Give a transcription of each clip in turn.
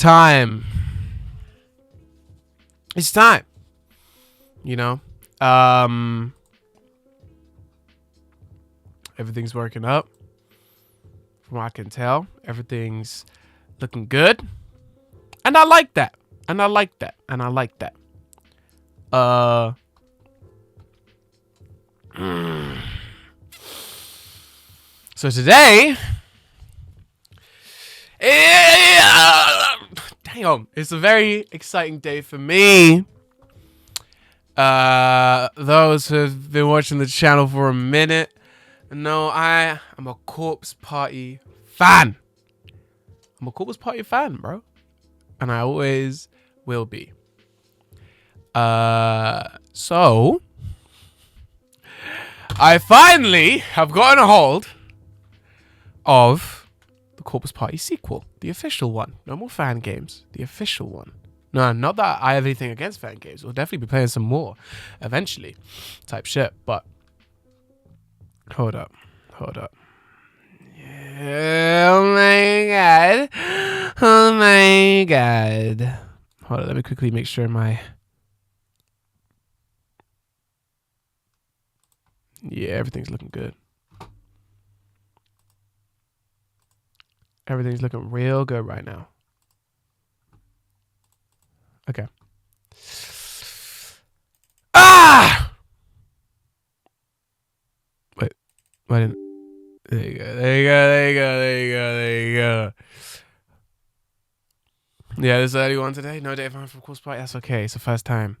time. It's time. You know? Everything's working up. From what I can tell, everything's looking good. And I like that. And I like that. And I like that. So today, damn, it's a very exciting day for me. Those who have been watching the channel for a minute know I am a Corpse Party fan. I'm a Corpse Party fan, bro. And I always will be. So I finally have gotten a hold of the Corpse Party sequel, the official one. No more fan games, the official one. No, not that I have anything against fan games. We'll definitely be playing some more eventually, type shit. But hold up. Yeah, oh my god. Hold on, let me quickly make sure yeah, everything's looking good. Everything's looking real good right now. Okay. Ah! Wait. Why didn't... There you go. Yeah, this is the only one today. No date for Corpse Party. That's okay. It's the first time.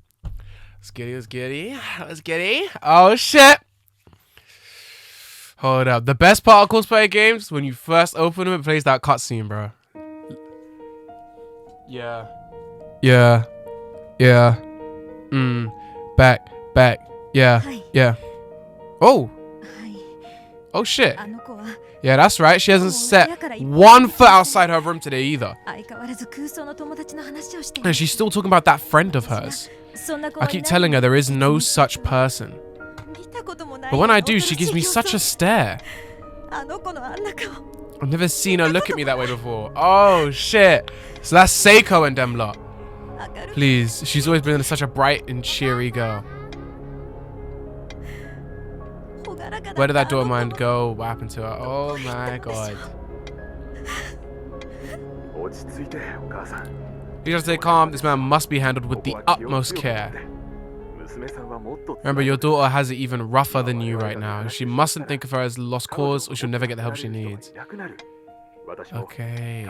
Let's get it. Oh, shit. Hold up. The best part of Corpse Party games, when you first open them, it plays that cutscene, bro. Yeah. Back. Yeah. Oh, shit. Yeah, that's right. She hasn't set one foot outside her room today either. And she's still talking about that friend of hers. I keep telling her there is no such person. But when I do, she gives me such a stare. I've never seen her look at me that way before. Oh, shit. So that's Seiko and them lot. Please. She's always been such a bright and cheery girl. Where did that daughter of mine go? What happened to her? Oh, my God. You gotta stay calm. This man must be handled with the utmost care. Remember, your daughter has it even rougher than you right now. She mustn't think of her as lost cause or she'll never get the help she needs. Okay.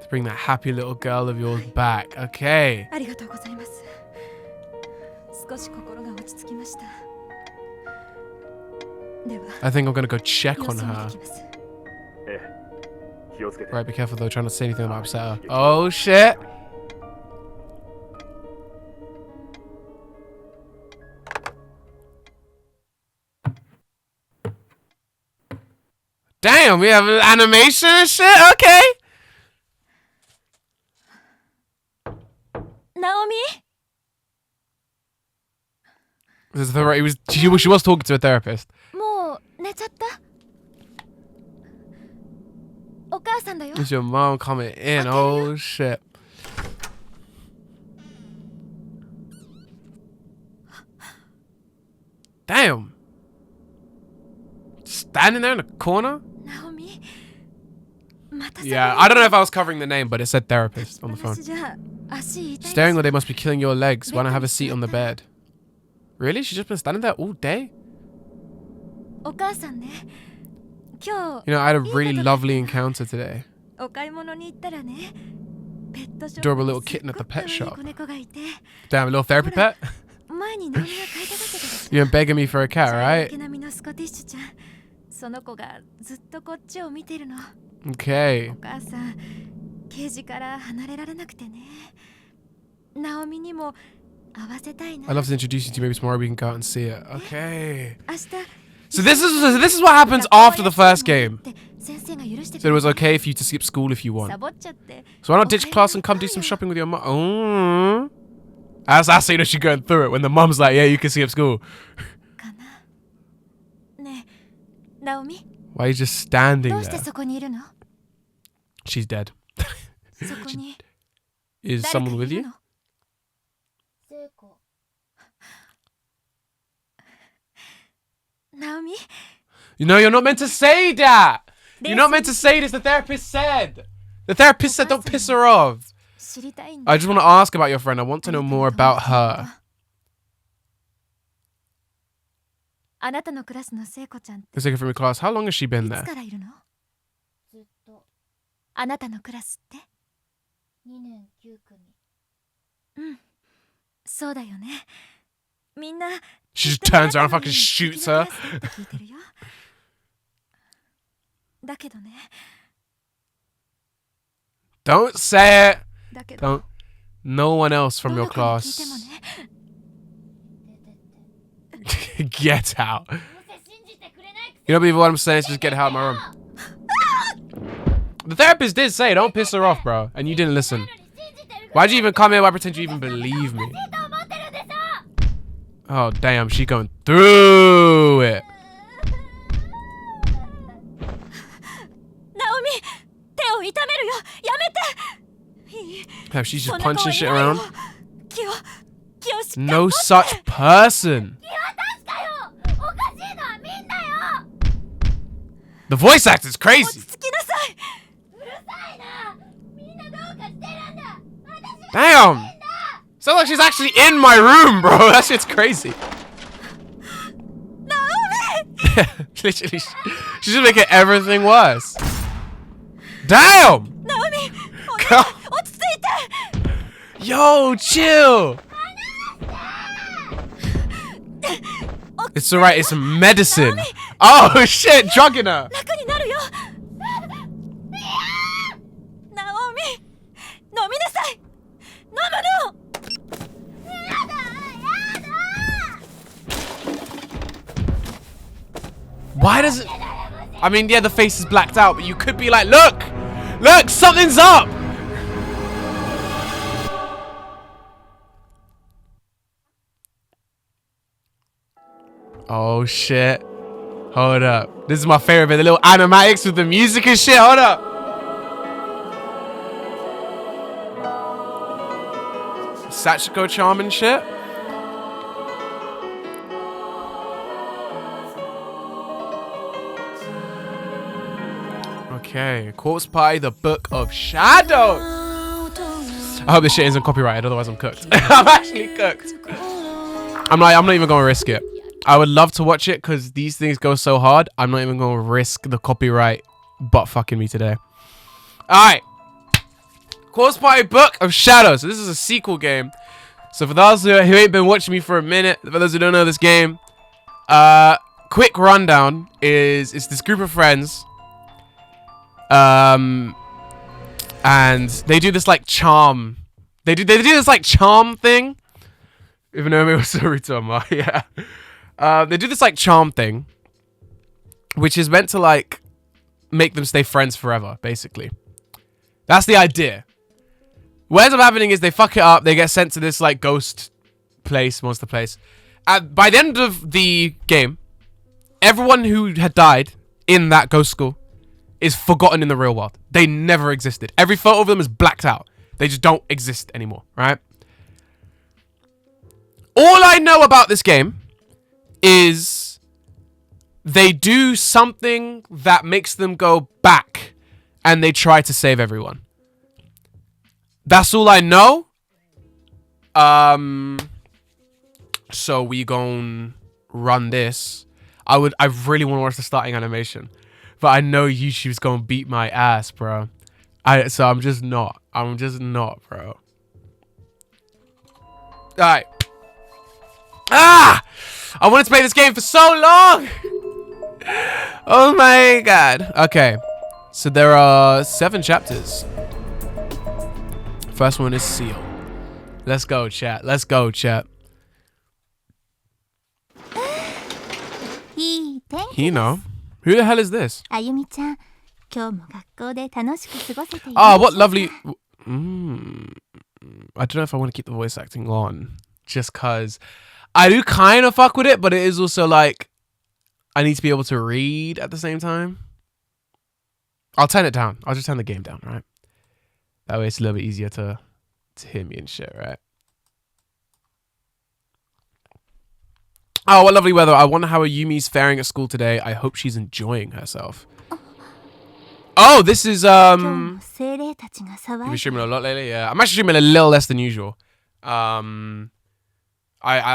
To bring that happy little girl of yours back. Okay. I think I'm gonna go check on her. Right, be careful though, try not to say anything that might upset her. Oh shit! Damn, we have animation and shit? Okay! Naomi? She was talking to a therapist. Is your mom coming in? Oh shit. Damn. Standing there in the corner? Yeah, I don't know if I was covering the name, but it said therapist on the phone. Staring or they must be killing your legs. Why not have a seat on the bed? Really? She's just been standing there all day? You know, I had a really lovely encounter today. Adorable little kitten at the pet shop. Damn, a little therapy pet? You're begging me for a cat, right? Okay. I'd love to introduce you to maybe tomorrow we can go out and see it. Okay. So this is what happens after the first game. So it was okay for you to skip school if you want. So why not ditch class and come do some shopping with your mom? Oh. That's how you know she's going through it when the mom's like, yeah, you can skip school. Why are you just standing どうして there? そこにいるの？ She's dead. そこに Is 誰か someone い with る you? の？聖子。ナオミ You know, you're not meant to say that. You're not 冷 meant to say this. The therapist said. The therapist said don't piss her off. 静知りたいんだ。 I just want to ask about your friend. I want to know more about her. あなたのクラスの聖子ちゃんって The second from your class. How long has she い been つ there? からいるの？ずっと。あなたのクラスって2年9組。うん、そうだよね。みんな She just turns around and fucking shoots her. 聞いてるよ。だけどね。 Don't say it. だけど Don't. No one else from ど your の子に聞いても class. ね。 Get out. You don't believe what I'm saying? So just get out of my room. The therapist did say don't piss her off, bro. And you didn't listen. Why'd you even come here? Why pretend you even believe me? Oh, damn. She going through it. ナオミ、手を痛めるよ。やめて。いい。 Damn, she's そ just んな子 punching はい shit ないよ around. 気をしっかり No 持って。 such person. 気は確かよ。おかしいのはみんなよ。 The voice actor's 落 crazy. ち着きなさい。うるさいな。みんなどうかしてるんだ。私が Damn. Sounds like she's actually in my room, bro. That shit's crazy. ナオミ。 Literally, she's just making everything worse. Damn. ナオミ、お願い Go. 落ち着いて。 Yo, chill. It's alright. It's medicine. Oh shit, drugging her. 楽になるよ。ナオミ、飲みなさい。飲むの。 Why does it? I mean, yeah, the face is blacked out, but you could be like, look, look, something's up. Oh shit. Hold up. This is my favorite bit. The little animatics with the music and shit. Hold up. Sachiko charm and shit. Okay. Corpse Pie, the Book of Shadows. I hope this shit isn't copyrighted, otherwise I'm cooked. I'm actually cooked. I'm not even gonna risk it. I would love to watch it because these things go so hard. I'm not even gonna risk the copyright butt fucking me today. Alright. Corpse Party Book of Shadows. So this is a sequel game. So for those who ain't been watching me for a minute, for those who don't know this game, quick rundown is it's this group of friends. And they do this like charm. They do this like charm thing. Even though it was Sarutama, yeah. They do this like charm thing, which is meant to like make them stay friends forever, basically. That's the idea. What ends up happening is they fuck it up. They get sent to this like ghost place, monster place. And by the end of the game, everyone who had died in that ghost school is forgotten in the real world. They never existed. Every photo of them is blacked out. They just don't exist anymore, right? All I know about this game is they do something that makes them go back and they try to save everyone. That's all I know. So we gon' run this. I really want to watch the starting animation, but I know YouTube's gonna beat my ass, bro. So I'm just not, bro. Alright. Ah! I wanted to play this game for so long! Oh my god. Okay. So there are 7 chapters. First one is Seal. Let's go, chat. Let's go, chat. いい天気です。 You know. Who the hell is this? あゆみちゃん、今日も学校で楽しく過ごせている Ah, what lovely... I don't know if I want to keep the voice acting on. Just because I do kind of fuck with it, but it is also like... I need to be able to read at the same time. I'll turn it down. I'll just turn the game down, right? That way it's a little bit easier to hear me and shit, right? Oh, what lovely weather. I wonder how Yumi's faring at school today. I hope she's enjoying herself. Oh, this is,今日も精霊たちが騒 You've been い streaming a lot lately? Yeah. I'm actually streaming a little less than usual. I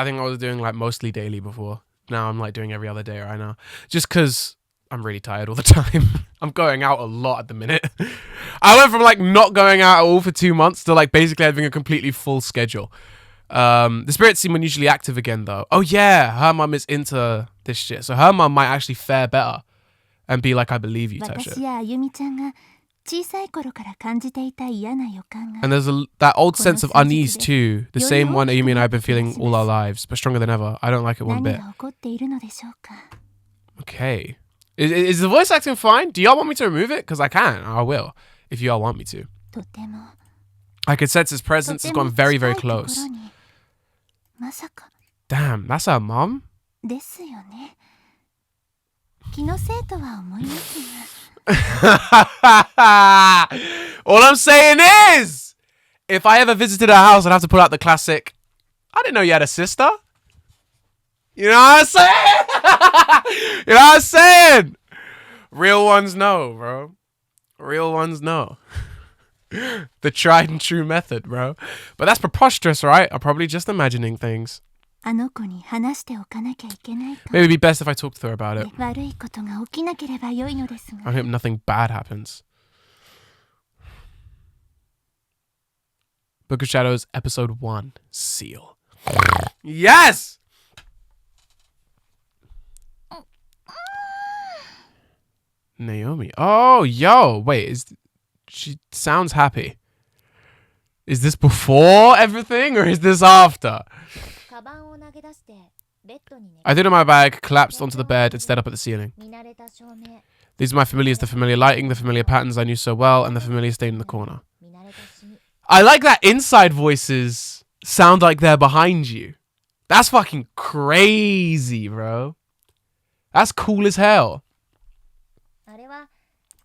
think I was doing like mostly daily before. Now I'm like doing every other day right now. Just because I'm really tired all the time. I'm going out a lot at the minute. I went from like not going out at all for 2 months to like basically having a completely full schedule. The spirits seem unusually active again though. Oh yeah, her mum is into this shit. So her mum might actually fare better and be like, I believe you type shit. 私やあゆみちゃんが小さい頃から感じていた嫌な予感が And there's that old sense of unease too. The same one Ayumi and I have been feeling all our lives, but stronger than ever. I don't like it one 何 bit. が起こっているのでしょうか Okay. Is the voice acting fine? Do y'all want me to remove it? Because I can. I will. If y'all want me to. とても I can sense his presence と has ても gone very, 近 very いところ close. にまさか Damn, that's her mom? ですよね気のせいとは思いますが All I'm saying is, if I ever visited her house, I'd have to put out the classic, I didn't know you had a sister. You know what I'm saying? You know what I'm saying? Real ones know, bro. Real ones know. The tried and true method, bro. But that's preposterous, right? I'm probably just imagining things. あの子に話しておかなきゃいけないと Maybe it'd be best if I talked to her about it. 悪いことが起きなければ良いのですが I hope nothing bad happens. Book of Shadows, Episode 1, Seal. Yes! Naomi. Oh, yo. Wait, she sounds happy. Is this before everything or is this after? カバンを投げ出してベッドに寝 I threw my bag, collapsed onto the bed, and stared up at the ceiling. 見慣れた照明 These are my familiars, the familiar lighting, the familiar patterns I knew so well, and the familiar stain in the corner. 見慣れたシミ I like that inside voices sound like they're behind you. That's fucking crazy, bro. That's cool as hell. あれは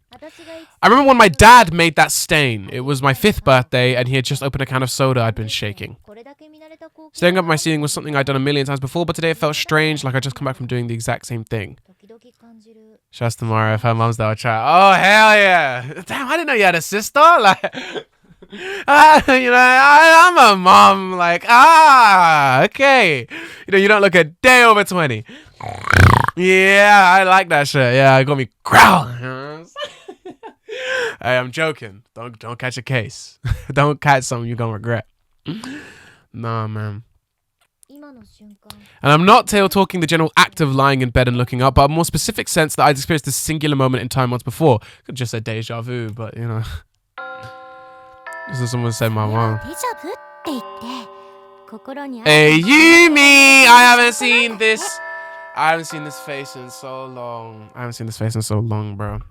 私がいつ I remember when my dad made that stain. It was my 5th birthday, and he had just opened a can of soda I'd been shaking. これだけ見慣れた光景 Staring up at my ceiling was something I'd done a million times before, but today it felt strange, like I'd just come back from doing the exact same thing. 時々感じる Shouts to Mara if her mum's there, I'll try. Oh, hell yeah. Damn, I didn't know you had a sister. Like, you know, I'm a mom. Like, okay. You know, you don't look a day over 20. Yeah, I like that shit. Yeah, it got me growling. Hey, I'm joking. Don't catch a case. Don't catch something you're gonna regret. Nah, man. 今の瞬間 And I'm not talking the general act of lying in bed and looking up, but a more specific sense that I'd experienced this singular moment in time once before. Could just say deja vu, but you know. This is someone said my mom. デジャブって言って心に Hey, Yumi! I haven't seen this. I haven't seen this face in so long. I haven't seen this face in so long, bro.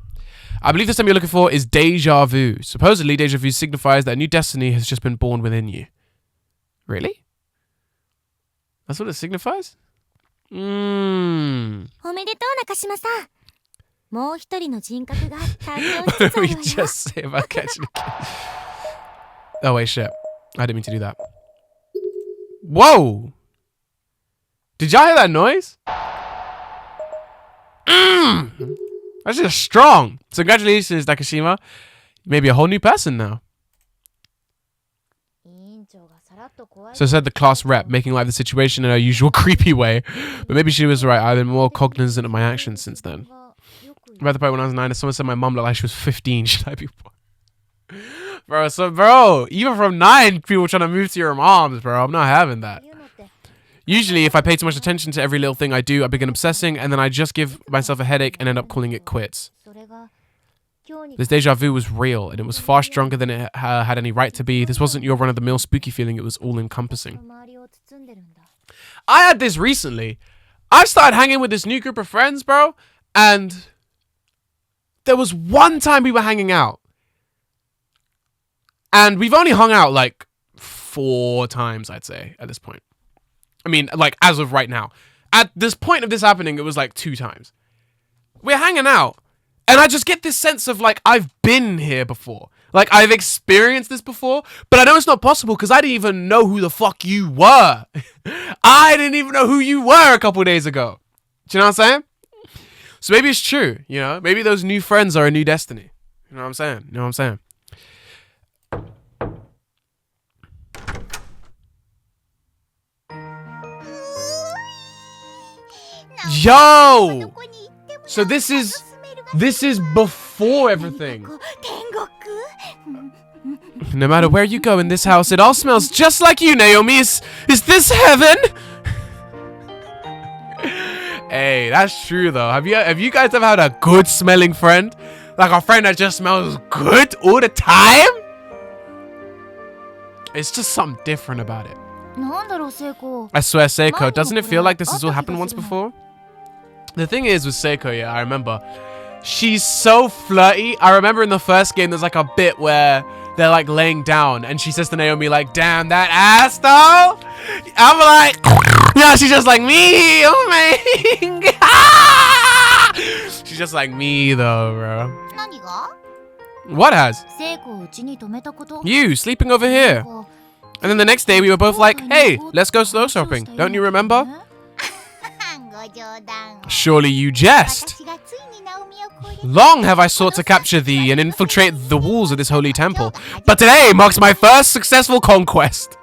I believe the term you're looking for is deja vu. Supposedly, deja vu signifies that a new destiny has just been born within you. Really? That's what it signifies? おめでとう中島さんもう一人の人格が誕生しつ What つあ did we るわよ just say about catching a case? Oh, wait, shit. I didn't mean to do that. Whoa! Did y'all hear that noise? That's just strong. So congratulations, Nakashima. You may be a whole new person now. 委員長がさらっと怖い So said the class rep, making light of the situation in her usual creepy way. But maybe she was right. I've been more cognizant of my actions since then. がよく I'm at the point when I was 9, someone said my mom looked like she was 15. Should I be... Bro, even from 9, people trying to move to your moms, bro. I'm not having that. 言うのって Usually, if I pay too much attention to every little thing I do, I begin obsessing, and then I just give myself a headache and end up calling it quits. それが今日に This deja vu was real, and it was far stronger than it had any right to be. This wasn't your run-of-the-mill spooky feeling, it was の all-encompassing. 周りを包んでるんだ I had this recently. I started hanging with this new group of friends, bro, and there was one time we were hanging out. And we've only hung out like 4 times, I'd say, at this point. I mean, like, as of right now. at this point of this happening, it was like 2 times. We're hanging out, and I just get this sense of like, I've been here before. Like, I've experienced this before, but I know it's not possible because I didn't even know who the fuck you were. I didn't even know who you were a couple days ago. Do you know what I'm saying? So maybe it's true, you know? Maybe those new friends are a new destiny. You know what I'm saying? You know what I'm saying? Yo! So this is before everything. No matter where you go in this house, it all smells just like you, Naomi. Is this heaven? Hey, that's true though. Have you guys ever had a good smelling friend? Like a friend that just smells good all the time? It's just something different about it. I swear, Seiko, doesn't it feel like this has all happened once before? The thing is with Seiko, yeah, I remember. She's so flirty. I remember in the first game, there's like a bit where they're like laying down and she says to Naomi like, damn, that ass though. I'm like, yeah, she's just like me. Oh my God. She's just like me though, bro. What has? You sleeping over here. And then the next day we were both like, hey, let's go slow shopping. Don't you remember? Surely you jest. Long have I sought to capture thee and infiltrate the walls of this holy temple, but today marks my first successful conquest.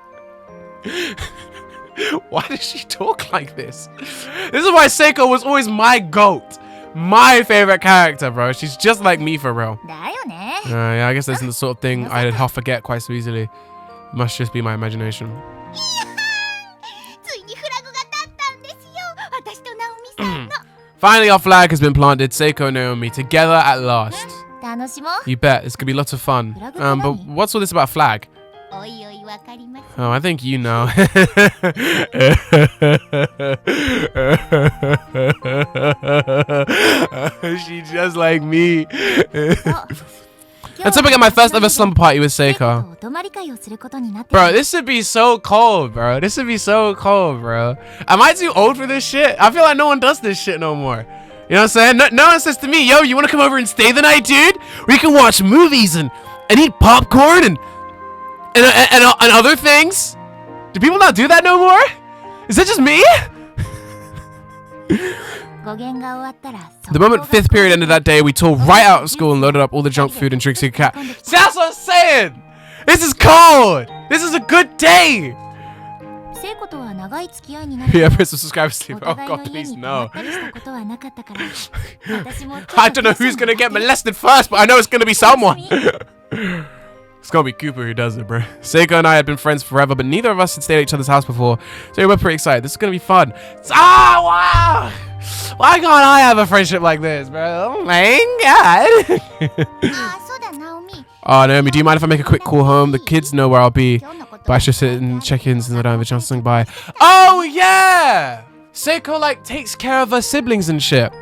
Why does she talk like this? This is why Seiko was always my goat. My favorite character, bro. She's just like me for real. Yeah, I guess that's the sort of thing I'd half forget quite so easily. Must just be my imagination. Finally, our flag has been planted. Seiko and Naomi together at last. You bet. It's gonna be lots of fun. But what's all this about flag? Oh, I think you know. She's just like me. Let's hope I get my first ever slumber party with Seiko. Bro, this would be so cold, bro. This would be so cold, bro. Am I too old for this shit? I feel like no one does this shit no more. You know what I'm saying? No one says to me, yo, you want to come over and stay the night, dude? We can watch movies and eat popcorn and other things. Do people not do that no more? Is that just me? The moment 5th period ended that day, we tore right out of school and loaded up all the junk food and drinks we could catch. See, that's what I'm saying! This is cold! This is a good day! Yeah, press the subscribe sleep. Oh god, please no. I don't know who's gonna get molested first, but I know it's gonna be someone. It's gonna be Cooper who does it, bro. Seiko and I had been friends forever, but neither of us had stayed at each other's house before, so we were pretty excited. This is gonna be fun. Wow! Why can't I have a friendship like this, bro? Oh my god! Oh, Naomi, do you mind if I make a quick call home? The kids know where I'll be, but I should sit and check in since I don't have a chance to swing by. Oh yeah! Seiko like takes care of her siblings and shit.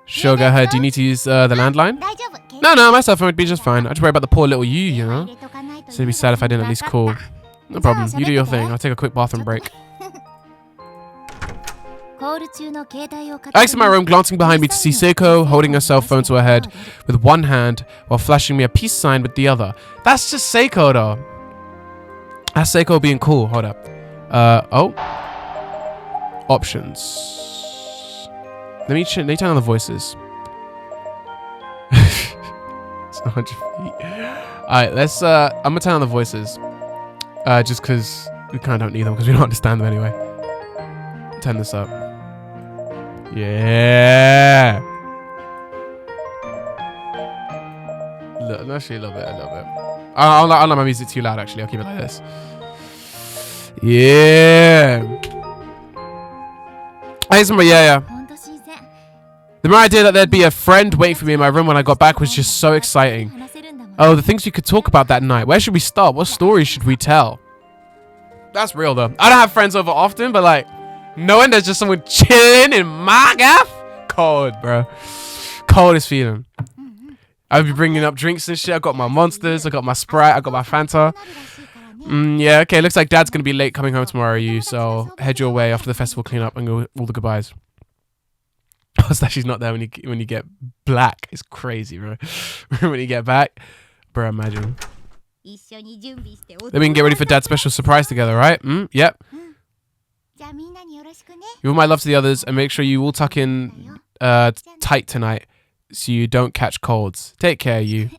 Sure, go ahead. Do you need to use the landline? No, my cell phone would be just fine. I just worry about the poor little you know? So it'd be sad if I didn't at least call. No problem. You do your thing. I'll take a quick bathroom break. I exit my room, glancing behind me to see Seiko holding her cell phone to her head with one hand while flashing me a peace sign with the other. That's just Seiko, though. That's Seiko being cool. Hold up. Oh. Options. Let me turn on the voices. It's 100 feet. Alright, let's I'm gonna turn on the voices. Just because we kind of don't need them because we don't understand them anyway. Turn this up. Yeah. Actually, a little bit. I'll not my music too loud. Actually, I'll keep it like this. Yeah. Yeah. The mere idea that there'd be a friend waiting for me in my room when I got back was just so exciting. Oh, the things we could talk about that night. Where should we start? What stories should we tell? That's real though. I don't have friends over often, but like knowing there's just someone chilling in my gaff, cold, bro. Coldest feeling. I'll be bringing up drinks and shit. I got my Monsters, I got my Sprite, I got my Fanta. Yeah, okay. Looks like Dad's gonna be late coming home tomorrow, you. So head your way after the festival cleanup and go all the goodbyes. Plus that she's not there when you get black. It's crazy, bro. When you get back, bro, imagine. Then we can get ready for Dad's special surprise together, right? Yep. Give all my love to the others and make sure you all tuck in tight tonight so you don't catch colds. Take care, you.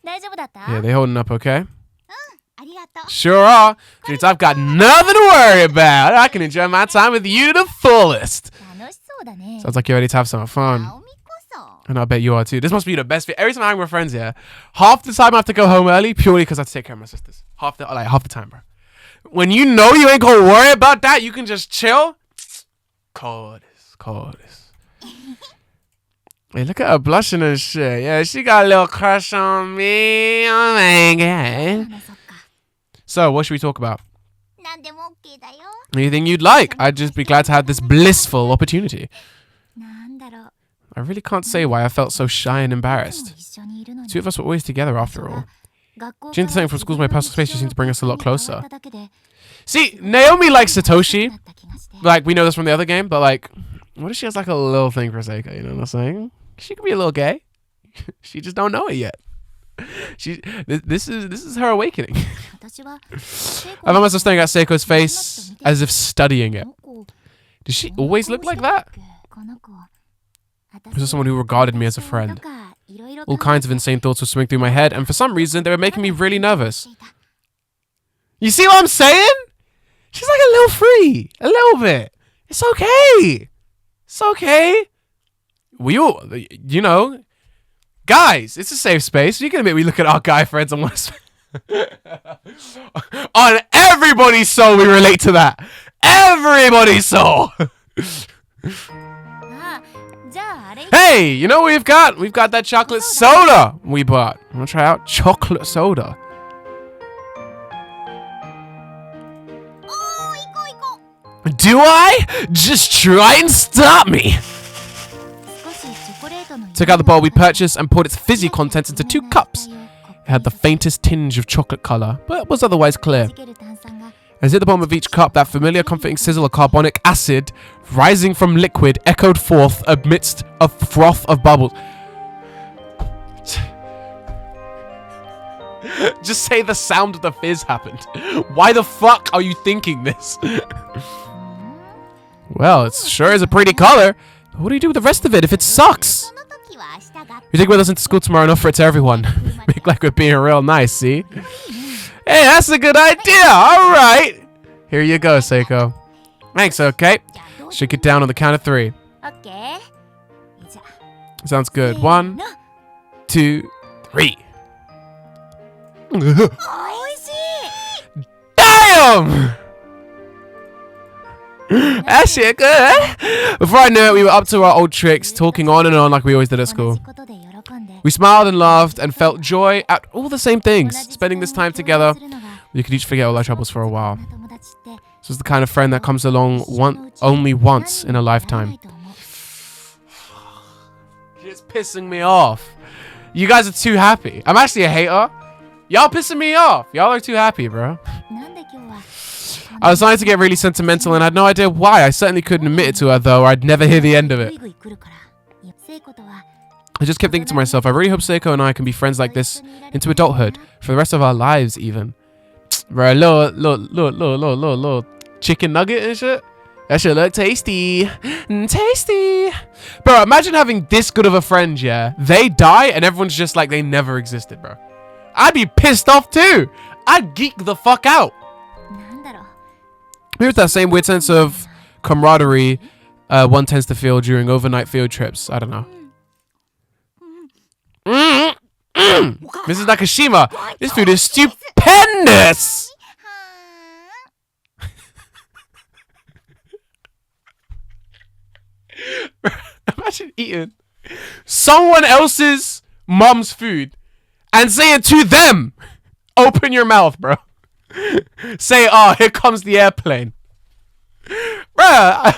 Yeah, they holding up okay? Sure are. Dudes, I've got nothing to worry about. I can enjoy my time with you to the fullest. Sounds like you're ready to have some fun. And I bet you are too. This must be the best bit. Every time I hang with friends, yeah, half the time I have to go home early purely because I have to take care of my sisters. Half the time, bro. When you know you ain't gonna worry about that, you can just chill. Cold. Hey, look at her blushing and shit. Yeah, she got a little crush on me. Oh my god. So, what should we talk about? Anything you'd like. I'd just be glad to have this blissful opportunity. I really can't say why I felt so shy and embarrassed. Two of us were always together after all. Changing the setting from school's my personal space just seemed to bring us a lot closer. See, Naomi likes Satoshi. Like, we know this from the other game, but like, what if she has like a little thing for Seiko? You know what I'm saying? She could be a little gay. She just don't know it yet. This is her awakening. I found myself staring at Seiko's face as if studying it. Does she always look like that? Was this someone who regarded me as a friend? All kinds of insane thoughts were swimming through my head, and for some reason, they were making me really nervous. You see what I'm saying? She's like a little free. A little bit. It's okay. It's okay. We all, you know, guys, it's a safe space. You can admit we look at our guy friends and want to... On everybody's soul, we relate to that. Everybody's soul. Hey, you know what we've got? We've got that chocolate soda we bought. Want to try out chocolate soda? Do I? Just try and stop me. Took out the bowl we purchased and poured its fizzy contents into 2 cups. It had the faintest tinge of chocolate color, but was otherwise clear. As at the bottom of each cup, that familiar comforting sizzle of carbonic acid rising from liquid echoed forth amidst a froth of bubbles. Just say the sound of the fizz happened. Why the fuck are you thinking this? Well, it sure is a pretty color. But what do you do with the rest of it if it sucks? We take with us into school tomorrow and offer it to everyone. Make like we're being real nice, see? Hey, that's a good idea. All right. Here you go, Seiko. Thanks, okay. Shake it down on the count of 3. Sounds good. 1, 2, 3. Damn! That shit good. Before I knew it, we were up to our old tricks, talking on and on like we always did at school. We smiled and laughed and felt joy at all the same things. Spending this time together, we could each forget all our troubles for a while. This was the kind of friend that comes along only once in a lifetime. It's pissing me off. You guys are too happy. I'm actually a hater. Y'all pissing me off. Y'all are too happy, bro. I was starting to get really sentimental and I had no idea why. I certainly couldn't admit it to her though, or I'd never hear the end of it. I just kept thinking to myself, I really hope Seiko and I can be friends like this into adulthood, for the rest of our lives even. Bro, little chicken nugget and shit. That shit look tasty. Tasty. Bro, imagine having this good of a friend, yeah? They die and everyone's just like they never existed, bro. I'd be pissed off too. I'd geek the fuck out. Maybe it's that same weird sense of camaraderie one tends to feel during overnight field trips. I don't know. Mrs. Nakashima, this food is stupendous! Imagine eating someone else's mom's food and saying to them, open your mouth, bro. Say, oh, here comes the airplane. Bruh.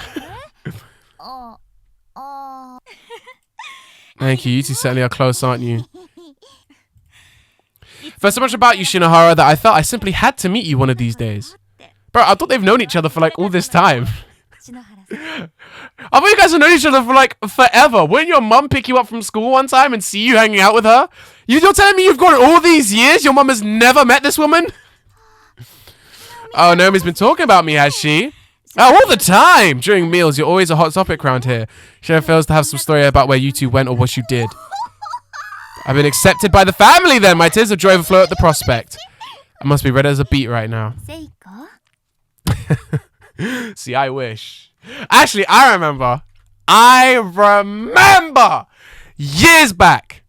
Thank you. You two certainly are close, aren't you? There's so much about you, Shinohara, that I felt I simply had to meet you one of these days. Bro, I thought they've known each other for like all this time. I thought you guys have known each other for like forever. Wouldn't your mum pick you up from school one time and see you hanging out with her? You're telling me you've gone all these years? Your mum has never met this woman? Oh, Naomi's been talking about me, has she? Oh, all the time! During meals, you're always a hot topic around here. She never fails to have some story about where you two went or what you did. I've been accepted by the family then. My tears of joy overflow at the prospect. I must be red as a beet right now. See, I wish. Actually, I remember years back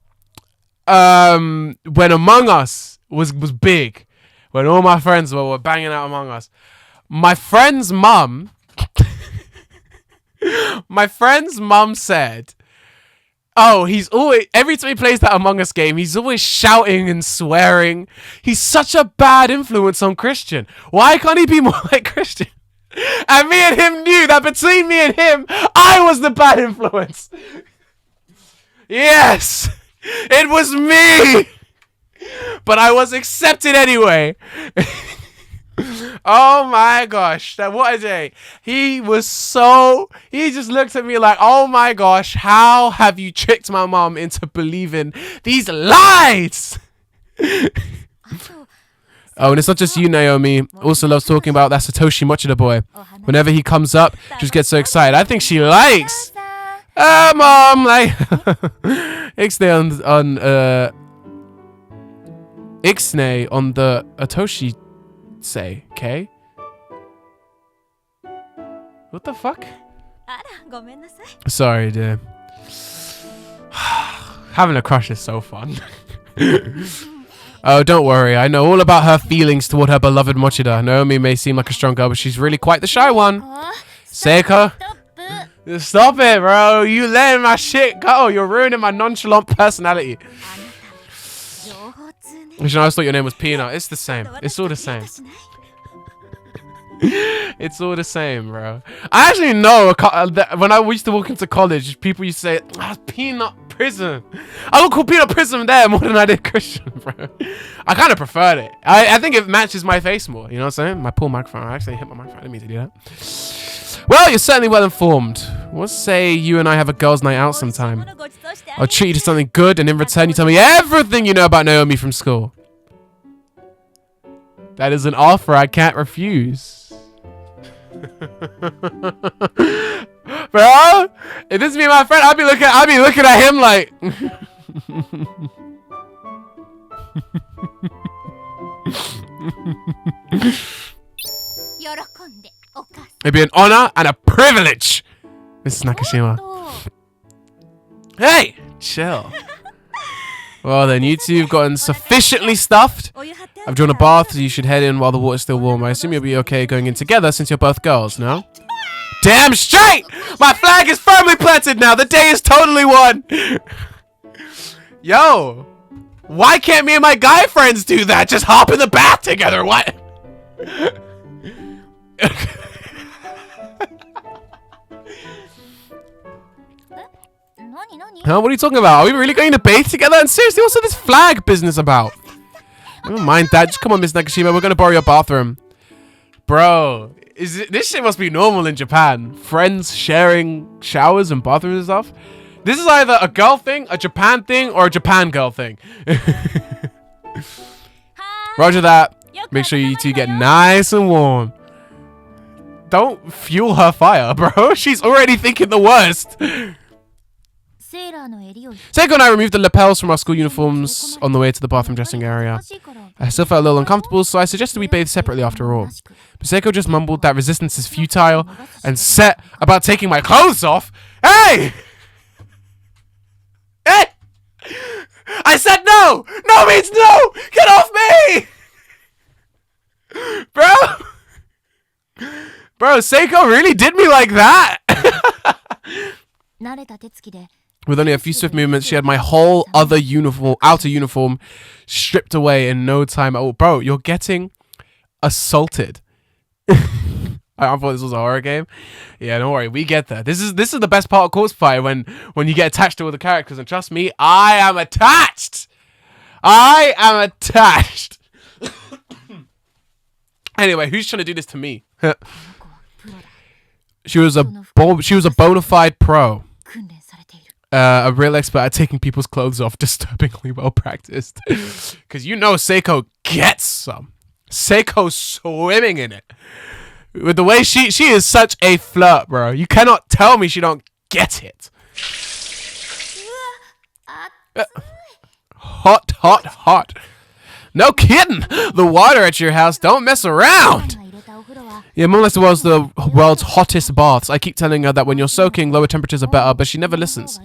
when Among Us was big, when all my friends were banging out Among Us. My friend's mum said, oh, he's always, every time he plays that Among Us game, he's always shouting and swearing. He's such a bad influence on Christian. Why can't he be more like Christian? And me and him knew that between me and him, I was the bad influence. Yes, it was me. But I was accepted anyway. Oh my gosh, what a day. He just looked at me like, oh my gosh, how have you tricked my mom into believing these lies? Oh, and it's not just you, Naomi. Also loves talking about that Satoshi Mochida boy. Whenever he comes up, just gets so excited. I think she likes. Mom, like Ixnay on the Atoshi say, okay? What the fuck? Sorry, dear. Having a crush is so fun. Oh, don't worry. I know all about her feelings toward her beloved Mochida. Naomi may seem like a strong girl, but she's really quite the shy one. Seiko? Stop it, bro. You letting my shit go. You're ruining my nonchalant personality. I always thought your name was Peanut. It's the same. It's all the same. It's all the same, bro. I actually know when I used to walk into college, people used to say, Peanut Prism. I would call Peanut Prism there more than I did Christian, bro. I kind of preferred it. I think it matches my face more. You know what I'm saying? My poor microphone. I actually hit my microphone. I didn't mean to do that. Well, you're certainly well informed. What say you and I have a girls' night out sometime? I'll treat you to something good, and in return, you tell me everything you know about Naomi from school. That is an offer I can't refuse. Bro, if this is me and my friend, I'd be looking at him like it'd be an honor and a privilege, Mrs. Nakashima. Hey, chill. Well then, you two have gotten sufficiently stuffed. I've drawn a bath, so you should head in while the water's still warm. I assume you'll be okay going in together since you're both girls, no? Damn straight! My flag is firmly planted now. The day is totally won. Yo, why can't me and my guy friends do that? Just hop in the bath together. What? Huh? What are you talking about? Are we really going to bathe together? And seriously, what's this flag business about? Never mind that. Just come on, Miss Nakashima. We're going to borrow your bathroom. Bro, this shit must be normal in Japan. Friends sharing showers and bathrooms and stuff. This is either a girl thing, a Japan thing, or a Japan girl thing. Roger that. Make sure you two get nice and warm. Don't fuel her fire, bro. She's already thinking the worst. Seiko and I removed the lapels from our school uniforms on the way to the bathroom dressing area. I still felt a little uncomfortable, so I suggested we bathe separately after all. But Seiko just mumbled that resistance is futile and set about taking my clothes off. Hey! Hey! I said no! No means no! Get off me! Bro, Seiko really did me like that? With only a few swift movements, she had my whole outer uniform stripped away in no time at all. Bro, you're getting assaulted. I thought this was a horror game. Yeah, don't worry, we get there. This is the best part of Corpse Party when you get attached to all the characters, and trust me, I am attached. I am attached. Anyway, who's trying to do this to me? She was a bona fide pro. A real expert at taking people's clothes off, disturbingly well practiced. Because you know Seiko gets some. Seiko's swimming in it. With the way she is such a flirt, bro. You cannot tell me she don't get it. Hot, hot, hot. No kidding. The water at your house don't mess around. Yeah, more or less the world's hottest baths. I keep telling her that when you're soaking, lower temperatures are better, but she never listens.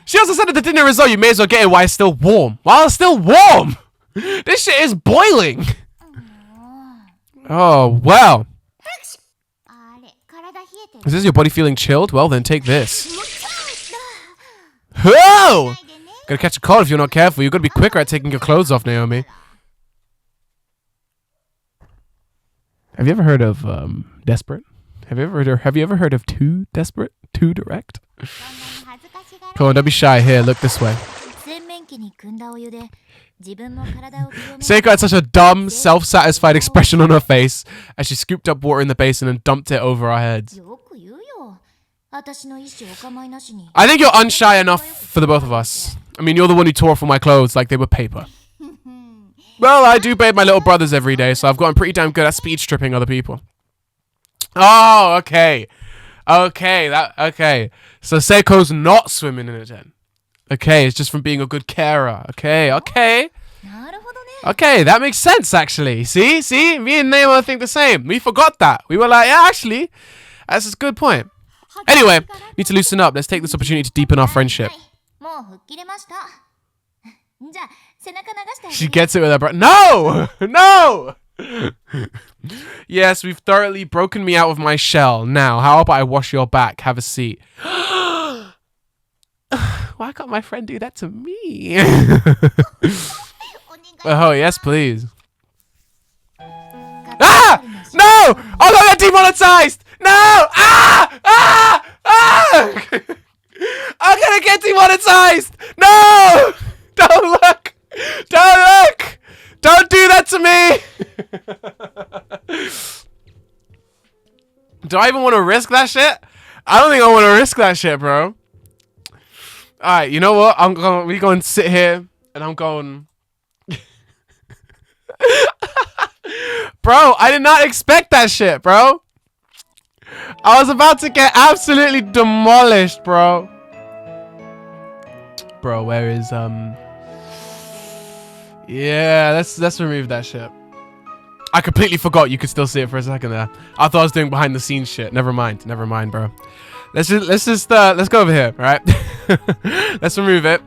She also said at the dinner result, you may as well get it while it's still warm. While it's still warm! This shit is boiling! Oh, wow. Is this your body feeling chilled? Well, then take this. Whoa! Gonna catch a cold if you're not careful. You're gonna be quicker at taking your clothes off, Naomi. Have you ever heard of Desperate? Have you ever heard of Too Desperate? Too Direct? Come on, don't be shy. Here, look this way. Seiko had such a dumb, self-satisfied expression on her face as she scooped up water in the basin and dumped it over our heads. I think you're unshy enough for the both of us. I mean, you're the one who tore off all my clothes like they were paper. Well, I do bathe my little brothers every day, so I've gotten pretty damn good at speed stripping other people. Oh, okay. Okay. So Seiko's not swimming in it then. Okay, it's just from being a good carer. Okay. Okay, that makes sense, actually. See? Me and Neymar think the same. We forgot that. We were like, yeah, actually, that's a good point. Anyway, need to loosen up. Let's take this opportunity to deepen our friendship. She gets it with her brother. No! Yes, we've thoroughly broken me out of my shell. Now, how about I wash your back? Have a seat. Why can't my friend do that to me? Oh, yes, please. Ah! No! I'm gonna get demonetized! No! Ah! I'm gonna get demonetized! No! Don't look! Don't do that to me! Do I even want to risk that shit? I don't think I want to risk that shit, bro. Alright, you know what? We're going to sit here and I'm going... Bro, I did not expect that shit, bro. I was about to get absolutely demolished, bro. Bro, where is yeah, let's remove that shit. I completely forgot you could still see it for a second there. I thought I was doing behind the scenes shit. Never mind, bro. Let's go over here, all right? Let's remove it.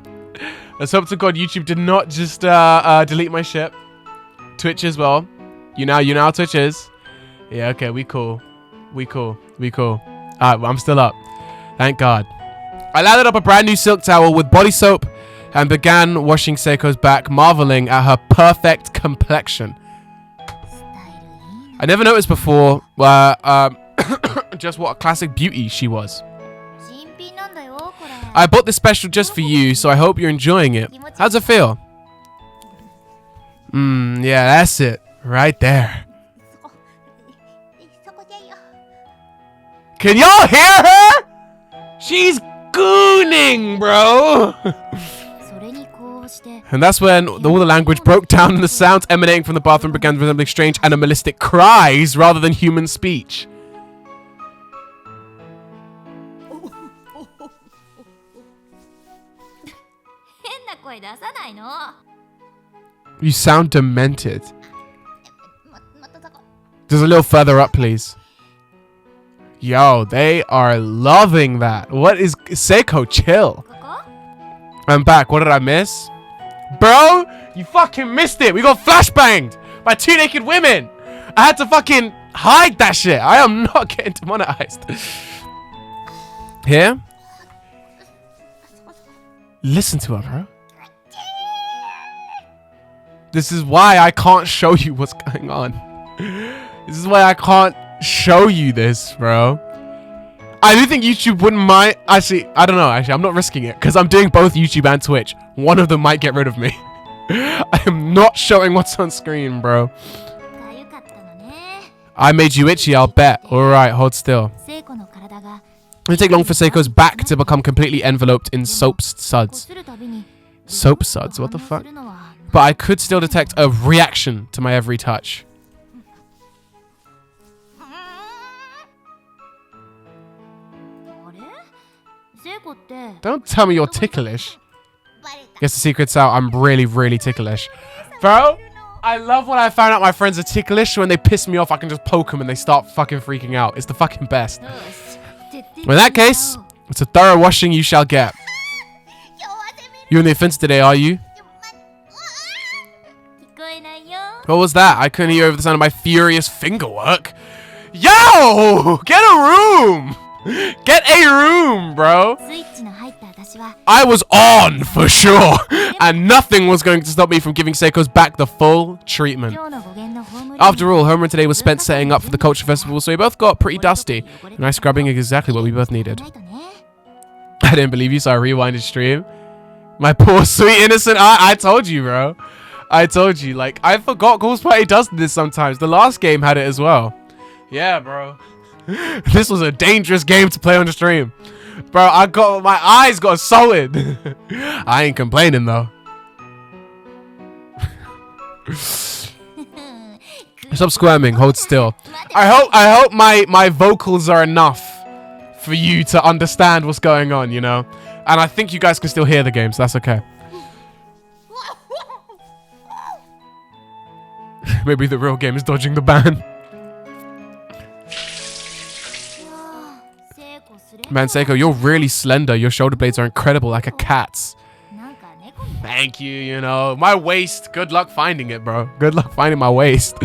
Let's hope to God YouTube did not just delete my shit. Twitch as well. You know how Twitch is. Yeah, okay, we cool. Alright, well, I'm still up. Thank God. I lathered up a brand new silk towel with body soap and began washing Seiko's back, marveling at her perfect complexion. I never noticed before just what a classic beauty she was. I bought this special just for you, so I hope you're enjoying it. How's it feel? Yeah, that's it. Right there. Can y'all hear her? She's gooning, bro. And that's when all the language broke down and the sounds emanating from the bathroom began resembling strange animalistic cries rather than human speech. You sound demented. Just a little further up, please. Yo, they are loving that. What is Seiko? Chill. I'm back. What did I miss? Bro, you fucking missed it. We got flashbanged by 2 naked women. I had to fucking hide that shit. I am not getting demonetized. Here? Listen to her, bro. This is why I can't show you what's going on. This is why I can't show you this, bro. I do think YouTube wouldn't mind. Actually, I don't know. Actually, I'm not risking it because I'm doing both YouTube and Twitch. One of them might get rid of me. I am not showing what's on screen, bro. かゆかったのね。 I made you itchy, I'll bet. Alright, hold still. 聖子の体が It didn't take long for Seiko's back to become completely enveloped in soap こ suds. するたびに Soap suds? What the 反応 fuck? するのは But I could still detect a reaction to my every touch. あれ聖子って Don't tell me you're ticklish. Guess the secret's out. I'm really, really ticklish. Bro, I love when I found out my friends are ticklish. When they piss me off, I can just poke them and they start fucking freaking out. It's the fucking best. よし徹底的 Well, in that case, it's a thorough washing you shall get. You in the offense today, are you? 聞こえないよ What was that? I couldn't hear over the sound of my furious finger work. Yo! Get a room! Get a room, bro! スイッチの入った私は I was on for sure! And nothing was going to stop me from giving Seiko's back the full treatment. 今日の語源のホーム After all, Homer today was spent setting up for the culture festival, so we both got pretty dusty. Nice scrubbing is exactly what we both needed. ないとね I didn't believe you, so I rewinded stream. My poor sweet innocent I told you, bro. I told you. Like, I forgot Corpse Party does this sometimes. The last game had it as well. Yeah, bro. This was a dangerous game to play on the stream. Bro, my eyes got assaulted. I ain't complaining though. Stop squirming, hold still. I hope my vocals are enough for you to understand what's going on, you know? And I think you guys can still hear the game, so that's okay. Maybe the real game is dodging the ban. 聖子すれば Man, Seiko, you're really slender. Your shoulder blades are incredible, like a cat's. なんか猫みたい Thank you, you know. My waist, good luck finding it, bro. Good luck finding my waist.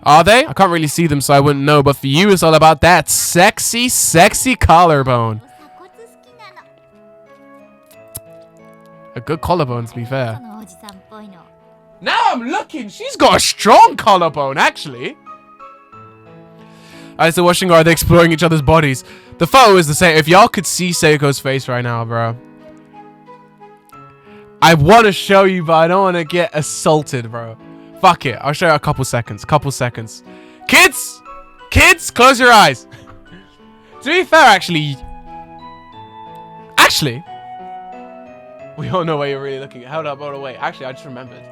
Are they? I can't really see them, so I wouldn't know. But for you, it's all about that sexy, sexy collarbone. 鎖骨好きなの A good collarbone, to be そ fair. のおじさんっぽいの Now I'm looking. She's got a strong collarbone, actually. Is the washing or are they exploring each other's bodies? The photo is the same. If y'all could see Seiko's face right now, bro. I want to show you, but I don't want to get assaulted, bro. Fuck it. I'll show you a couple seconds. Kids! Kids, close your eyes. To be fair, actually, we all know what you're really looking at. Hold up, wait. Actually, I just remembered.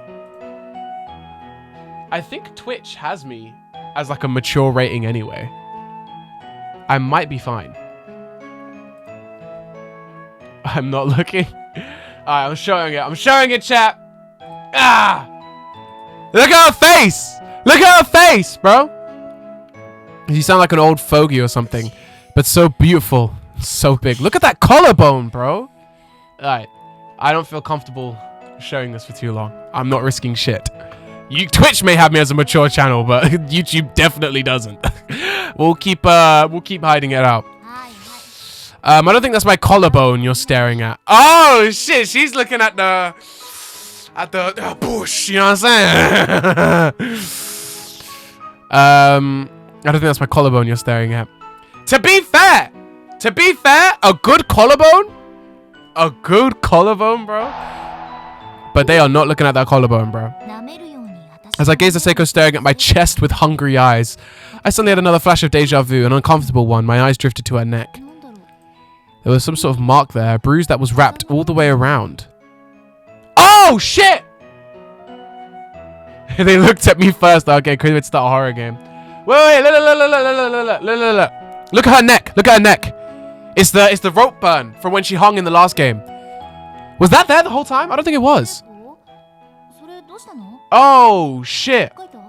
I think Twitch has me as like a mature rating anyway. I might be fine. I'm not looking. Alright, I'm showing it. I'm showing it, chat. Ah! Look at her face! Look at her face, bro! You sound like an old fogey or something. But so beautiful. So big. Look at that collarbone, bro. Alright. I don't feel comfortable showing this for too long. I'm not risking shit. Twitch may have me as a mature channel, but YouTube definitely doesn't. We'll keep hiding it out. はいはい I don't think that's my collarbone you're staring at. Oh shit, she's looking at the bush, you know what I'm saying? I don't think that's my collarbone you're staring at. To be fair, a good collarbone, bro. But they are not looking at that collarbone, bro. 舐めるように私 As I gazed at Seiko staring at my chest with hungry eyes, I suddenly had another flash of deja vu, an uncomfortable one. My eyes drifted to her neck. なんだろう There was some sort of mark there, a bruise that was wrapped all the way around. Oh, shit! They looked at me first. Okay, could we start a horror game? Wait, look. Look at her neck. Look at her neck. It's the rope burn from when she hung in the last game. Was that there the whole time? I don't think it was. それどうしたの Oh, shit. 書いた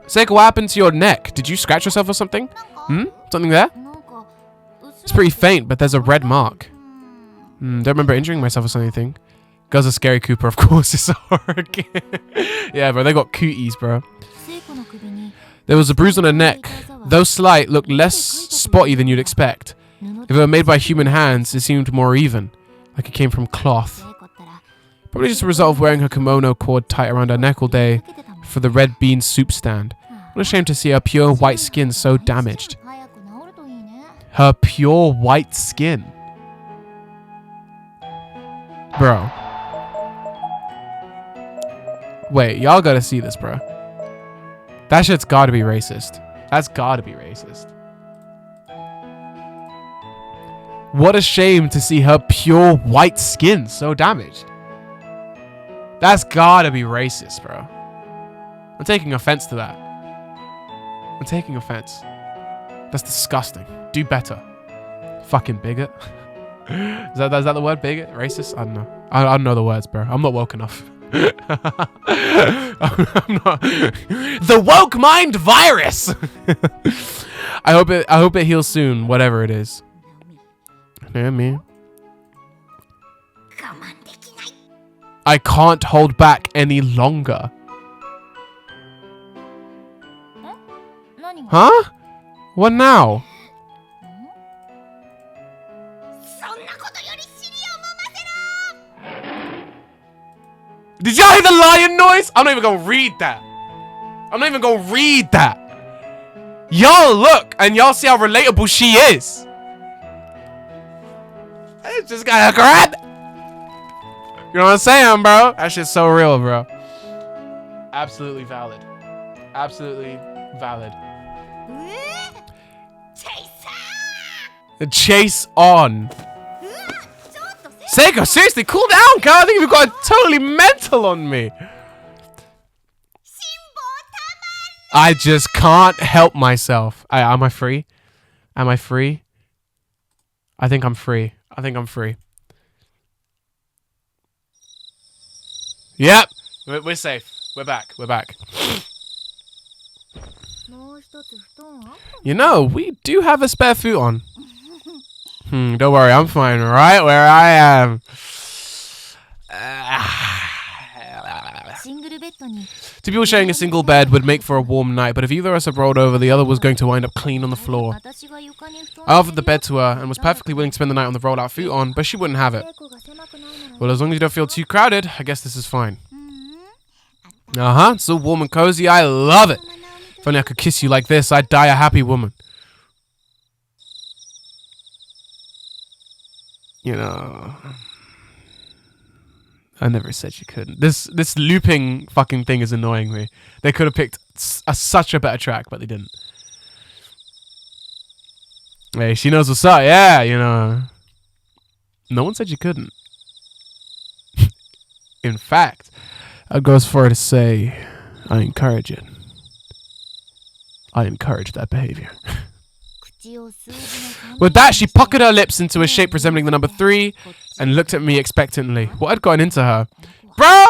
Seiko, what happened to your neck? Did you scratch yourself or something? なんか Something there? なんかうっす It's ら pretty faint, but there's a red mark. うん Don't remember injuring myself or something. Girls are scary, Cooper. Of course, it's a horror game. Yeah, bro, they got cooties, bro. 聖子の首に There was a bruise on her neck. Though slight, looked less spotty than you'd expect. 布 If it were made by human hands, it seemed more even, like it came from cloth. 聖子ったら Probably just a result of wearing her kimono cord tight around her neck all day かけてたもん for the red bean soup stand. What a shame to see her pure white skin so damaged. 早く治るといいね Her pure white skin. Bro. Wait, y'all gotta see this, bro. That shit's gotta be racist. That's gotta be racist. What a shame to see her pure white skin so damaged. That's gotta be racist, bro. I'm taking offense to that. I'm taking offense. That's disgusting. Do better. Fucking bigot. Is that the word, bigot? Racist? I don't know. I don't know the words, bro. I'm not woke enough. I'm not. The woke mind virus. I hope it heals soon, whatever it is. Yeah, me. I can't hold back any longer. Huh? What now? Did y'all hear the lion noise? I'm not even gonna read that. I'm not even gonna read that. Y'all look and y'all see how relatable she is. It's just got a grab. You know what I'm saying, bro? That shit's so real, bro. Absolutely valid. Absolutely valid. The chase on. Seiko, seriously, cool down, girl. I think you've got totally mental on me. I just can't help myself. Am I free? Am I free? I think I'm free. I think I'm free. Yep. We're safe. We're back. We're back. You know, we do have a spare futon. Don't worry, I'm fine right where I am. Two people sharing a single bed would make for a warm night, but if either of us had rolled over, the other was going to wind up clean on the floor. I offered the bed to her and was perfectly willing to spend the night on the roll-out futon, but she wouldn't have it. Well, as long as you don't feel too crowded, I guess this is fine. It's so warm and cozy. I love it. If only I could kiss you like this, I'd die a happy woman. You know, I never said you couldn't. This looping fucking thing is annoying me. They could have picked such a better track, but they didn't. Hey, she knows what's up. Yeah, you know. No one said you couldn't. In fact, I'd go as far to say I encourage it. I encourage that behavior. With that, she puckered her lips into a shape resembling the number 3 and looked at me expectantly. What had gotten into her? Bro!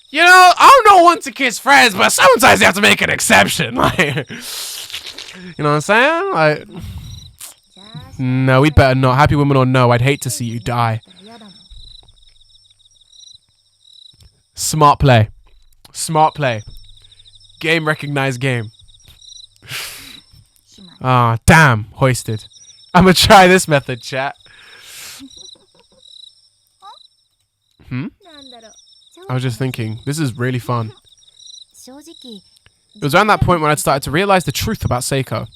You know, I'm not one to kiss friends, but sometimes you have to make an exception. Like, you know what I'm saying? Like, no, we'd better not. Happy woman or no, I'd hate to see you die. Smart play. Smart play. Game recognized game. Ah, damn. Hoisted. I'm gonna try this method, chat. I was just thinking, this is really fun. It was around that point when I'd started to realize the truth about Seiko.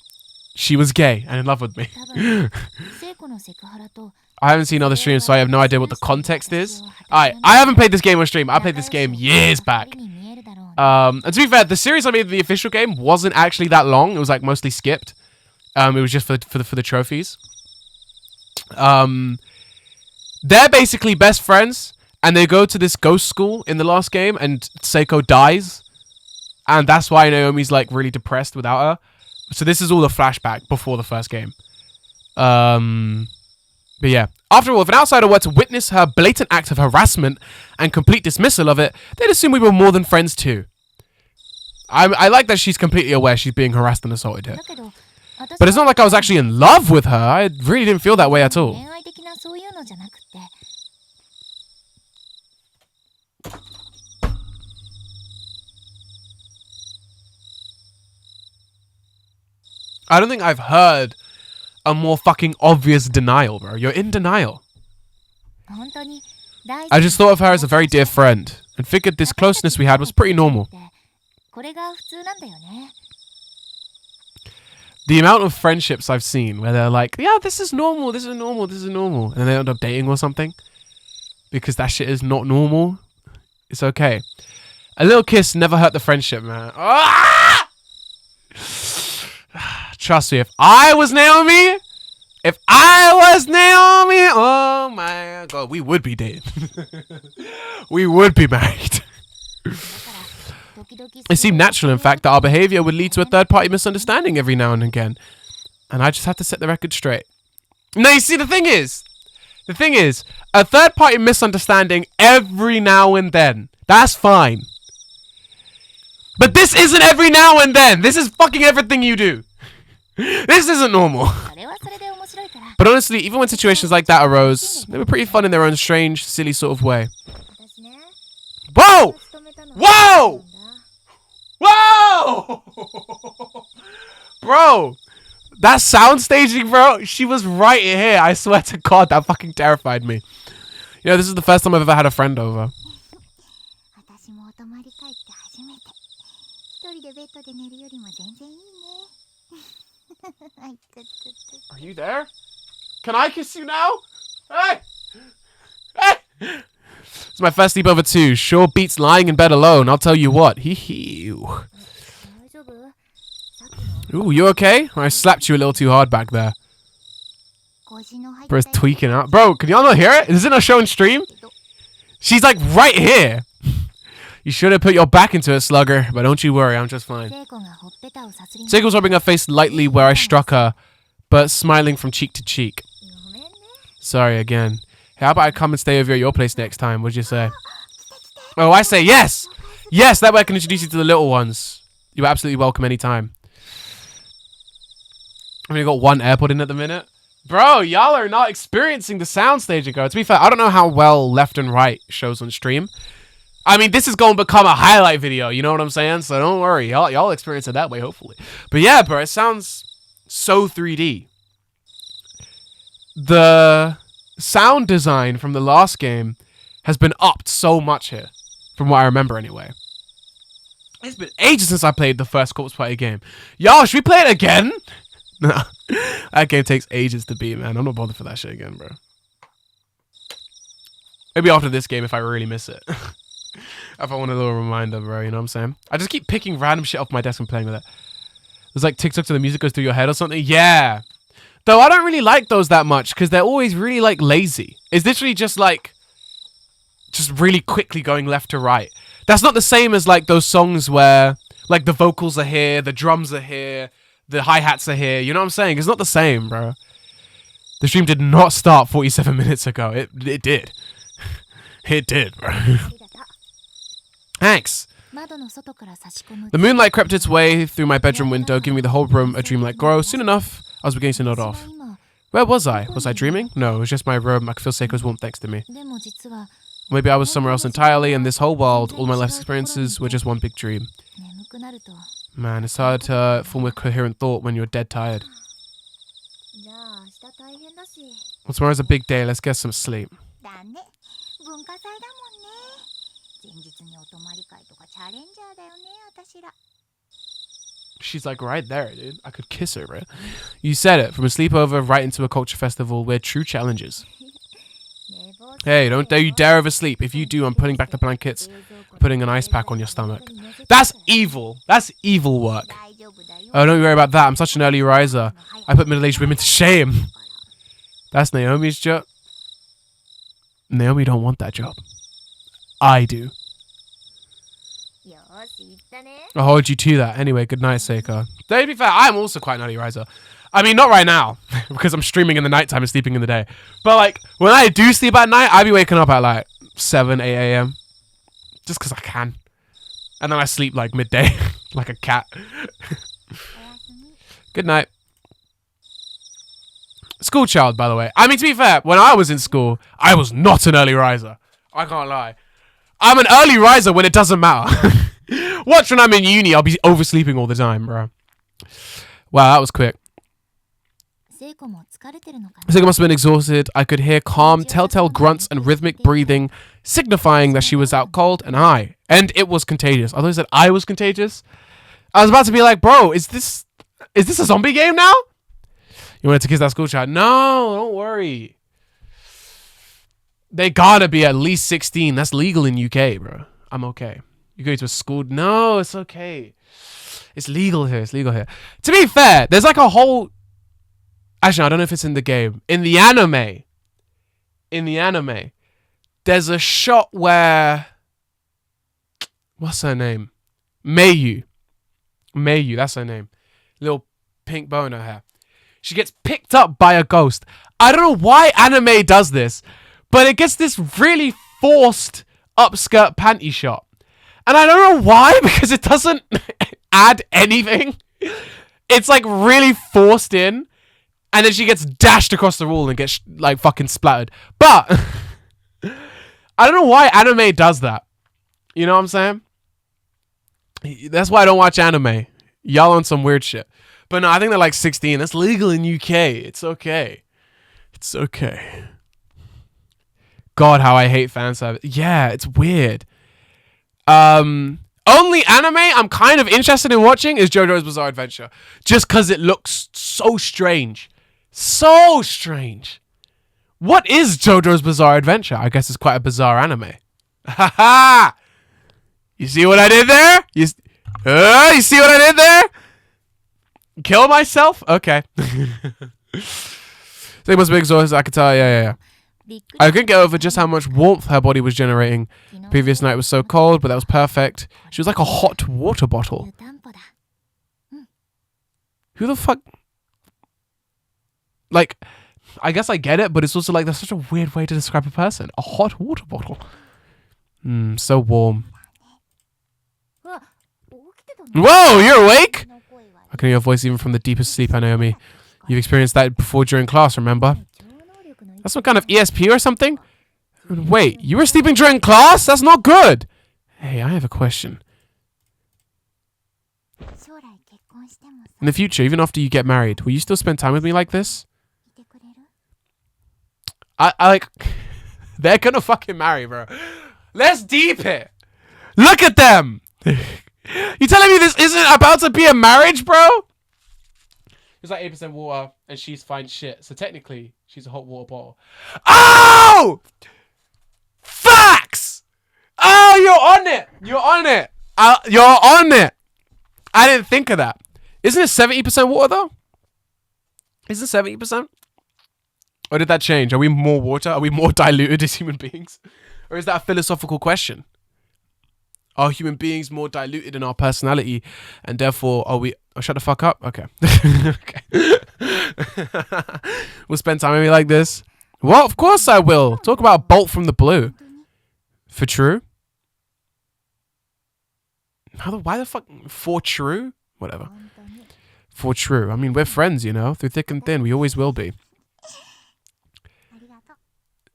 She was gay and in love with me. I haven't seen other streams, so I have no idea what the context is. I haven't played this game on stream. I played this game years back. And to be fair, the series I made of the official game wasn't actually that long. It was like mostly skipped. It was just for the trophies. They're basically best friends, and they go to this ghost school in the last game, and Seiko dies, and that's why Naomi's like really depressed without her. So this is all the flashback before the first game. But yeah, after all, if an outsider were to witness her blatant act of harassment and complete dismissal of it, they'd assume we were more than friends too. I like that she's completely aware she's being harassed and assaulted here. But it's not like I was actually in love with her. I really didn't feel that way at all. I don't think I've heard a more fucking obvious denial, bro. You're in denial. I just thought of her as a very dear friend and figured this closeness we had was pretty normal. The amount of friendships I've seen where they're like, yeah, this is normal, this is normal, this is normal. And then they end up dating or something. Because that shit is not normal. It's okay. A little kiss never hurt the friendship, man. Ah! Trust me, if I was Naomi, oh my god, we would be dating. We would be married. It seemed natural, in fact, that our behavior would lead to a third-party misunderstanding every now and again. And I just have to set the record straight. No, you see, the thing is, a third-party misunderstanding every now and then. That's fine. But this isn't every now and then. This is fucking everything you do. This isn't normal. But honestly, even when situations like that arose, they were pretty fun in their own strange, silly sort of way. Whoa! Whoa! Whoa! Bro, that sound staging, bro, she was right here. I swear to God, that fucking terrified me. You know, this is the first time I've ever had a friend over. Are you there? Can I kiss you now? Hey! Hey! It's my first sleepover too. Sure beats lying in bed alone. I'll tell you what. Hee hee. Ooh, you okay? I slapped you a little too hard back there. Bro's tweaking out. Bro, can y'all not hear it? Is it not showing stream? She's like right here. You should have put your back into it, slugger. But don't you worry, I'm just fine. Seiko was rubbing her face lightly where I struck her, but smiling from cheek to cheek. Sorry again. Hey, how about I come and stay over at your place next time? What'd you say? Oh, I say yes! Yes, that way I can introduce you to the little ones. You're absolutely welcome anytime. I've only got one AirPod in at the minute. Bro, y'all are not experiencing the sound staging, girl. To be fair, I don't know how well left and right shows on stream. I mean, this is going to become a highlight video, you know what I'm saying? So don't worry, y'all experience it that way, hopefully. But yeah, bro, it sounds so 3D. The sound design from the last game has been upped so much here, from what I remember anyway. It's been ages since I played the first Corpse Party game. Y'all, should we play it again? No, that game takes ages to beat, man. I'm not bothered for that shit again, bro. Maybe after this game if I really miss it. If I want a little reminder, bro, you know what I'm saying? I just keep picking random shit off my desk and playing with it. There's like TikToks and the music goes through your head or something. Yeah. Though I don't really like those that much because they're always really like lazy. It's literally just like, just really quickly going left to right. That's not the same as like those songs where like the vocals are here, the drums are here, the hi-hats are here. You know what I'm saying? It's not the same, bro. The stream did not start 47 minutes ago. It did. It did, bro. Thanks. The moonlight crept its way through my bedroom window, giving me the whole room a dreamlike glow. Soon enough, I was beginning to nod off. Where was I? Was I dreaming? No, it was just my room. I could feel Seiko's warmth next to me. Maybe I was somewhere else entirely, and this whole world, all my life's experiences, were just one big dream. Man, it's hard to form a coherent thought when you're dead tired. Well, tomorrow's a big day. Let's get some sleep. She's like right there, dude. I could kiss her, bro. You said it. From a sleepover right into a culture festival where true challenges. Hey, don't you dare oversleep. If you do, I'm putting back the blankets, putting an ice pack on your stomach. That's evil. That's evil work. Oh, don't worry about that. I'm such an early riser. I put middle-aged women to shame. That's Naomi's job. Naomi don't want that job. I do. I'll hold you to that. Anyway, good night, Seiko. To be fair, I'm also quite an early riser. I mean, not right now, because I'm streaming in the nighttime and sleeping in the day. But, like, when I do sleep at night, I be waking up at, like, 7, 8 a.m. Just because I can. And then I sleep, like, midday, like a cat. Good night. School child, by the way. I mean, to be fair, when I was in school, I was not an early riser. I can't lie. I'm an early riser when it doesn't matter. Watch when I'm in uni, I'll be oversleeping all the time, bro. Wow, that was quick. Seiko must have been exhausted. I could hear calm, telltale grunts and rhythmic breathing, signifying that she was out cold and high. And it was contagious. I thought he said I was contagious. I was about to be like, bro, is this a zombie game now? You wanted to kiss that school child? No, don't worry. They gotta be at least 16. That's legal in UK, bro. I'm okay. You go to a school. No, it's okay. It's legal here. It's legal here. To be fair, there's like a whole... Actually, I don't know if it's in the game. In the anime, there's a shot where... What's her name? Mayu, that's her name. Little pink bow in her hair. She gets picked up by a ghost. I don't know why anime does this, but it gets this really forced upskirt panty shot. And I don't know why, because it doesn't add anything. It's like really forced in. And then she gets dashed across the wall and gets like fucking splattered. But I don't know why anime does that. You know what I'm saying? That's why I don't watch anime. Y'all on some weird shit. But no, I think they're like 16. That's legal in UK. It's okay. It's okay. God, how I hate fan service. Yeah, it's weird. Only anime I'm kind of interested in watching is JoJo's Bizarre Adventure. Just because it looks so strange. So strange. What is JoJo's Bizarre Adventure? I guess it's quite a bizarre anime. Ha ha! You see what I did there? You see what I did there? Kill myself? Okay. They must be exhausted, I could tell. Yeah. I couldn't get over just how much warmth her body was generating. Previous night was so cold, but that was perfect. She was like a hot water bottle. Who the fuck? Like, I guess I get it, but it's also like, that's such a weird way to describe a person. A hot water bottle. So warm. Whoa, you're awake? I can hear your voice even from the deepest sleep, Naomi. You've experienced that before during class, remember? That's some kind of ESP or something? Wait, you were sleeping during class? That's not good. Hey, I have a question. In the future, even after you get married, will you still spend time with me like this? I like... They're gonna fucking marry, bro. Let's deep it. Look at them. You telling me this isn't about to be a marriage, bro? It's like 8% water, and she's fine shit. So technically, she's a hot water bottle. Oh! Facts! Oh, you're on it. You're on it. You're on it. I didn't think of that. Isn't it 70% water, though? Is it 70%? Or did that change? Are we more water? Are we more diluted as human beings? Or is that a philosophical question? Are human beings more diluted in our personality, and therefore are we... Oh, shut the fuck up. Okay. Okay. We'll spend time with me like this. Well, of course I will. Talk about a bolt from the blue. For true? Why the fuck? For true? Whatever. For true. I mean, we're friends, you know? Through thick and thin. We always will be.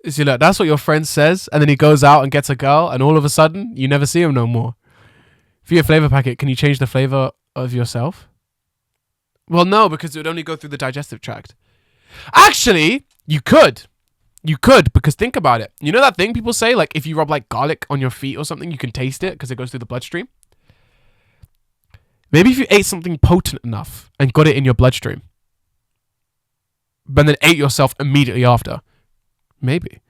See, look, that's what your friend says, and then he goes out and gets a girl, and all of a sudden, you never see him no more. For your flavor packet, can you change the flavor of yourself? Well, no, because it would only go through the digestive tract. Actually, you could. You could, because think about it. You know that thing people say, like, if you rub, like, garlic on your feet or something, you can taste it because it goes through the bloodstream? Maybe if you ate something potent enough and got it in your bloodstream, but then ate yourself immediately after. Maybe.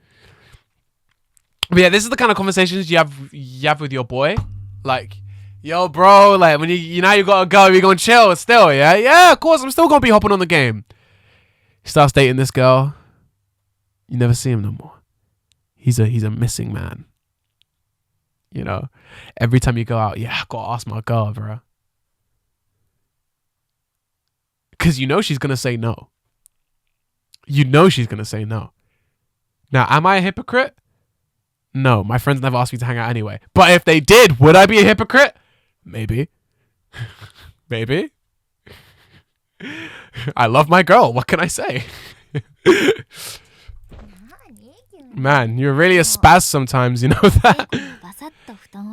But yeah, this is the kind of conversations you have with your boy. Like, yo, bro, like, when you know you gotta go, you're gonna chill still, yeah? Yeah, of course, I'm still gonna be hopping on the game. He starts dating this girl. You never see him no more. He's a missing man. You know? Every time you go out, yeah, I gotta ask my girl, bro. Because you know she's gonna say no. You know she's gonna say no. Now, am I a hypocrite? No, my friends never asked me to hang out anyway. But if they did, would I be a hypocrite? Maybe. Maybe. I love my girl. What can I say? Man, you're really a spaz sometimes, you know that?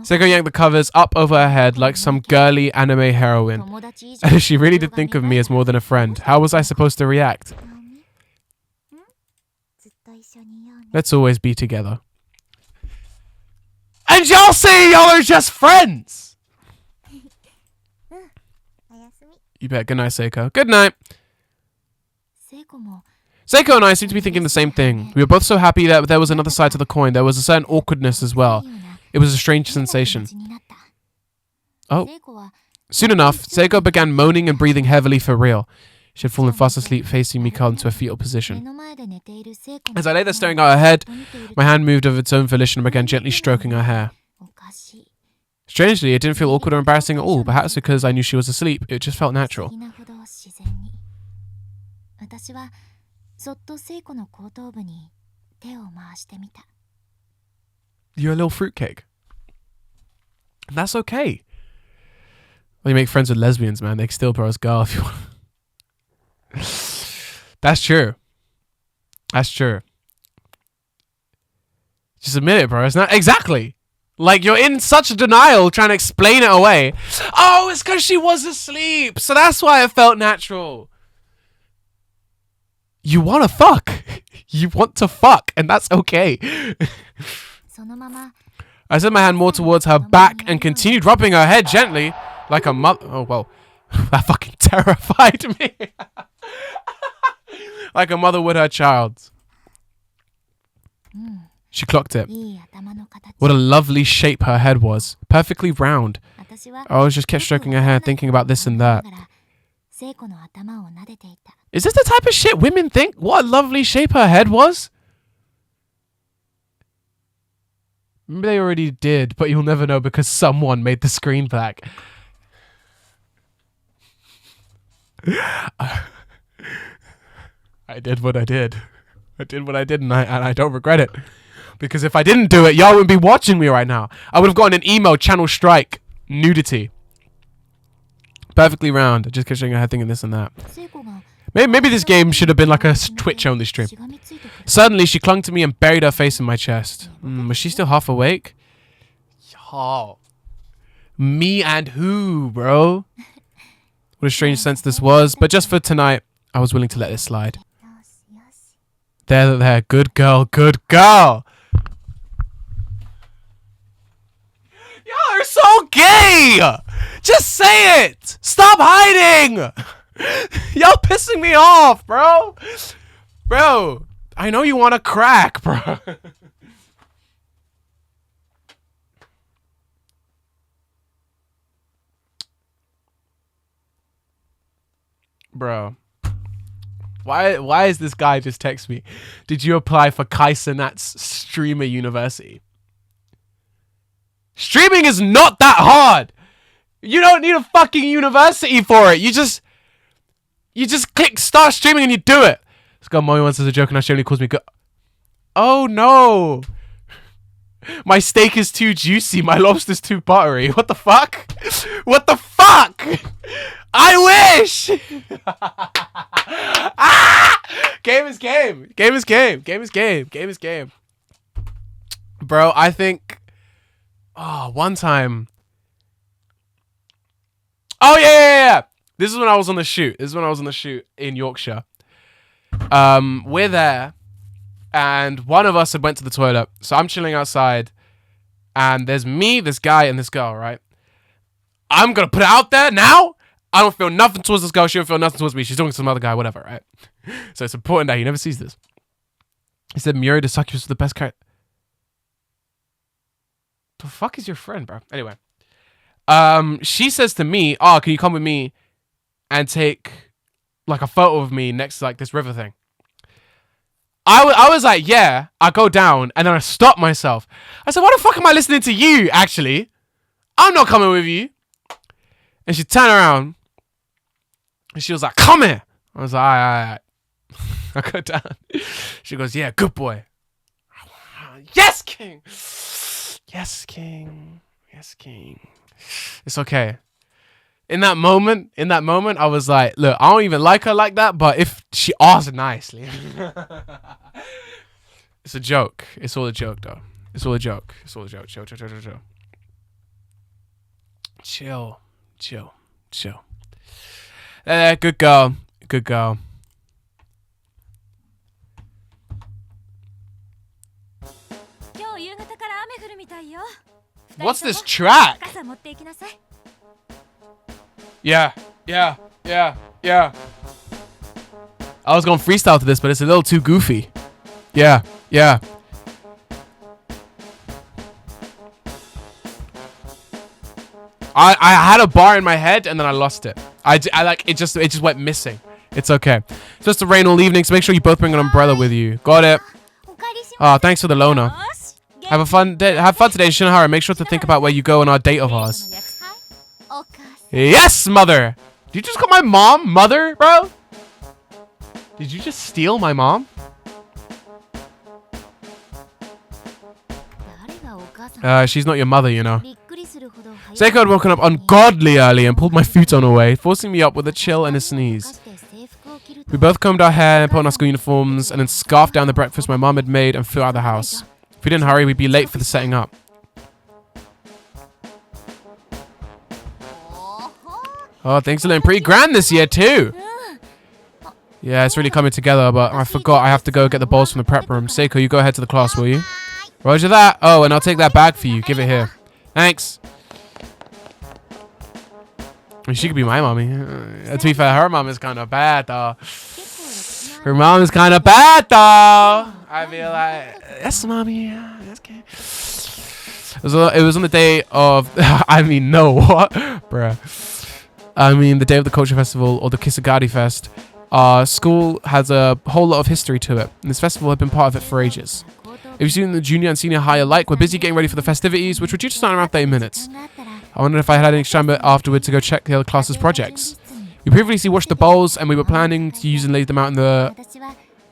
Seiko yanked the covers up over her head like some girly anime heroine. And she really did think of me as more than a friend. How was I supposed to react? Let's always be together. And y'all say y'all are just friends! You bet. Good night, Seiko. Good night. Seiko and I seem to be thinking the same thing. We were both so happy that there was another side to the coin. There was a certain awkwardness as well. It was a strange sensation. 気になった Oh. 聖子は Soon enough, Seiko began moaning and breathing heavily for real. She had fallen fast asleep, facing me curled into a fetal 目 position. の前で寝ている聖子 As I lay there staring at her head, を見ている my hand moved of its own volition and began gently stroking her hair. おかしい Strangely, it didn't feel awkward or embarrassing at all. Perhaps because I knew she was asleep, it just felt 不 natural. 思議なほど自然に私はそっと聖子の後頭部に手を回してみた You're a little fruitcake. That's okay. Well, you make friends with lesbians, man. They can still bros girl if you want. That's true. That's true. Just admit it, bro. It's not exactly. Like, you're in such denial trying to explain it away. Oh, it's because she was asleep. So that's why it felt natural. You want to fuck. You want to fuck. And that's okay. そのまま I set my hand more towards her back and continued rubbing her head gently like a mother. Oh, well. That fucking terrified me. Like a mother would her child. She clocked it. いい頭の形 What a lovely shape her head was. Perfectly round. 私は I was just kept stroking her hair, thinking about this and that. 聖子の頭を撫でていた Is this the type of shit women think? What a lovely shape her head was? Maybe they already did, but you'll never know because someone made the screen black. I did what I did. I did what I did, and I don't regret it. Because if I didn't do it, y'all wouldn't be watching me right now. I would have gotten an email, channel strike, nudity. Perfectly round. I just kept showing her head thinking this and that. 聖子が Maybe this game should have been like a Twitch-only stream. しがみついてくる Suddenly, she clung to me and buried her face in my chest. Was she still half awake? Yo. Me and who, bro? What a strange sense this was. But just for tonight, I was willing to let it slide. よしよし There. Good girl, good girl. Y'all are so gay. Just say it. Stop hiding. Y'all pissing me off, bro. Bro, I know you want to crack, bro. Bro. Why is this guy just text me? Did you apply for Kaisenat's Streamer University? Streaming is not that hard. You don't need a fucking university for it. You just click start streaming and you do it. This guy Molly once as a joke and now she only calls me good. Oh no. My steak is too juicy. My lobster's too buttery. What the fuck? What the fuck? I wish. Ah! Game is game. Game is game. Game is game. Game is game. Bro, I think. Oh, one time. Oh yeah. This is when I was on the shoot. In Yorkshire. We're there, and one of us had went to the toilet. So I'm chilling outside, and there's me, this guy, and this girl. Right. I'm gonna put it out there now. I don't feel nothing towards this girl. She don't feel nothing towards me. She's talking to some other guy. Whatever. Right. So it's important that he never sees this. He said Miuri the Succubus was the best character. The fuck is your friend, bro? Anyway. She says to me, "Oh, can you come with me and take like a photo of me next to like this river thing?" I was like, "Yeah." I go down and then I stop myself. I said, "Why the fuck am I listening to you? Actually, I'm not coming with you." And she turned around and she was like, "Come here." I was like, "All right." I go down. She goes, "Yeah, good boy." Yes, king. Yes, king. Yes, king. It's okay. In that moment, I was like, look, I don't even like her like that, but if she asks nicely. It's a joke. It's all a joke, though. It's all a joke. It's all a joke. Chill. Chill. Good girl. Good girl. What's this track? Yeah. I was going freestyle to this, but it's a little too goofy. Yeah. I had a bar in my head and then I lost it. I like it just went missing. It's okay. It's just a rain all evening, so make sure you both bring an umbrella with you. Got it. Oh, thanks for the loaner. Have a fun day. Have fun today, Shinohara. Make sure to think about where you go on our date of ours. Yes, mother. Did you just call my mom mother, bro? Did you just steal my mom? She's not your mother, you know. Seiko had woken up ungodly early and pulled my futon away, forcing me up with a chill and a sneeze. We both combed our hair and put on our school uniforms and then scarfed down the breakfast my mom had made and flew out of the house. If we didn't hurry, we'd be late for the setting up. Oh, things are looking pretty grand this year too. Yeah, it's really coming together, but I forgot I have to go get the bowls from the prep room. Seiko, you go ahead to the class, will you? Roger that. Oh, and I'll take that bag for you. Give it here. Thanks. She could be my mommy. To be fair, her mom is kind of bad, though. Her mom is kind of bad, though. I feel like... Yes, mommy. That's okay. It was on the day of... I mean, no. What? Bruh. I mean, the day of the Culture Festival, or the Kisagari Fest. Our school has a whole lot of history to it. And this festival had been part of it for ages. If you've seen the junior and senior high alike, we're busy getting ready for the festivities, which were due to start in around 30 minutes. I wondered if I had any time afterward to go check the other classes' projects. We previously watched the bowls, and we were planning to use and lay them out in the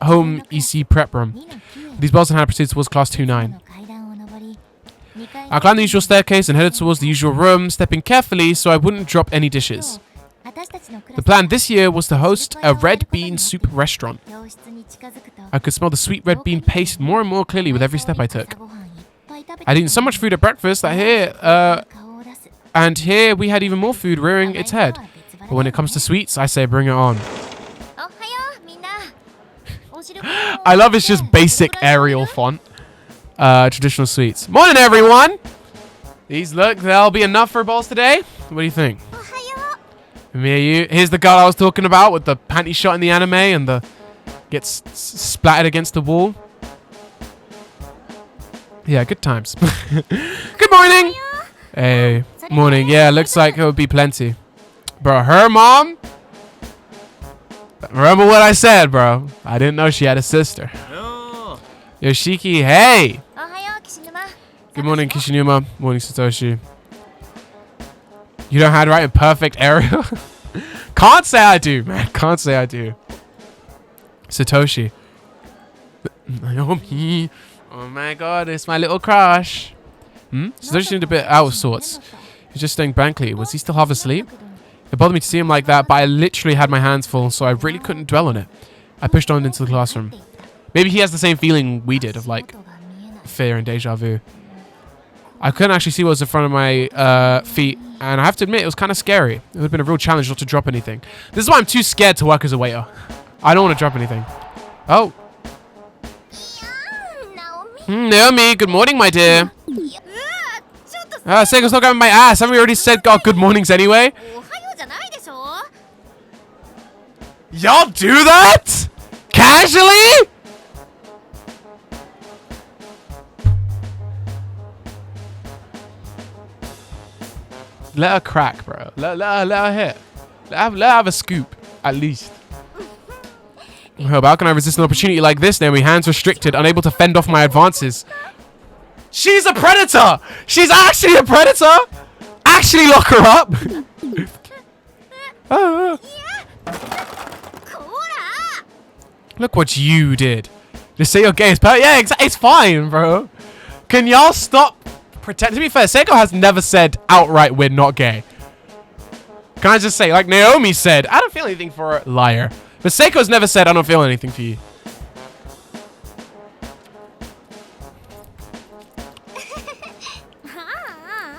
home EC prep room. These bowls and had proceeded towards class 2-9. I climbed the usual staircase and headed towards the usual room, stepping carefully so I wouldn't drop any dishes. The plan this year was to host a red bean soup restaurant. I could smell the sweet red bean paste more and more clearly with every step I took. I'd eaten so much food at breakfast that here we had even more food rearing its head. But when it comes to sweets, I say bring it on. I love it's just basic Arial font. Traditional sweets. Morning, everyone! There'll be enough for bowls today? What do you think? Here's the girl I was talking about with the panty shot in the anime and the gets splattered against the wall. Yeah, good times. Good morning! Hey, morning. Yeah, looks like it would be plenty. Bro, her mom? Remember what I said, bro. I didn't know she had a sister. Yoshiki, hey! Good morning, Kishinuma. Morning, Satoshi. You don't handwrite in perfect Arial? Can't say I do, man. Can't say I do. Satoshi. Naomi. Oh my god, it's my little crush. Satoshi seemed a bit out of sorts. He's just staring blankly. Was he still half asleep? It bothered me to see him like that, but I literally had my hands full, so I really couldn't dwell on it. I pushed on into the classroom. Maybe he has the same feeling we did of like fear and deja vu. I couldn't actually see what was in front of my feet, and I have to admit, it was kind of scary. It would have been a real challenge not to drop anything. This is why I'm too scared to work as a waiter. I don't want to drop anything. Oh. Naomi, good morning, my dear. Seiko's not grabbing my ass. Haven't we already said good mornings anyway? Y'all do that? Casually? Let her crack, bro. Let her hit. Let her have a scoop, at least. Oh, but how can I resist an opportunity like this, Naomi? Hands restricted, unable to fend off my advances. She's a predator! She's actually a predator! Actually lock her up! Look what you did. Just say you're gay. Yeah, it's fine, bro. Can y'all stop pretending? To be fair, Seiko has never said outright we're not gay. Can I just say, like Naomi said, I don't feel anything for a liar. But Seiko's never said I don't feel anything for you.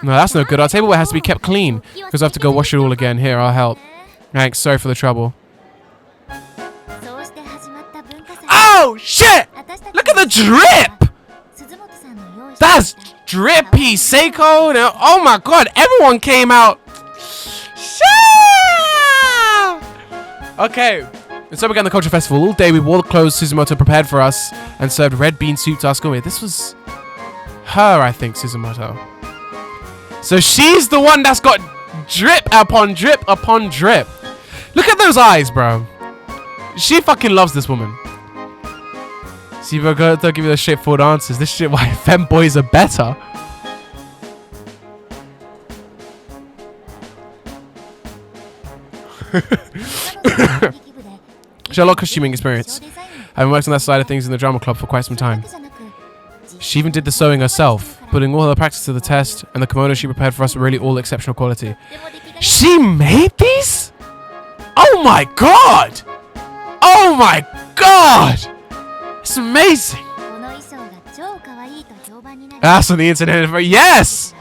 No, that's no good. Our tableware has to be kept clean because I have to go wash it all again. Here, I'll help. Thanks. Sorry for the trouble. Oh, shit! Look at the drip! That's drippy, Seiko. Oh my god, everyone came out. Okay. And so we began the Culture Festival. All day we wore the clothes Suzumoto prepared for us and served red bean soup to our schoolmate. This was her, I think, Suzumoto. So she's the one that's got drip upon drip upon drip. Look at those eyes, bro. She fucking loves this woman. See, bro, don't give me those straightforward answers. This shit, why femboys are better. Sherlock costuming experience. I've worked on that side of things in the drama club for quite some time. She even did the sewing herself, putting all her practice to the test, and the kimono she prepared for us were really all exceptional quality. She made these? Oh my god! Oh my god! It's amazing! That's on the internet. Yes!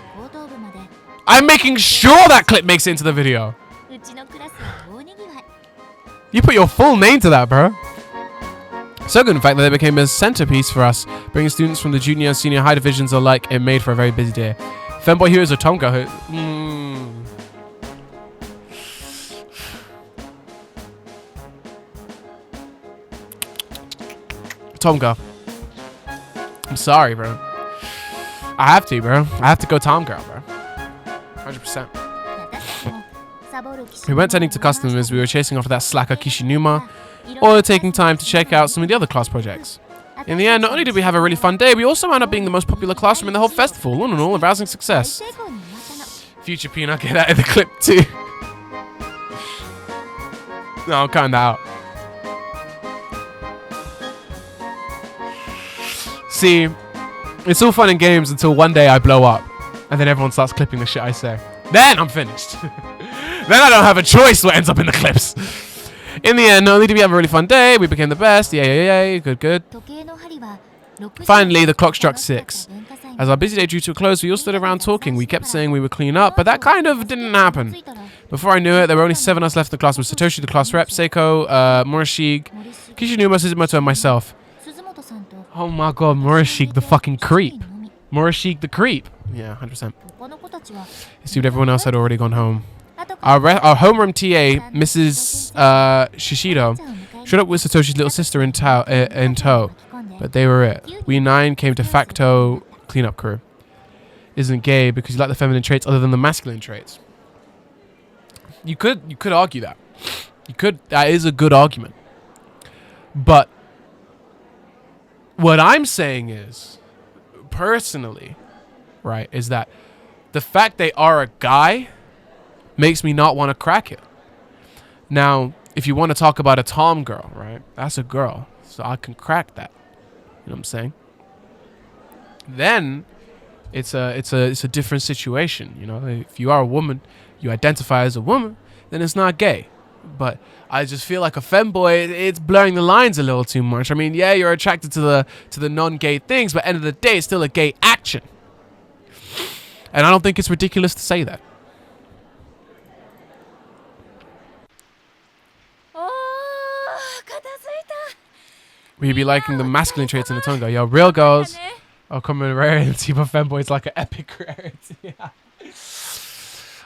I'm making sure that clip makes it into the video. You put your full name to that, bro. So good, in fact, that they became a centerpiece for us, bringing students from the junior and senior high divisions alike. It made for a very busy day. Femboy heroes are Tomga. Tomga. I'm sorry, bro. I have to, bro. I have to go Tom Girl, bro. 100%. We weren't tending to customers. We were chasing after that slacker Kishinuma, or taking time to check out some of the other class projects. In the end, not only did we have a really fun day, we also wound up being the most popular classroom in the whole festival. All in all, a rousing success. Future Peanut, get out of the clip too. No, I'm cutting that out. See, it's all fun and games until one day I blow up, and then everyone starts clipping the shit I say. Then I'm finished. Then I don't have a choice what ends up in the clips. In the end, not only did we have a really fun day, we became the best. Yay. Good. Finally, the clock struck 6. As our busy day drew to a close, we all stood around talking. We kept saying we would clean up, but that kind of didn't happen. Before I knew it, there were only 7 of us left in the class, with Satoshi, the class rep, Seiko, Morishige, Kishinuma, Suzumoto, and myself. Oh my god, Morishige, the fucking creep. Morishige, the creep. Yeah, 100%. It seemed everyone else had already gone home. Our homeroom TA, Mrs. Shishido, showed up with Satoshi's little sister in tow, but they were it. We 9 came de facto cleanup crew. Isn't gay because you like the feminine traits other than the masculine traits. You could argue that. That is a good argument. But what I'm saying is, personally, right, is that the fact they are a guy makes me not want to crack it. Now, if you want to talk about a Tom girl, right? That's a girl. So I can crack that. You know what I'm saying? Then it's a different situation, you know? If you are a woman, you identify as a woman, then it's not gay. But I just feel like a femboy, it's blurring the lines a little too much. I mean, yeah, you're attracted to the non-gay things, but at the end of the day, it's still a gay action. And I don't think it's ridiculous to say that. Will you be liking the masculine traits in the Tonga? Yo, real girls are coming rarity, but femboys like an epic rarity. Yeah.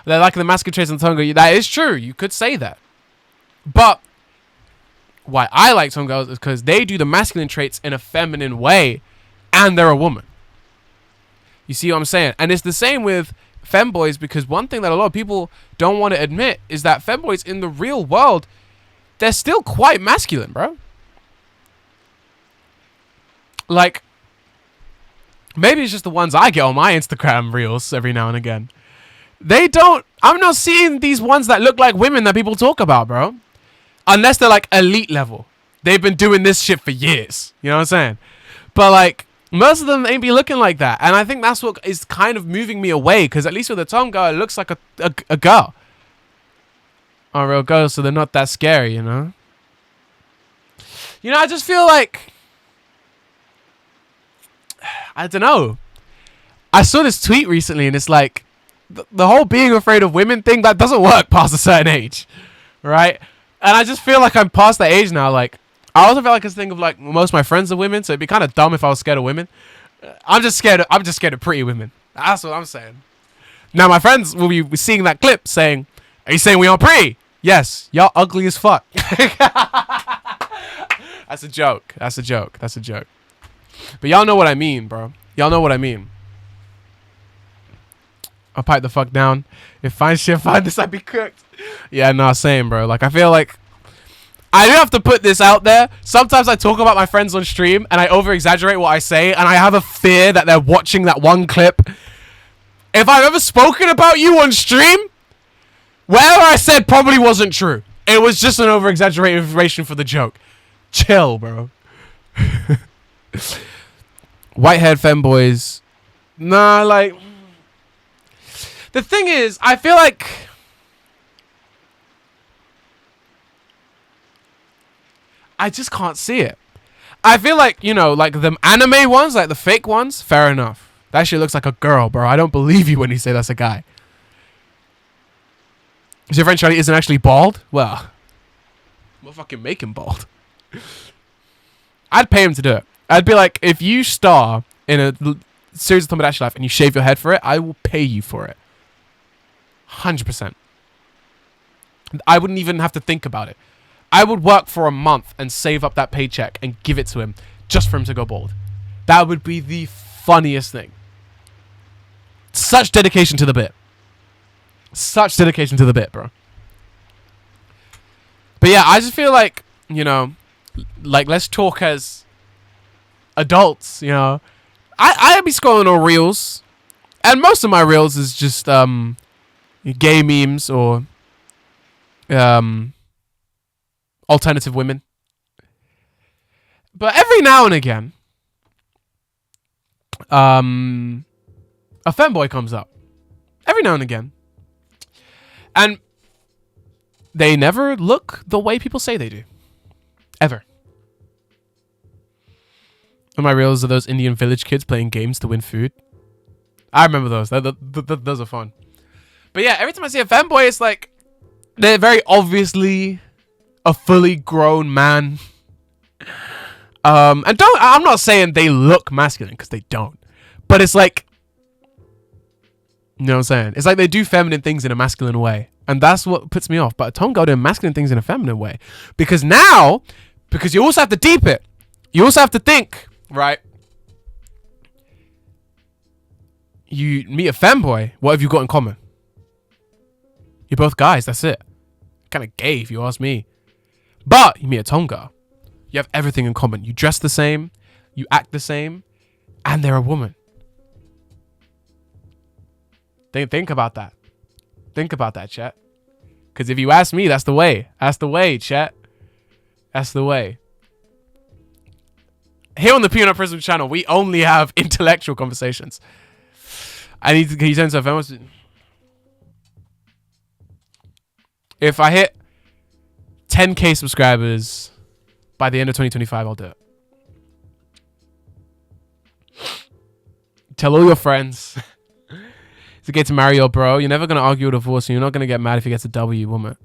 They're liking the masculine traits in the Tonga. That is true. You could say that. But why I like Tonga girls is because they do the masculine traits in a feminine way, and they're a woman. You see what I'm saying? And it's the same with femboys, because one thing that a lot of people don't want to admit is that femboys in the real world, they're still quite masculine, bro. Like, maybe it's just the ones I get on my Instagram reels every now and again. I'm not seeing these ones that look like women that people talk about, bro. Unless they're like elite level. They've been doing this shit for years. You know what I'm saying? But like, most of them ain't be looking like that. And I think that's what is kind of moving me away. Because at least with the Tom girl, it looks like a girl. Or real girls, so they're not that scary, you know? You know, I just feel like, I don't know. I saw this tweet recently and it's like, the whole being afraid of women thing, that doesn't work past a certain age. Right? And I just feel like I'm past that age now. Like, I also feel like this thing of like, most of my friends are women, so it'd be kind of dumb if I was scared of women. I'm just scared of pretty women. That's what I'm saying. Now my friends will be seeing that clip saying, are you saying we aren't pretty? Yes, y'all ugly as fuck. That's a joke. That's a joke. That's a joke. But y'all know what I mean, bro. Y'all know what I mean. I'll pipe the fuck down. If fine shit find this, I'd be cooked. Yeah, no, same, bro. Like, I feel like I do have to put this out there. Sometimes I talk about my friends on stream and I over-exaggerate what I say, and I have a fear that they're watching that one clip. If I've ever spoken about you on stream, whatever I said probably wasn't true. It was just an over-exaggerated information for the joke. Chill, bro. White-haired femboys. Nah, like... The thing is, I feel like... I just can't see it. I feel like, you know, like the anime ones, like the fake ones, fair enough. That shit looks like a girl, bro. I don't believe you when you say that's a guy. Is your friend Charlie isn't actually bald? Well, we'll fucking make him bald. I'd pay him to do it. I'd be like, if you star in a series of Tomodachi Life and you shave your head for it, I will pay you for it. 100%. I wouldn't even have to think about it. I would work for a month and save up that paycheck and give it to him just for him to go bald. That would be the funniest thing. Such dedication to the bit. Such dedication to the bit, bro. But yeah, I just feel like, you know, like, let's talk as adults, you know. I'd be scrolling on reels, and most of my reels is just gay memes or alternative women. But every now and again, a femboy comes up. Every now and again. And they never look the way people say they do. Ever. And my reels are those Indian village kids playing games to win food. I remember those. Those are fun. But yeah, every time I see a femboy, it's like they're very obviously a fully grown man. And I'm not saying they look masculine, because they don't. But it's like, you know what I'm saying? It's like they do feminine things in a masculine way. And that's what puts me off. But a Tonga doing masculine things in a feminine way. Because now, because you also have to deep it. You also have to think, right? You meet a femboy, what have you got in common? You're both guys, that's it. Kind of gay if you ask me. But you meet a Tonga, you have everything in common. You dress the same, you act the same, and they're a woman. Think about that. Think about that, chat. Because if you ask me, that's the way. That's the way, chat. That's the way. Here on the Peanut Prism channel, we only have intellectual conversations. I need to... Can you send some famous... If I hit 10k subscribers by the end of 2025, I'll do it. Tell all your friends to get to marry your bro. You're never going to argue a divorce, and you're not going to get mad if he gets a W woman.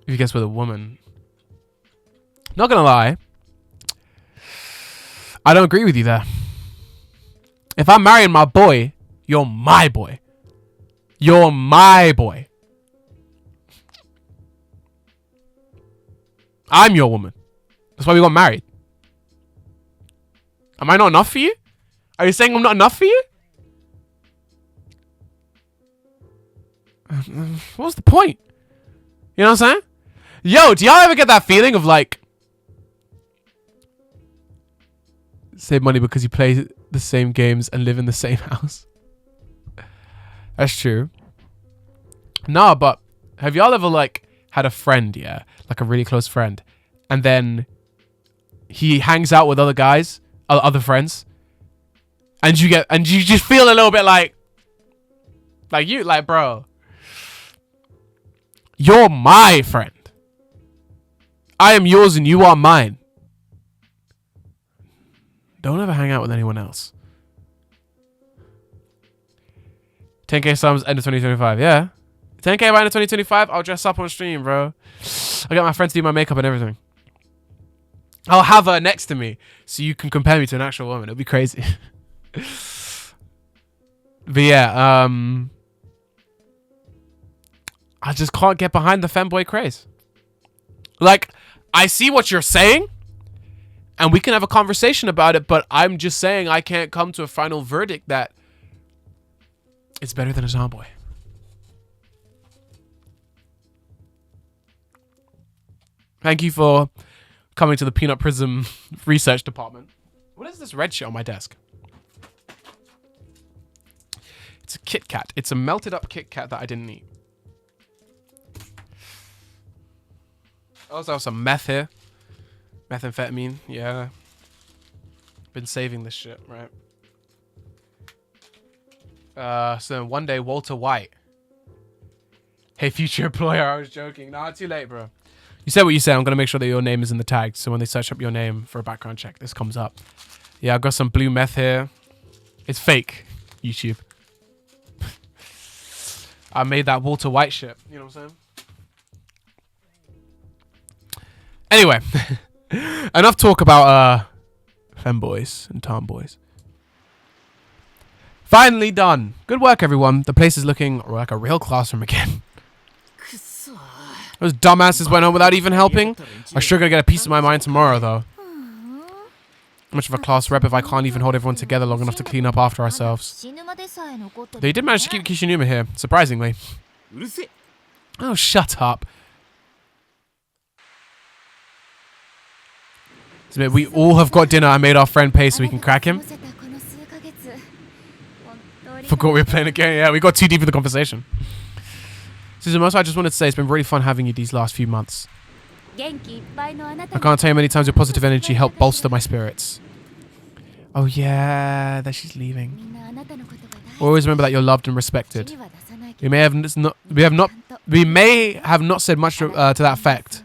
If he gets with a woman. Not going to lie. I don't agree with you there. If I'm marrying my boy, you're my boy. You're my boy. I'm your woman. That's why we got married. Am I not enough for you? Are you saying I'm not enough for you? What's the point? You know what I'm saying? Yo, do y'all ever get that feeling of like, save money because you play the same games and live in the same house? That's true. Nah, but have y'all ever like had a friend, yeah, like a really close friend, and then he hangs out with other guys, other friends, and you just feel a little bit like bro, you're my friend. I am yours and you are mine. Don't ever hang out with anyone else. 10k subs end of 2025. Yeah. 10k by end of 2025. I'll dress up on stream, bro. I'll get my friends to do my makeup and everything. I'll have her next to me so you can compare me to an actual woman. It'll be crazy. But yeah, I just can't get behind the femboy craze. Like, I see what you're saying, and we can have a conversation about it, but I'm just saying I can't come to a final verdict that it's better than a tomboy. Thank you for coming to the Peanut Prism research department. What is this red shit on my desk? It's a Kit Kat. It's a melted up Kit Kat that I didn't eat. Also have some meth here. Methamphetamine, yeah. Been saving this shit, right? So then one day, Walter White. Hey, future employer, I was joking. Nah, too late, bro. You said what you said. I'm going to make sure that your name is in the tag. So when they search up your name for a background check, this comes up. Yeah, I've got some blue meth here. It's fake, YouTube. I made that Walter White shit. You know what I'm saying? Anyway. Enough talk about femboys and tomboys. Finally done. Good work, everyone. The place is looking like a real classroom again. Those dumbasses went on without even helping. I'm sure gonna get a piece of my mind tomorrow, though. How much of a class rep if I can't even hold everyone together long enough to clean up after ourselves? They did manage to keep Kishinuma here, surprisingly. Oh, shut up. We all have got dinner. I made our friend pay so we can crack him. Forgot we were playing a game. Yeah, we got too deep in the conversation. Suzumoto, I just wanted to say it's been really fun having you these last few months. I can't tell you how many times your positive energy helped bolster my spirits. Oh yeah, that she's leaving. Always remember that you're loved and respected. We may have not said much to that effect,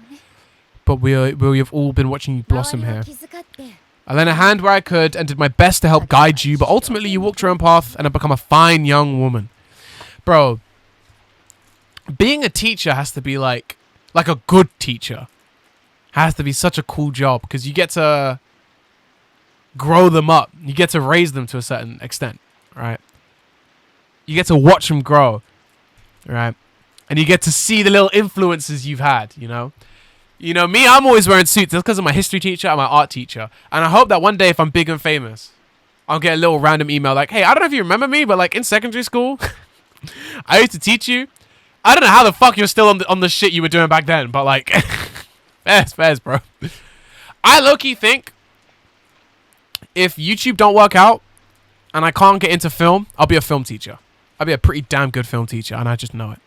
but we have all been watching you blossom here. I lent a hand where I could and did my best to help guide you, but ultimately you walked your own path and have become a fine young woman. Bro, being a teacher has to be like a good teacher. Has to be such a cool job because you get to grow them up. You get to raise them to a certain extent, right? You get to watch them grow, right? And you get to see the little influences you've had, you know? You know, me, I'm always wearing suits. That's because of my history teacher and my art teacher. And I hope that one day if I'm big and famous, I'll get a little random email like, hey, I don't know if you remember me, but like in secondary school, I used to teach you. I don't know how the fuck you're still on the shit you were doing back then, but like, fairs, bro. I low-key think if YouTube don't work out and I can't get into film, I'll be a film teacher. I'll be a pretty damn good film teacher, and I just know it.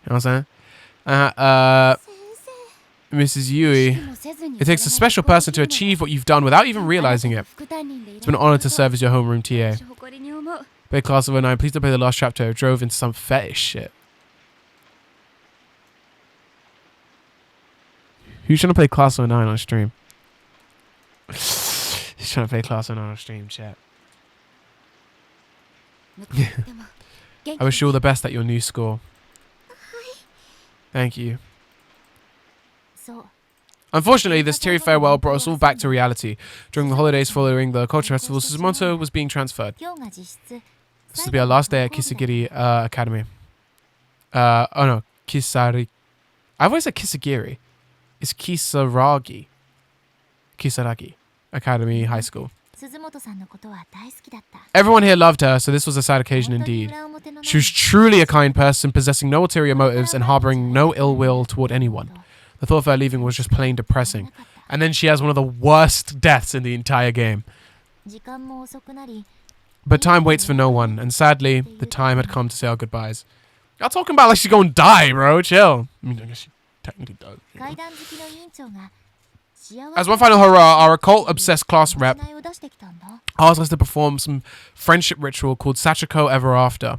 You know what I'm saying? Mrs. Yui, it takes a special person to achieve what you've done without even realizing it. It's been an honor to serve as your homeroom TA. Play Class of 09, please don't play the last chapter. I drove into some fetish shit. Who's trying to play Class of 09 on stream? He's trying to play Class of 09 on stream, chat. I wish you all the best at your new school. Thank you. Unfortunately, this teary farewell brought us all back to reality. During the holidays following the culture festival, Suzumoto was being transferred. This will be our last day at Kisagiri Academy. Oh no, Kisari. I've always said Kisagiri. It's Kisaragi Academy High School. Everyone here loved her, so this was a sad occasion indeed. She was truly a kind person, possessing no ulterior motives and harboring no ill will toward anyone. The thought of her leaving was just plain depressing. And then she has one of the worst deaths in the entire game. But time waits for no one, and sadly, the time had come to say our goodbyes. Y'all talking about like she's gonna die, bro. Chill. I mean, I guess she technically does. You know? As one final hurrah, our occult-obsessed class rep asked us to perform some friendship ritual called Sachiko Ever After.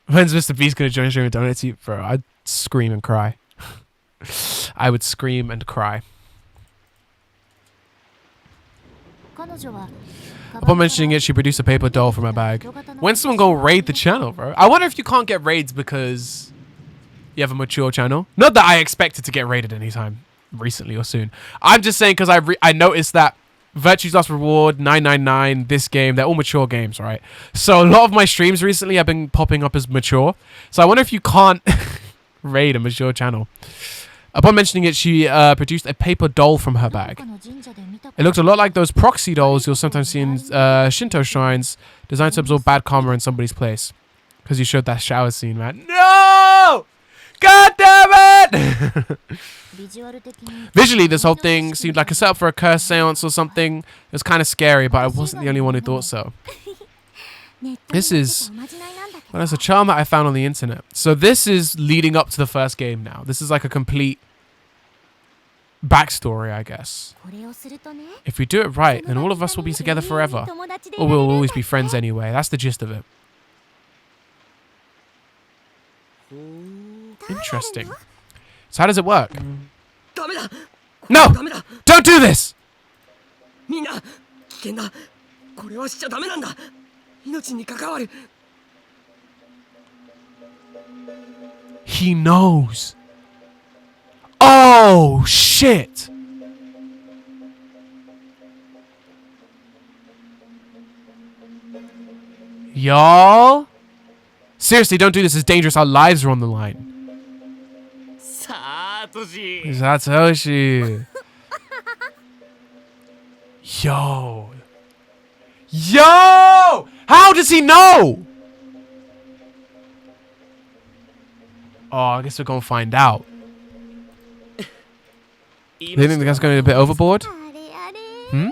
When's Mr. Beast gonna join stream and donate to you? Bro, I'd scream and cry. I would scream and cry. Upon mentioning it, she produced a paper doll from her bag. When's someone gonna raid the channel, bro? I wonder if you can't get raids because you have a mature channel. Not that I expect it to get raided anytime recently or soon. I'm just saying because I noticed that Virtue's Last Reward, 999, this game, they're all mature games, right? So a lot of my streams recently have been popping up as mature. So I wonder if you can't raid a mature channel. Upon mentioning it, she produced a paper doll from her bag. It looked a lot like those proxy dolls you'll sometimes see in Shinto shrines, designed to absorb bad karma in somebody's place. Because you showed that shower scene, man. No! God damn it! Visually, this whole thing seemed like a setup for a curse seance or something. It was kind of scary, but I wasn't the only one who thought so. This is... Well, that's a charm that I found on the internet. So this is leading up to the first game now. This is like a complete backstory, I guess. If we do it right, then all of us will be together forever. Or we'll always be friends anyway. That's the gist of it. Interesting. So how does it work? No! Don't do this! He knows. Oh, shit. Y'all? Seriously, don't do this. It's dangerous. Our lives are on the line. Satoshi. Yo. Yo! How does he know? Oh, I guess we're gonna find out. Do you think the guy's going a bit overboard? Hmm?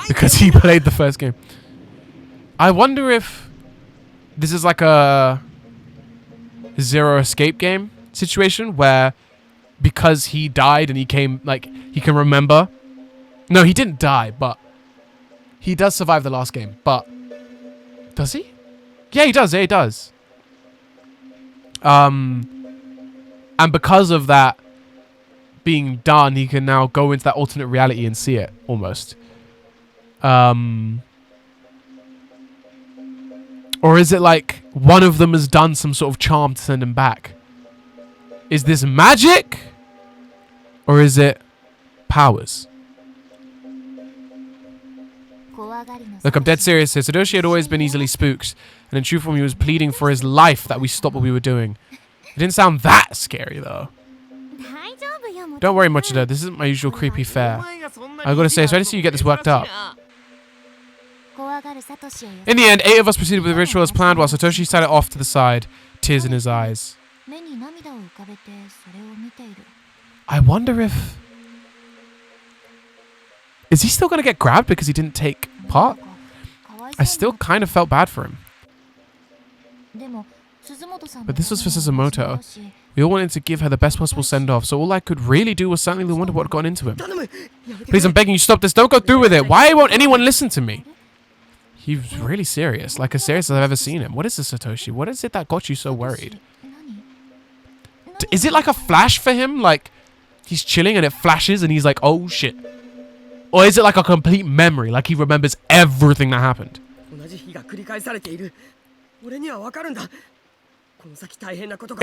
Because he played the first game. I wonder if this is like a Zero Escape game situation where because he died and he came, like, he can remember. No, he didn't die, but he does survive the last game. But does he? Yeah, he does. Yeah, he does. And because of that being done, he can now go into that alternate reality and see it almost. Or is it like one of them has done some sort of charm to send him back? Is this magic? Or is it powers? Look, I'm dead serious here. Satoshi had always been easily spooked, and in true form, he was pleading for his life that we stop what we were doing. It didn't sound that scary, though. Don't worry, Mochida. This isn't my usual creepy fare. I gotta say, it's ready to see you get this worked up. In the end, 8 of us proceeded with the ritual as planned, while Satoshi sat it off to the side, tears in his eyes. I wonder if... Is he still going to get grabbed because he didn't take part? I still kind of felt bad for him. But this was for Suzumoto. We all wanted to give her the best possible send-off, so all I could really do was silently wonder what had gone into him. Please, I'm begging you, stop this. Don't go through with it. Why won't anyone listen to me? He's really serious. Like as serious as I've ever seen him. What is this, Satoshi? What is it that got you so worried? Is it like a flash for him? Like he's chilling and it flashes and he's like, oh shit. Or is it like a complete memory? Like he remembers everything that happened?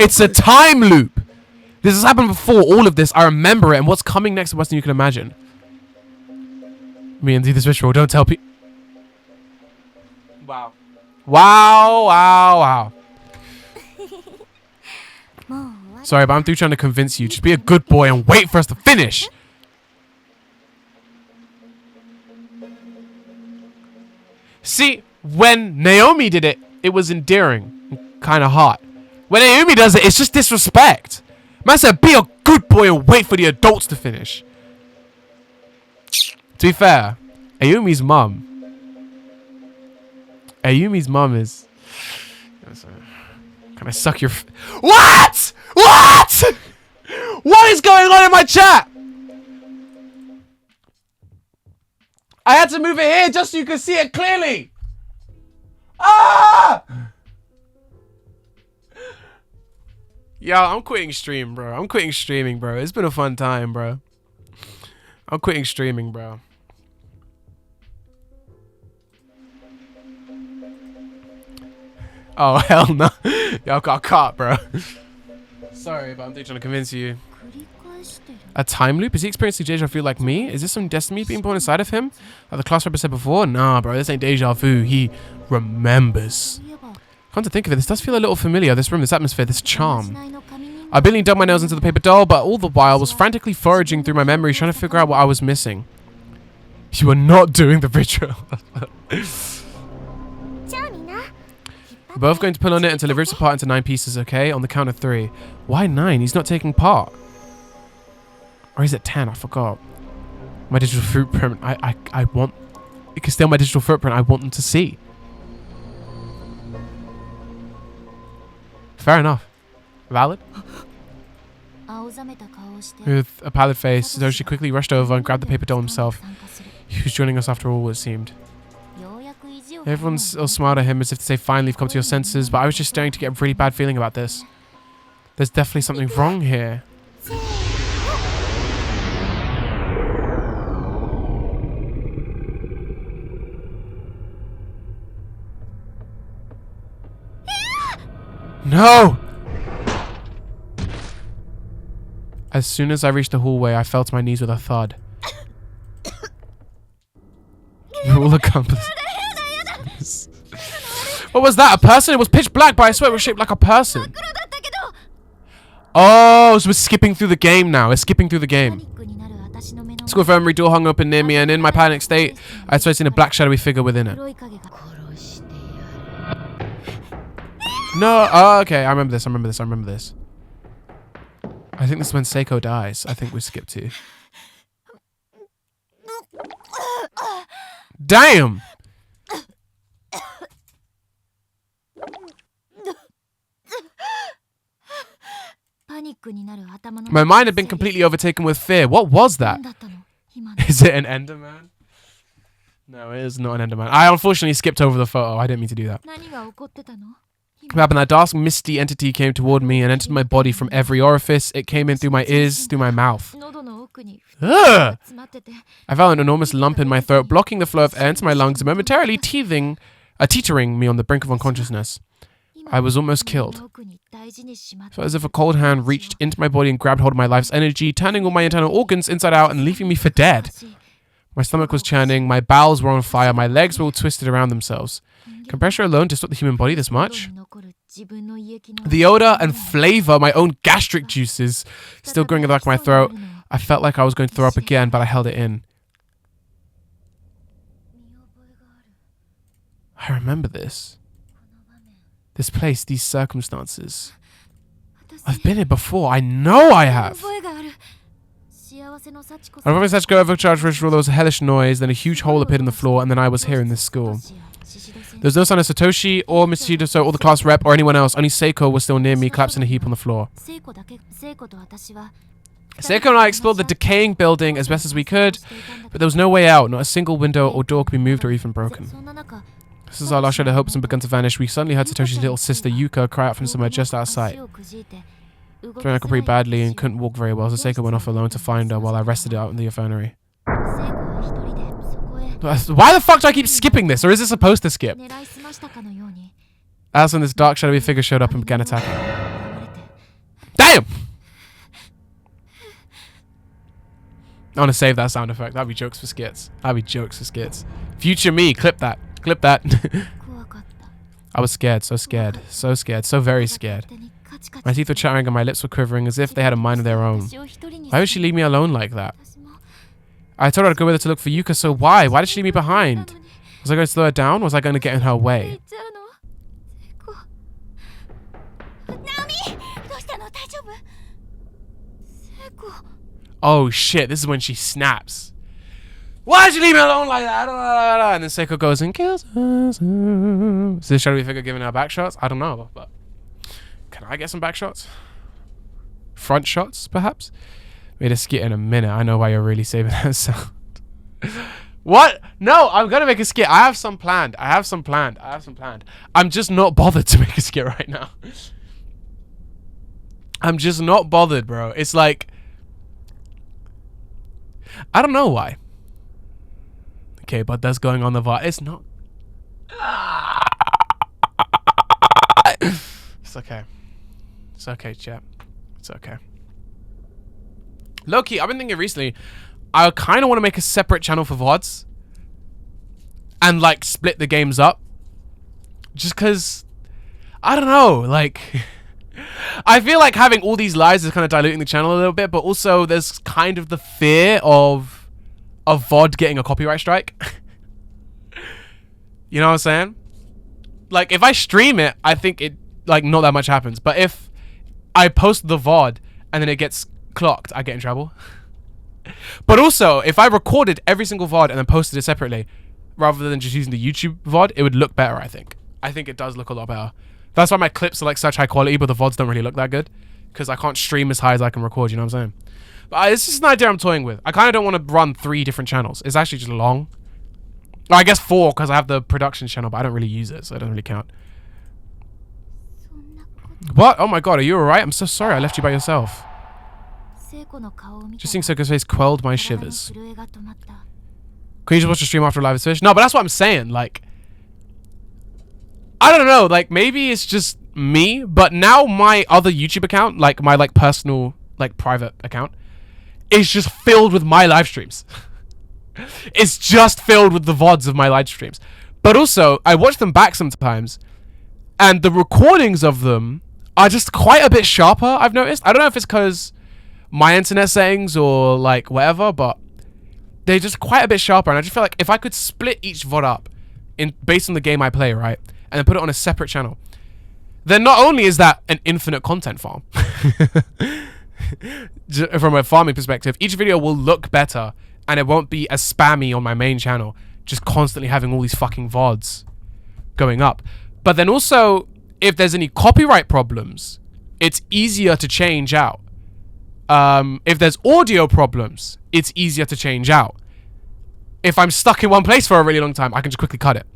It's a time loop. This has happened before. All of this, I remember it. And what's coming next is worse than you can imagine. Me and do this ritual. Don't tell people. Wow. Wow, wow, wow. Sorry, but I'm through trying to convince you. Just be a good boy and wait for us to finish. See, when Naomi did it, it was endearing. Kind of hot. When Naomi does it, it's just disrespect. Man said, be a good boy and wait for the adults to finish. To be fair, Ayumi's mum is... Can I suck your... What? What? What is going on in my chat? I had to move it here just so you could see it clearly. Ah! Yo, I'm quitting stream, bro. I'm quitting streaming, bro. It's been a fun time, bro. I'm quitting streaming, bro. Oh, hell no. Y'all got caught, bro. Sorry, but I'm trying to convince you. A time loop? Is he experiencing deja vu like me? Is this some destiny being born inside of him? Like the class rep said before? Nah, bro, this ain't deja vu. He remembers. Come to think of it, this does feel a little familiar. This room, this atmosphere, this charm. I barely dug my nails into the paper doll, but all the while was frantically foraging through my memories, trying to figure out what I was missing. You are not doing the ritual. We're both going to pull on it until it rips apart into 9 pieces, okay? On the count of 3. Why 9? He's not taking part. Or is it 10? I forgot. My digital footprint. I want... It can steal my digital footprint. I want them to see. Fair enough. Valid? With a pallid face, Satoshi quickly rushed over and grabbed the paper doll himself. He was joining us after all, it seemed. Everyone still smiled at him as if to say, finally, you've come to your senses, but I was just starting to get a really bad feeling about this. There's definitely something wrong here. No! As soon as I reached the hallway, I fell to my knees with a thud. Rule accomplished. What was that? A person? It was pitch black, but I swear it was shaped like a person. Oh, so we're skipping through the game now. We're skipping through the game. School infirmary door hung open near me, and in my panic state, I started seeing a black shadowy figure within it. No, oh, okay, I remember this, I remember this, I remember this. I think this is when Seiko dies. I think we skipped to. Damn! My mind had been completely overtaken with fear. What was that? Is it an Enderman? No, it is not an Enderman. I unfortunately skipped over the photo. I didn't mean to do that. What happened? That dark, misty entity came toward me and entered my body from every orifice. It came in through my ears, through my mouth. Ugh! I felt an enormous lump in my throat, blocking the flow of air into my lungs and momentarily teetering me on the brink of unconsciousness. I was almost killed. Felt as if a cold hand reached into my body and grabbed hold of my life's energy, turning all my internal organs inside out and leaving me for dead. My stomach was churning, my bowels were on fire, my legs were all twisted around themselves. Can pressure alone distort the human body this much? The odor and flavor, my own gastric juices, still growing in the back of my throat. I felt like I was going to throw up again, but I held it in. I remember this. This place, these circumstances. I've been here before. I know I have. I remember Sachiko overcharged ritual. There was a hellish noise, then a huge hole appeared in the floor, and then I was here in this school. There was no sign of Satoshi or Miss Shidoso or the class rep or anyone else. Only Seiko was still near me, collapsed in a heap on the floor. Seiko and I explored the decaying building as best as we could, but there was no way out. Not a single window or door could be moved or even broken. This is our last shred of hopes and begun to vanish. We suddenly heard Satoshi's little sister Yuka cry out from somewhere just out of sight. Feeling like pretty badly and couldn't walk very well, so Seiko went off alone to find her while I rested out in the infirmary. Why the fuck do I keep skipping this? Or is it supposed to skip? As when this dark shadowy figure showed up and began attacking. Damn! I want to save that sound effect. That'd be jokes for skits. That'd be jokes for skits. Future me, clip that. Clip that. I was scared, so scared, so scared, so very scared. My teeth were chattering and my lips were quivering as if they had a mind of their own. Why would she leave me alone like that? I told her to go with her to look for Yuka, so why? Why did she leave me behind? Was I going to slow her down, or was I going to get in her way? Oh shit, this is when she snaps. Why did you leave me alone like that? And then Seiko goes and kills us. Is this shadowy figure giving her back shots? I don't know, but can I get some back shots? Front shots, perhaps? Made a skit in a minute. I know why you're really saving that sound. What? No, I'm gonna make a skit. I have some planned. I'm just not bothered to make a skit right now. I'm just not bothered, bro. It's like, I don't know why. Okay, but that's going on the VOD. It's not. It's okay. It's okay, chat. It's okay. Low-key, I've been thinking recently, I kind of want to make a separate channel for VODs. And, like, split the games up. Just because, I don't know, like... I feel like having all these lives is kind of diluting the channel a little bit, but also there's kind of the fear of a VOD getting a copyright strike. You know what I'm saying? Like, if I stream it, I think it, like, not that much happens. But if I post the VOD and then it gets clocked, I get in trouble. But also, if I recorded every single VOD and then posted it separately, rather than just using the YouTube VOD, it would look better, I think. I think it does look a lot better. That's why my clips are like such high quality, but the VODs don't really look that good. Because I can't stream as high as I can record, you know what I'm saying? But it's just an idea I'm toying with. I kind of don't want to run 3 different channels. It's actually just long. Or I guess 4, because I have the production channel, but I don't really use it, so it doesn't really count. What? Oh my god, are you alright? I'm so sorry I left you by yourself. Just seeing Seiko's face quelled my shivers. Can you just watch the stream after live is finished? No, but that's what I'm saying, like... I don't know, like, maybe it's just me, but now my other YouTube account, like, my, like, personal, like, private account, is just filled with my live streams. It's just filled with the VODs of my live streams. But also, I watch them back sometimes, and the recordings of them are just quite a bit sharper, I've noticed. I don't know if it's because my internet settings or, like, whatever, but they're just quite a bit sharper, and I just feel like if I could split each VOD up based on the game I play, right, and then put it on a separate channel, then not only is that an infinite content farm, from a farming perspective, each video will look better and it won't be as spammy on my main channel, just constantly having all these fucking VODs going up. But then also, if there's any copyright problems, it's easier to change out. If there's audio problems, it's easier to change out. If I'm stuck in one place for a really long time, I can just quickly cut it.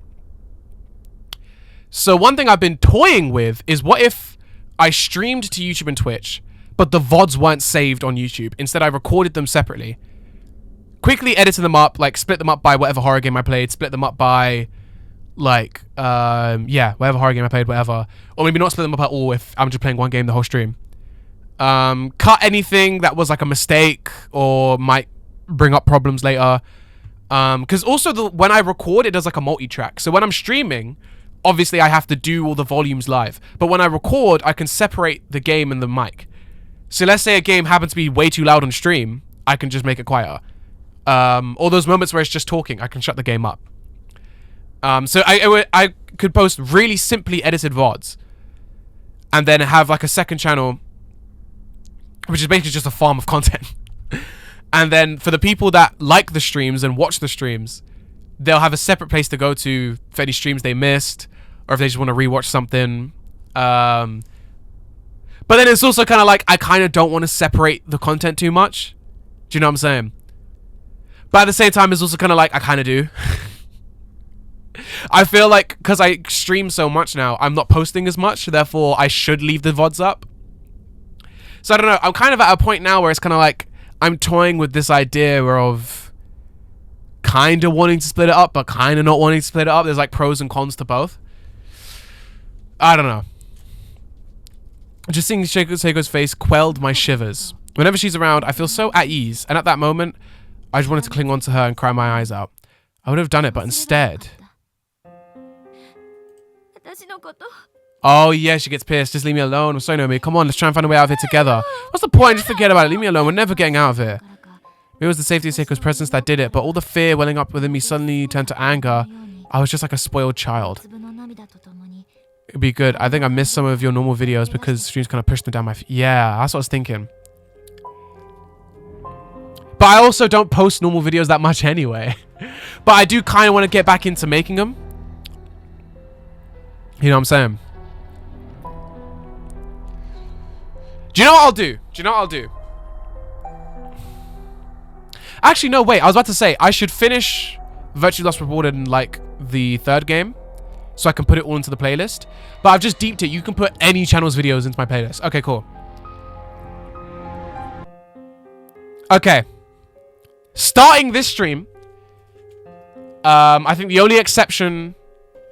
So one thing I've been toying with is, what if I streamed to YouTube and Twitch, but the VODs weren't saved on YouTube? Instead, I recorded them separately, quickly edited them up, like split them up by whatever horror game I played, split them up by, like, yeah, whatever horror game I played, whatever. Or maybe not split them up at all if I'm just playing one game the whole stream. Cut anything that was like a mistake or might bring up problems later. Because also when I record, it does like a multi-track. So when I'm streaming, obviously I have to do all the volumes live. But when I record, I can separate the game and the mic. So let's say a game happens to be way too loud on stream, I can just make it quieter. All those moments where it's just talking, I can shut the game up. So I could post really simply edited VODs and then have like a second channel, which is basically just a farm of content. And then for the people that like the streams and watch the streams, they'll have a separate place to go to for any streams they missed, or if they just want to rewatch something. But then it's also kind of like, I kind of don't want to separate the content too much. Do you know what I'm saying? But at the same time, it's also kind of like, I kind of do. I feel like, because I stream so much now, I'm not posting as much, therefore I should leave the VODs up. So I don't know, I'm kind of at a point now where it's kind of like, I'm toying with this idea of kind of wanting to split it up, but kind of not wanting to split it up. There's like pros and cons to both. I don't know. Just seeing Seiko's face quelled my shivers. Whenever she's around, I feel so at ease, and at that moment, I just wanted to cling on to her and cry my eyes out. I would have done it, but instead... Oh yeah, she gets pissed. Just leave me alone. I'm sorry, Nomi. Come on, let's try and find a way out of here together. What's the point? Just forget about it. Leave me alone. We're never getting out of here. It was the safety of Seiko's presence that did it, but all the fear welling up within me suddenly turned to anger. I was just like a spoiled child. It'd be good. I think I missed some of your normal videos because streams kind of pushed them down my feet. Yeah, that's what I was thinking. But I also don't post normal videos that much anyway. But I do kind of want to get back into making them. You know what I'm saying? Do you know what I'll do? Actually, no, wait. I was about to say, I should finish Virtually Lost Rewarded in, like, the third game, so I can put it all into the playlist. But I've just deeped it. You can put any channel's videos into my playlist. Okay, cool. Okay. Starting this stream, I think the only exception...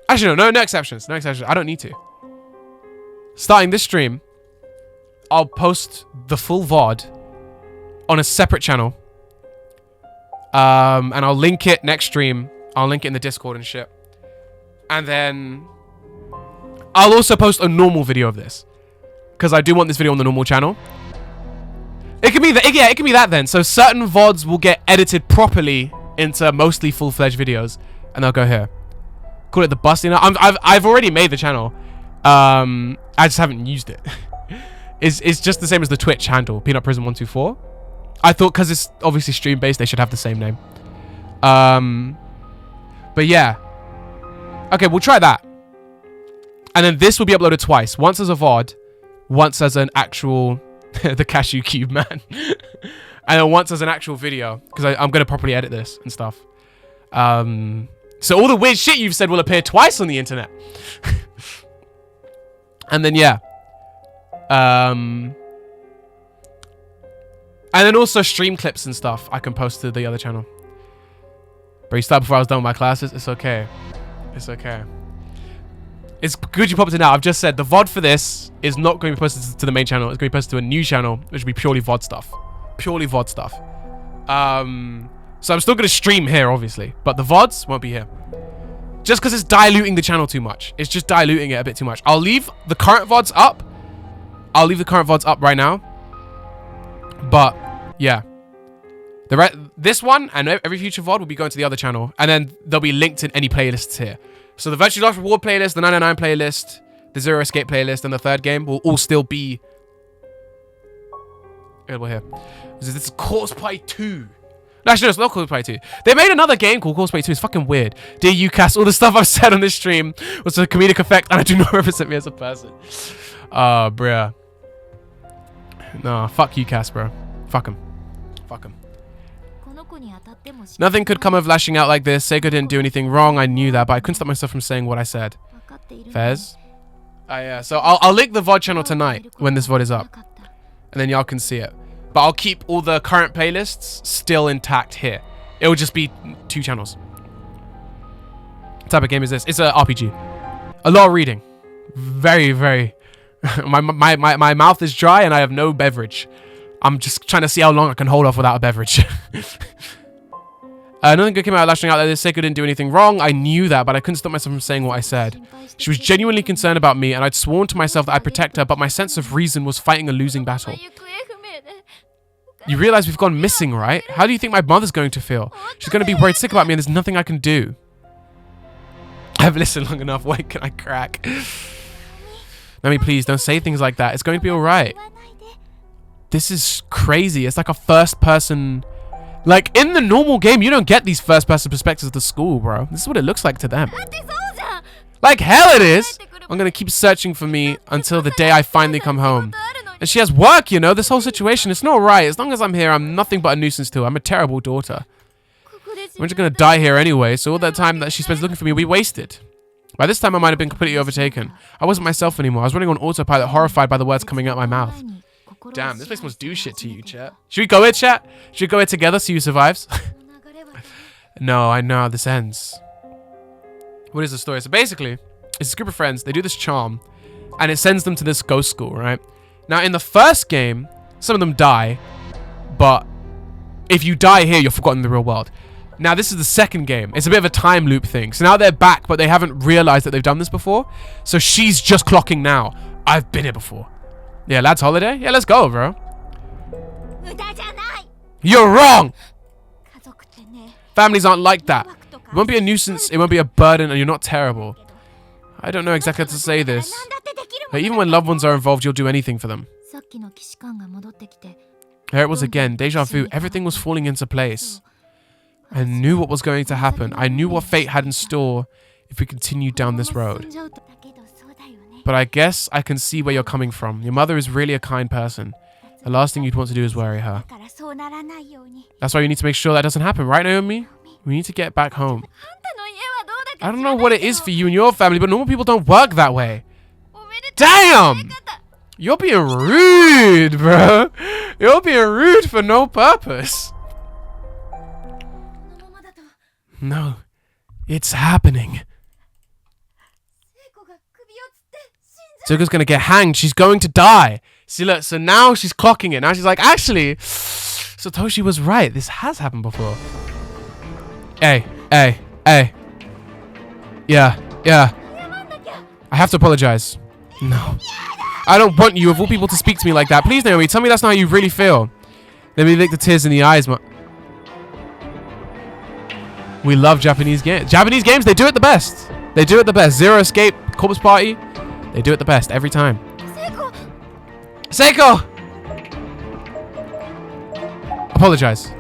Actually, no exceptions. No exceptions. I don't need to. Starting this stream, I'll post the full VOD on a separate channel. And I'll link it next stream. I'll link it in the Discord and shit. And then I'll also post a normal video of this, because I do want this video on the normal channel. It can be that, yeah, it can be that then. So certain VODs will get edited properly into mostly full-fledged videos, and they'll go here. Call it the busting. I've already made the channel. I just haven't used it. It's just the same as the Twitch handle, Peanut Prison 124. I thought because it's obviously stream based, they should have the same name. But yeah. Okay, we'll try that. And then this will be uploaded twice. Once as a VOD, once as an actual the cashew cube man. And then once as an actual video, because I'm going to properly edit this and stuff. So all the weird shit you've said will appear twice on the internet. And then yeah. And then also stream clips and stuff I can post to the other channel. But you started before I was done with my classes. It's okay. It's okay. It's good you popped it now. I've just said the VOD for this is not going to be posted to the main channel. It's going to be posted to a new channel, which will be purely VOD stuff. Purely VOD stuff. So I'm still going to stream here, obviously. But the VODs won't be here. Just because it's diluting the channel too much. It's just diluting it a bit too much. I'll leave the current VODs up. I'll leave the current VODs up right now. But, yeah. This one and every future VOD will be going to the other channel. And then they'll be linked in any playlists here. So the Virtually Lost Reward playlist, the 999 playlist, the Zero Escape playlist, and the third game will all still be available here. This is Corpse Party 2. No, actually, no, it's not Corpse Party 2. They made another game called Corpse Party 2. It's fucking weird. Dear UCAS, all the stuff I've said on this stream was a comedic effect, and I do not represent me as a person. Bruh. No, fuck UCAS, bro. Fuck him. Fuck him. Nothing could come of lashing out like this. Sega didn't do anything wrong. I knew that, but I couldn't stop myself from saying what I said. Fez? Yeah, so I'll link the VOD channel tonight when this VOD is up. And then y'all can see it. But I'll keep all the current playlists still intact here. It will just be 2 channels. What type of game is this? It's an RPG. A lot of reading. Very, very... my mouth is dry and I have no beverage. I'm just trying to see how long I can hold off without a beverage. Nothing good came out of lashing out like this. Seiko didn't do anything wrong. I knew that, but I couldn't stop myself from saying what I said. She was genuinely concerned about me, and I'd sworn to myself that I'd protect her, but my sense of reason was fighting a losing battle. You realize we've gone missing, right? How do you think my mother's going to feel? She's going to be worried sick about me, and there's nothing I can do. I've listened long enough. Wait, can I crack? Nami, please, don't say things like that. It's going to be alright. This is crazy. It's like a first-person... Like, in the normal game, you don't get these first-person perspectives of the school, bro. This is what it looks like to them. Like hell it is! I'm gonna keep searching for me until the day I finally come home. And she has work, you know? This whole situation, it's not right. As long as I'm here, I'm nothing but a nuisance to her. I'm a terrible daughter. We're just gonna die here anyway, so all that time that she spends looking for me will be wasted. By this time, I might have been completely overtaken. I wasn't myself anymore. I was running on autopilot, horrified by the words coming out my mouth. Damn, this place must do shit to you, chat. Should we go here, chat? Should we go here together so you survives? No, I know how this ends. What is the story? So basically, it's a group of friends. They do this charm, and it sends them to this ghost school, right? Now, in the first game, some of them die, but if you die here, you're forgotten in the real world. Now, this is the second game. It's a bit of a time loop thing. So now they're back, but they haven't realized that they've done this before. So she's just clocking now. I've been here before. Yeah, lads holiday? Yeah, let's go, bro. You're wrong! Families aren't like that. It won't be a nuisance, it won't be a burden, and you're not terrible. I don't know exactly how to say this. But even when loved ones are involved, you'll do anything for them. There it was again, deja vu. Everything was falling into place. I knew what was going to happen. I knew what fate had in store if we continued down this road. But I guess I can see where you're coming from. Your mother is really a kind person. The last thing you'd want to do is worry her. That's why you need to make sure that doesn't happen, right, Naomi? We need to get back home. I don't know what it is for you and your family, but normal people don't work that way. Damn! You're being rude, bro. You're being rude for no purpose. No, it's happening. Zuko's gonna get hanged. She's going to die. See, look, so now she's clocking it. Now she's like, actually, Satoshi was right. This has happened before. Hey. Yeah. I have to apologize. No. I don't want you, of all people, to speak to me like that. Please, Naomi, tell me that's not how you really feel. Let me lick the tears in the eyes, man. We love Japanese games. Japanese games, they do it the best. They do it the best. Zero Escape, Corpus Party, they do it the best every time. Seiko! Apologize.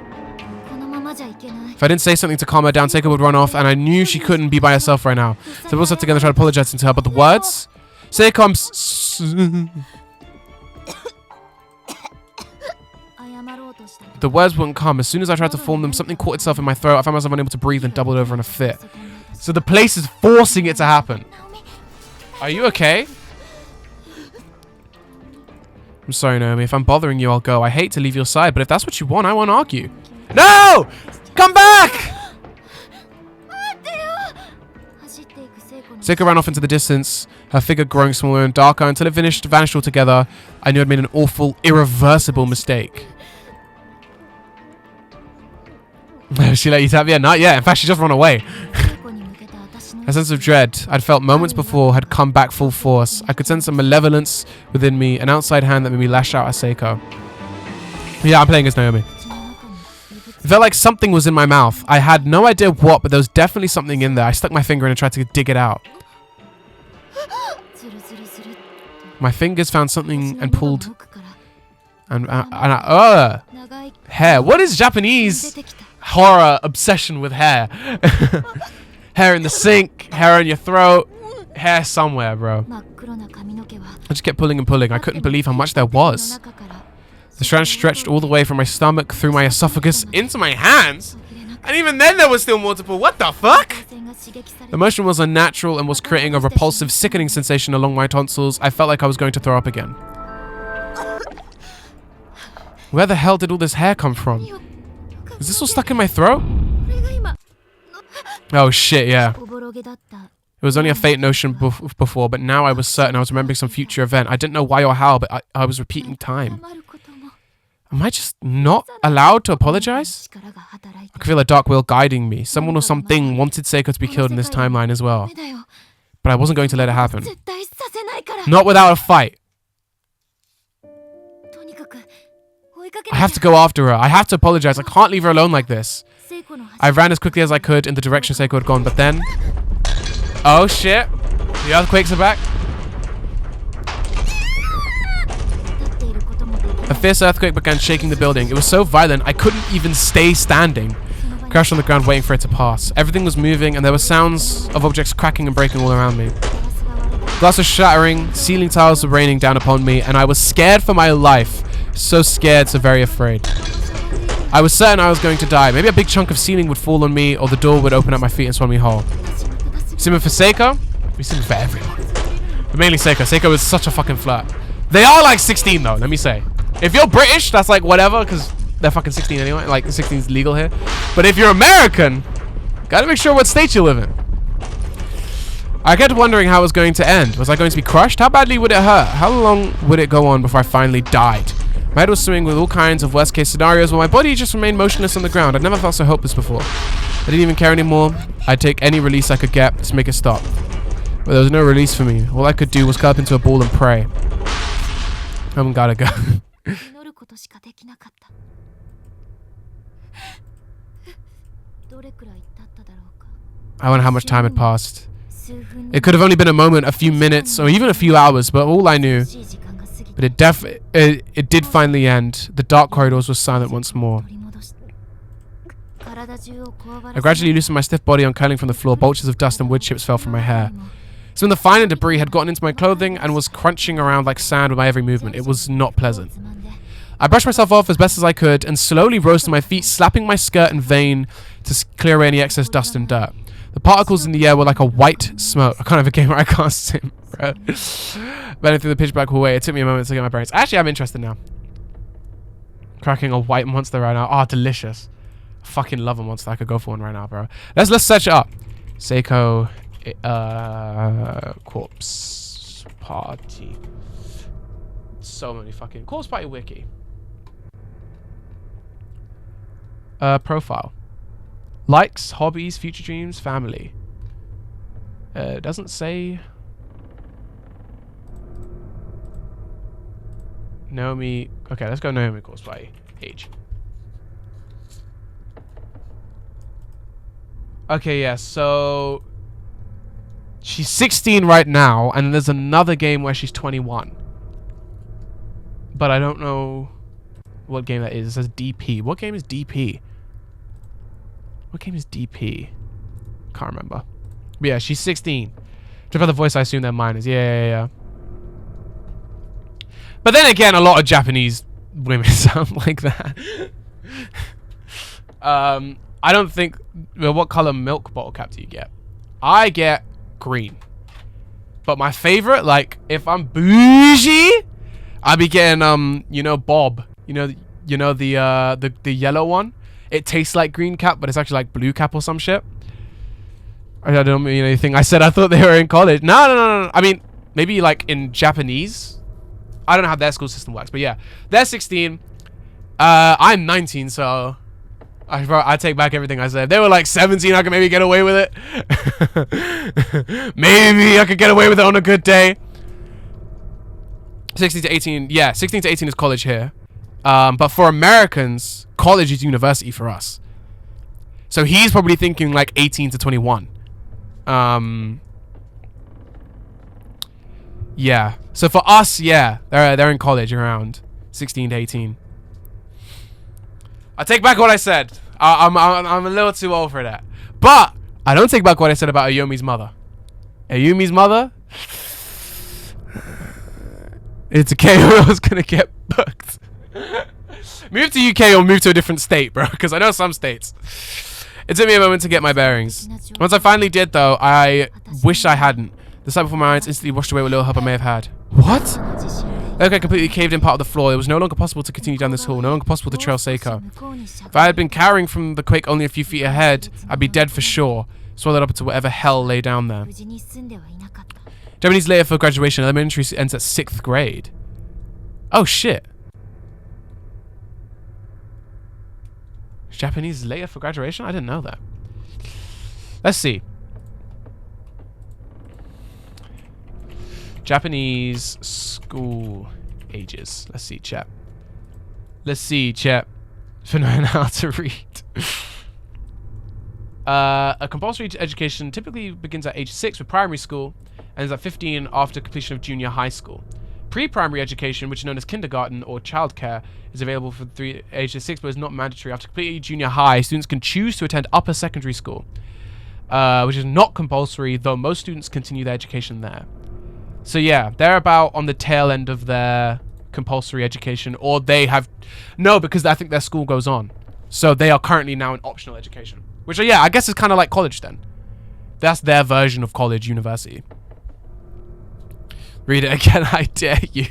If I didn't say something to calm her down, Seiko would run off, and I knew she couldn't be by herself right now. So we also had together tried apologizing to her, but the words... Seiko, the words wouldn't come. As soon as I tried to form them, something caught itself in my throat. I found myself unable to breathe and doubled over in a fit. So the place is forcing it to happen. Are you okay? I'm sorry, Naomi. If I'm bothering you, I'll go. I hate to leave your side, but if that's what you want, I won't argue. No! Come back! Seiko ran off into the distance, her figure growing smaller and darker until it vanished altogether. I knew I'd made an awful, irreversible mistake. She let you tap? Yeah, not yet. In fact, she just ran away. A sense of dread I'd felt moments before had come back full force. I could sense a malevolence within me, an outside hand that made me lash out at Seiko. Yeah, I'm playing as Naomi. It felt like something was in my mouth. I had no idea what, but there was definitely something in there. I stuck my finger in and tried to dig it out. My fingers found something and pulled. Hair. What is Japanese horror obsession with hair? Hair in the sink, hair in your throat, hair somewhere, bro. I just kept pulling and pulling. I couldn't believe how much there was. The strand stretched all the way from my stomach, through my esophagus, into my hands. And even then there was still more to pull. What the fuck? The motion was unnatural and was creating a repulsive, sickening sensation along my tonsils. I felt like I was going to throw up again. Where the hell did all this hair come from? Is this all stuck in my throat? Oh shit, yeah. It was only a faint notion before, but now I was certain I was remembering some future event. I didn't know why or how, but I was repeating time. Am I just not allowed to apologize? I could feel a dark will guiding me. Someone or something wanted Seiko to be killed in this timeline as well. But I wasn't going to let it happen. Not without a fight. I have to go after her. I have to apologize. I can't leave her alone like this. I ran as quickly as I could in the direction Seiko had gone, but then... Oh shit. The earthquakes are back. A fierce earthquake began shaking the building. It was so violent I couldn't even stay standing. I crashed on the ground waiting for it to pass. Everything was moving and there were sounds of objects cracking and breaking all around me. Glass was shattering, ceiling tiles were raining down upon me, and I was scared for my life. So scared, so very afraid. I was certain I was going to die. Maybe a big chunk of ceiling would fall on me, or the door would open at my feet and swallow me whole. Simming for Seiko? We simming for everyone. But mainly Seiko. Seiko is such a fucking flirt. They are like 16 though, let me say. If you're British, that's like whatever, because they're fucking 16 anyway. Like 16 is legal here. But if you're American, gotta make sure what state you live in. I kept wondering how it was going to end. Was I going to be crushed? How badly would it hurt? How long would it go on before I finally died? My head was swimming with all kinds of worst case scenarios, while my body just remained motionless on the ground. I'd never felt so hopeless before. I didn't even care anymore. I'd take any release I could get to make it stop. But there was no release for me. All I could do was curl up into a ball and pray. I'm gotta go. I wonder how much time had passed. It could have only been a moment, a few minutes, or even a few hours, but all I knew. But it did finally end. The dark corridors were silent once more. I gradually loosened my stiff body, uncurling from the floor. Bolts of dust and wood chips fell from my hair. Some of the finer debris had gotten into my clothing and was crunching around like sand with my every movement. It was not pleasant. I brushed myself off as best as I could and slowly rose to my feet, slapping my skirt in vain to clear away any excess dust and dirt. The particles in the air were like a white smoke. I can't have a game where I can't sim, bro. Burning through the pitch black hallway. It took me a moment to get my bearings. Actually, I'm interested now. Cracking a white monster right now. Oh, delicious. I fucking love a monster. I could go for one right now, bro. Let's search it up. Seiko, Corpse Party. So many fucking Corpse Party wiki. Profile. Likes, hobbies, future dreams, family. It doesn't say. Naomi. Okay, let's go Naomi course by age. Okay, yeah, so she's 16 right now, and there's another game where she's 21. But I don't know what game that is. It says DP. What game is DP? What game is DP? Can't remember. But yeah, she's 16. Just by the voice, I assume they're minors. Yeah. But then again, a lot of Japanese women sound like that. I don't think... Well, what color milk bottle cap do you get? I get green. But my favorite, like, if I'm bougie, I'd be getting, you know, Bob. You know the yellow one? It tastes like green cap, but it's actually like blue cap or some shit. I don't mean anything. I said I thought they were in college. No. I mean, maybe like in Japanese. I don't know how their school system works, but yeah. They're 16. I'm 19, so I take back everything I said. If they were like 17, I could maybe get away with it. Maybe I could get away with it on a good day. 16 to 18. Yeah, 16 to 18 is college here. But for Americans, college is university for us. So he's probably thinking like 18 to 21. Yeah. So for us, yeah, they're in college around 16 to 18. I take back what I said. I'm a little too old for that. But I don't take back what I said about Ayumi's mother. Ayumi's mother? It's okay. I was gonna get booked. Move to UK or move to a different state, bro. Because I know some states. It took me a moment to get my bearings. Once I finally did, though, I wish I hadn't. The sight before my eyes instantly washed away what little help I may have had. What? Look, I completely caved in part of the floor. It was no longer possible to continue down this hall. No longer possible to trail Seiko. If I had been cowering from the quake only a few feet ahead, I'd be dead for sure. Swallowed up into whatever hell lay down there. Japanese later for graduation. Elementary ends at 6th grade. Oh, shit. Japanese later for graduation? I didn't know that. Let's see. Japanese school ages. Let's see, chat. Let's see, chat. For knowing how to read. A compulsory education typically begins at age 6 with primary school and ends at 15 after completion of junior high school. Pre-primary education, which is known as kindergarten or childcare, is available for ages 6 but is not mandatory. After completing junior high, students can choose to attend upper secondary school, which is not compulsory, though most students continue their education there. So yeah, they're about on the tail end of their compulsory education, or they have... No, because I think their school goes on. So they are currently now in optional education. Which, yeah, I guess is kind of like college then. That's their version of college, university. Read it again, I dare you.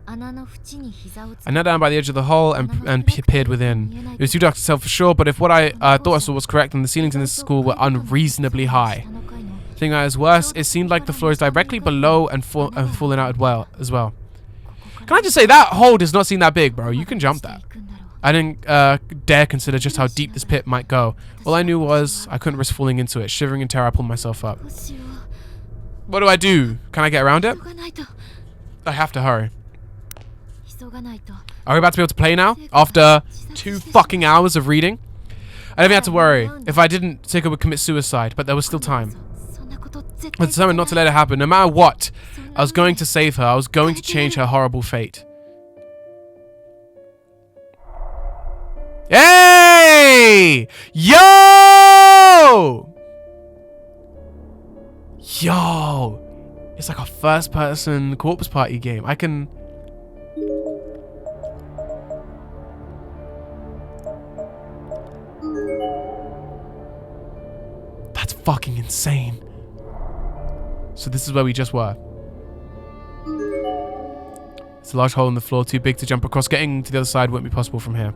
I knelt down by the edge of the hole and peered within. It was too dark to tell for sure, but if what I thought I saw was correct, then the ceilings in this school were unreasonably high. The thing that is worse, it seemed like the floor is directly below and falling out as well. Can I just say, that hole does not seem that big, bro. You can jump that. I didn't dare consider just how deep this pit might go. All I knew was I couldn't risk falling into it. Shivering in terror, I pulled myself up. What do I do? Can I get around it? I have to hurry. Are we about to be able to play now? After 2 fucking hours of reading? I don't even have to worry. If I didn't, Seiko would commit suicide, but there was still time. I determined not to let it happen. No matter what, I was going to save her. I was going to change her horrible fate. Hey! Yo! Yo! It's like a first-person Corpse Party game. I can... That's fucking insane. So this is where we just were. It's a large hole in the floor, too big to jump across. Getting to the other side won't be possible from here.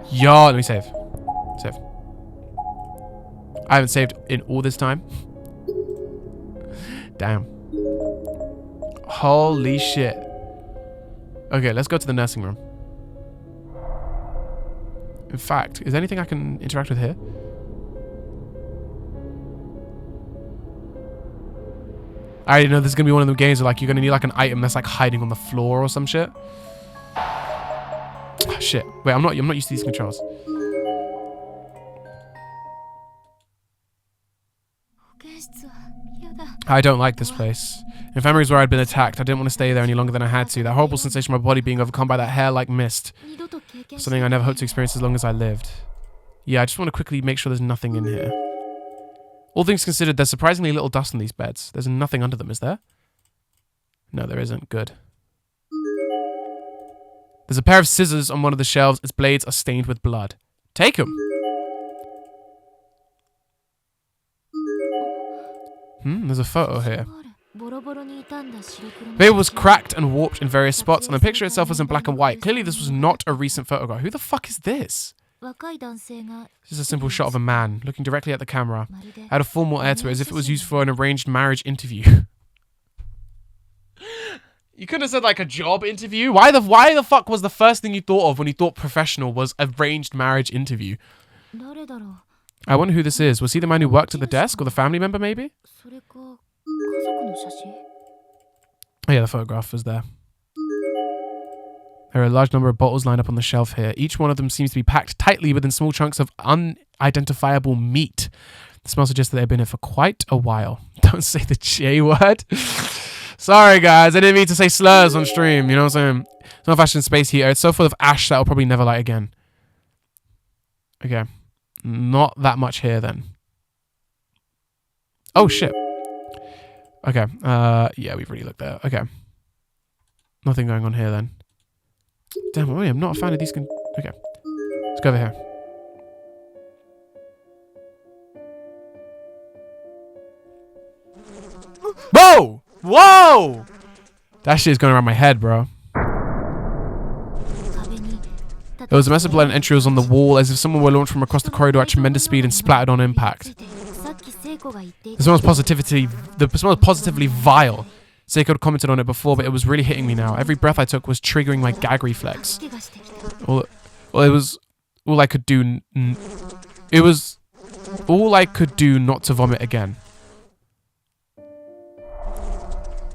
Yo, let me save. Save. I haven't saved in all this time. Damn. Holy shit. Okay, let's go to the nursing room. In fact, is there anything I can interact with here? I already know this is going to be one of them games where like you're going to need like an item that's like hiding on the floor or some shit. Oh, shit. Wait, I'm not used to these controls. I don't like this place. If memories where I'd been attacked, I didn't want to stay there any longer than I had to. That horrible sensation of my body being overcome by that hair-like mist. Something I never hoped to experience as long as I lived. Yeah, I just want to quickly make sure there's nothing in here. All things considered, there's surprisingly little dust on these beds. There's nothing under them, is there? No, there isn't. Good. There's a pair of scissors on one of the shelves. Its blades are stained with blood. Take them. There's a photo here. The paper was cracked and warped in various spots, and the picture itself was in black and white. Clearly, this was not a recent photograph. Who the fuck is this? This is a simple shot of a man looking directly at the camera. It had a formal air to it, as if it was used for an arranged marriage interview. You could have said like a job interview. Why the fuck was the first thing you thought of when you thought professional was arranged marriage interview? I wonder who this is. Was he the man who worked at the desk, or the family member maybe? Oh yeah, the photograph was there. There are a large number of bottles lined up on the shelf here. Each one of them seems to be packed tightly within small chunks of unidentifiable meat. The smell suggests that they've been here for quite a while. Don't say the J word. Sorry, guys. I didn't mean to say slurs on stream. You know what I'm saying? It's not fashion space heater. It's so full of ash that I'll probably never light again. Okay. Not that much here, then. Oh, shit. Okay. Yeah, we've already looked there. Okay. Nothing going on here, then. Damn, I'm not a fan of these. Okay. Let's go over here. Whoa! Whoa! That shit is going around my head, bro. There was a mess of blood and entrails on the wall, as if someone were launched from across the corridor at tremendous speed and splattered on impact. The smell was positively vile. Seiko had commented on it before, but it was really hitting me now. Every breath I took was triggering my gag reflex. All I could do not to vomit again.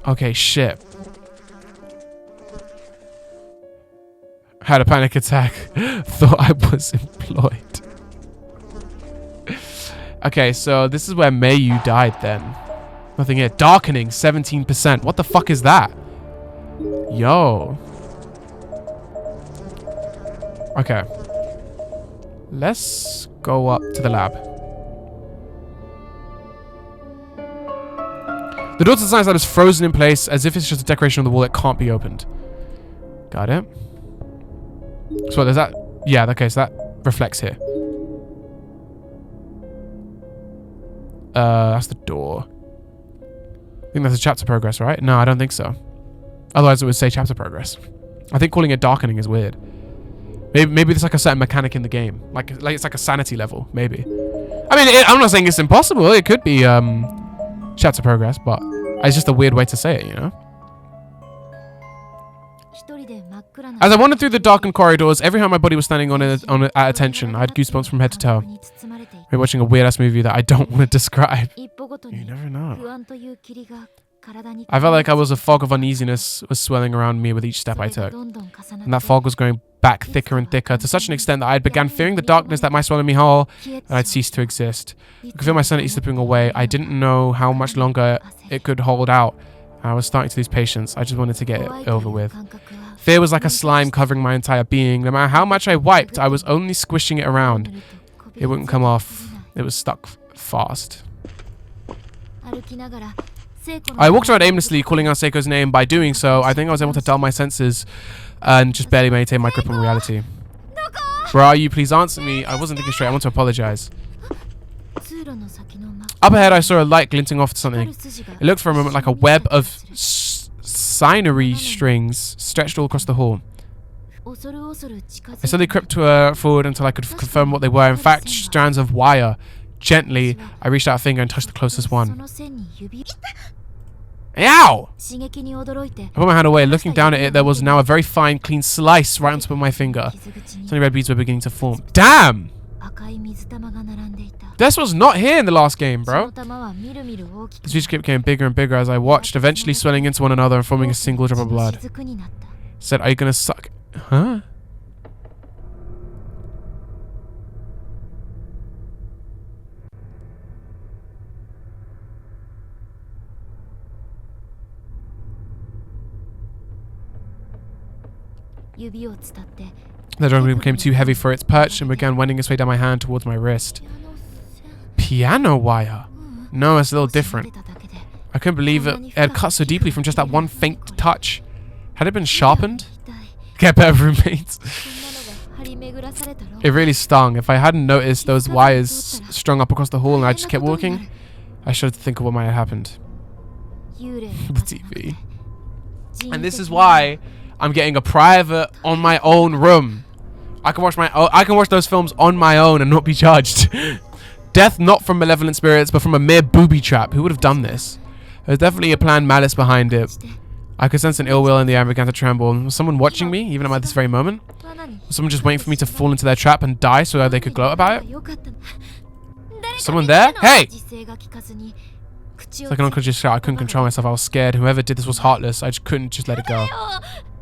Okay, shit. Had a panic attack. Thought I was employed. Okay, so this is where Mayu died then. Nothing here. Darkening, 17%. What the fuck is that? Yo. Okay. Let's go up to the lab. The door to the science lab is frozen in place as if it's just a decoration on the wall that can't be opened. Got it. So there's that. Yeah, okay, so that reflects here. That's the door. I think that's a chapter progress, right? No, I don't think so. Otherwise it would say chapter progress. I think calling it darkening is weird. Maybe there's like a certain mechanic in the game. Like it's like a sanity level, maybe. I mean, I'm not saying it's impossible. It could be chapter progress, but it's just a weird way to say it, you know? As I wandered through the darkened corridors, every time my body was standing on at attention, I had goosebumps from head to toe. We're watching a weird-ass movie that I don't want to describe. You never know. I felt like a fog of uneasiness was swelling around me with each step I took. And that fog was growing back thicker and thicker, to such an extent that I had begun fearing the darkness that might swallow me whole, and I'd ceased to exist. I could feel my sanity slipping away. I didn't know how much longer it could hold out. I was starting to lose patience. I just wanted to get it over with. Fear was like a slime covering my entire being. No matter how much I wiped, I was only squishing it around. It wouldn't come off. It was stuck fast. I walked around aimlessly, calling out Seiko's name. By doing so, I think I was able to dull my senses and just barely maintain my grip on reality. Where are you? Please answer me. I wasn't thinking straight. I want to apologize. Up ahead, I saw a light glinting off to something. It looked for a moment like a web of scenery strings stretched all across the hall. I slowly crept forward until I could confirm what they were. In fact, strands of wire. Gently, I reached out a finger and touched the closest one. Ow! 刺激に驚いて I put my hand away. Looking down at it, there was now a very fine, clean slice right on top of my finger. 傷口 Tiny に red beads were beginning to form. Damn! 赤い水玉が並んでいた This was not here in the last game, その bro. 玉はみるみる大きく The beads became bigger and bigger as I watched, eventually swelling into one another and forming a single drop of blood. 雫になった Said, are you gonna suck? Huh? "指を伝って The drum became too heavy for its perch and began wending its way down my hand towards my wrist. ピアノ線 Piano wire? うん No, it's a little 調べ different. ただけで I couldn't believe it had cut so deeply from just that one faint touch. Had it been sharpened? 痛い Get better roommates. そんなのが張り巡らされたろ It really stung. If I hadn't noticed those wires strung up across the hall and I just kept walking, I should think of what might have happened. 幽霊の The 数じゃなくて TV. 人為 And this 的 is な why I'm getting a private on my own room. I can watch those films on my own and not be judged. Death not from malevolent spirits, but from a mere booby trap. Who would have done this? There's definitely a planned malice behind it. I could sense an ill will in the air and began to tremble. Was someone watching me, even at this very moment? 罠に Was someone just waiting for me to fall into their trap and die so that they could gloat about it? よかったの誰か Someone 見た there? の Hey! 時勢が効かずに口 It's を like an unconscious shout. I couldn't control myself. I was scared. Whoever did this was heartless. I just couldn't just let it go.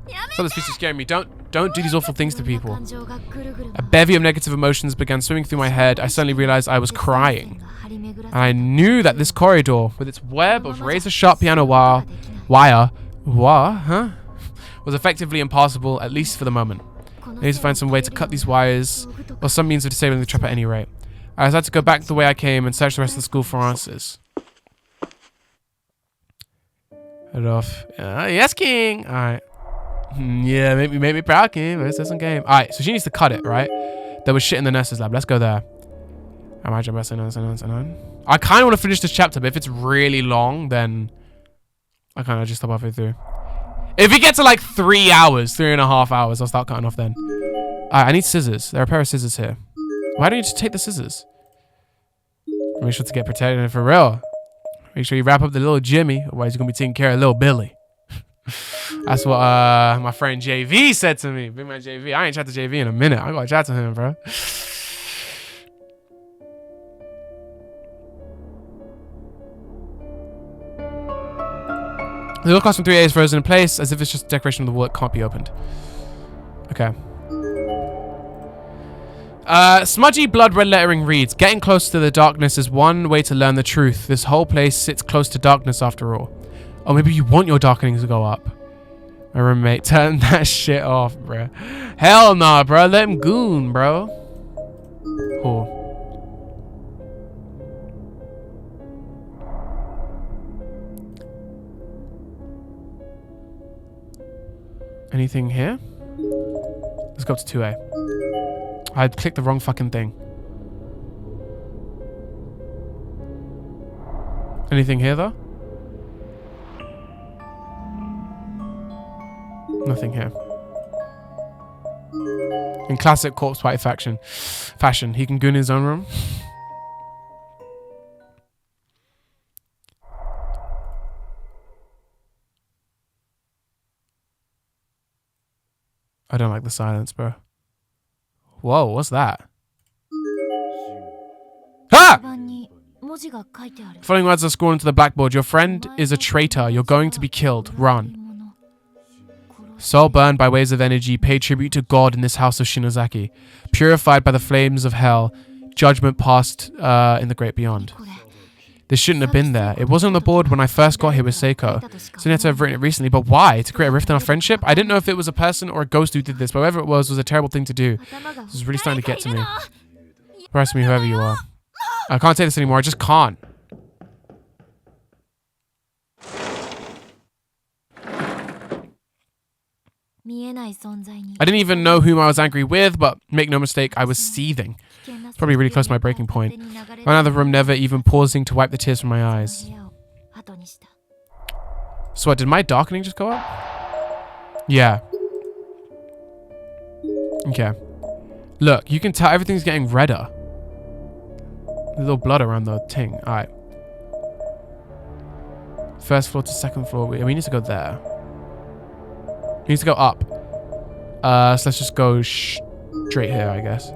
やめ So this piece is scaring me. Don't do these awful things to いろんな people. 感情がぐるぐる A bevy of negative emotions began swimming through my head. I suddenly realized I was crying. And I knew that this corridor, with its web of razor-sharp piano wire, was effectively impassable, at least for the moment. I need to find some way to cut these wires, or some means of disabling the trap at any rate. I decided to go back the way I came and search the rest of the school for answers. Head off. Yes, King! Alright. Yeah, make me proud, King. Let's do some game. Alright, so she needs to cut it, right? There was shit in the nurse's lab. Let's go there. I kind of want to finish this chapter, but if it's really long, then I kind of just stop halfway through. If it gets to like 3 hours, 3.5 hours, I'll start cutting off then. I need scissors. There are a pair of scissors here. Why don't you just take the scissors? Make sure to get protected for real. Make sure you wrap up the little Jimmy, otherwise you're going to be taking care of little Billy. That's what my friend JV said to me. Big man JV. I ain't chat to JV in a minute. I got to chat to him, bro. The door cost from 3A is frozen in place, as if it's just a decoration of the wall that can't be opened. Okay. Smudgy blood red lettering reads, "Getting close to the darkness is one way to learn the truth. This whole place sits close to darkness after all." Oh, maybe you want your darkening to go up. My roommate, turn that shit off, bro. Hell nah, bro. Let him goon, bro. Cool. Anything here? Let's go up to 2A. I clicked the wrong fucking thing. Anything here, though? Nothing here. In classic corpse party fashion, he can goon his own room. I don't like the silence, bro. Whoa, what's that? Ha! 板に文字が書いてある Following words are scored into the blackboard. Your friend is a traitor. You're going to be killed. Run. Soul burned by waves of energy, pay tribute to God in this house of Shinozaki. Purified by the flames of hell, judgment passed in the great beyond. これ This shouldn't have been there. It wasn't on the board when I first got here with Seiko. So had to have written it recently, but why? To create a rift in our friendship? I didn't know if it was a person or a ghost who did this, but whoever it was a terrible thing to do. 頭が This is really starting to get to me. Press me, whoever you are. I can't take this anymore. I just can't. I didn't even know whom I was angry with, but make no mistake, I was seething. Probably really close to my breaking point. Ran out of the room, never even pausing to wipe the tears from my eyes. So what, did my darkening just go up? Yeah. Okay. Look, you can tell everything's getting redder. A little blood around the ting. Alright. First floor to second floor. We need to go there. We need to go up. So let's just go straight here, I guess.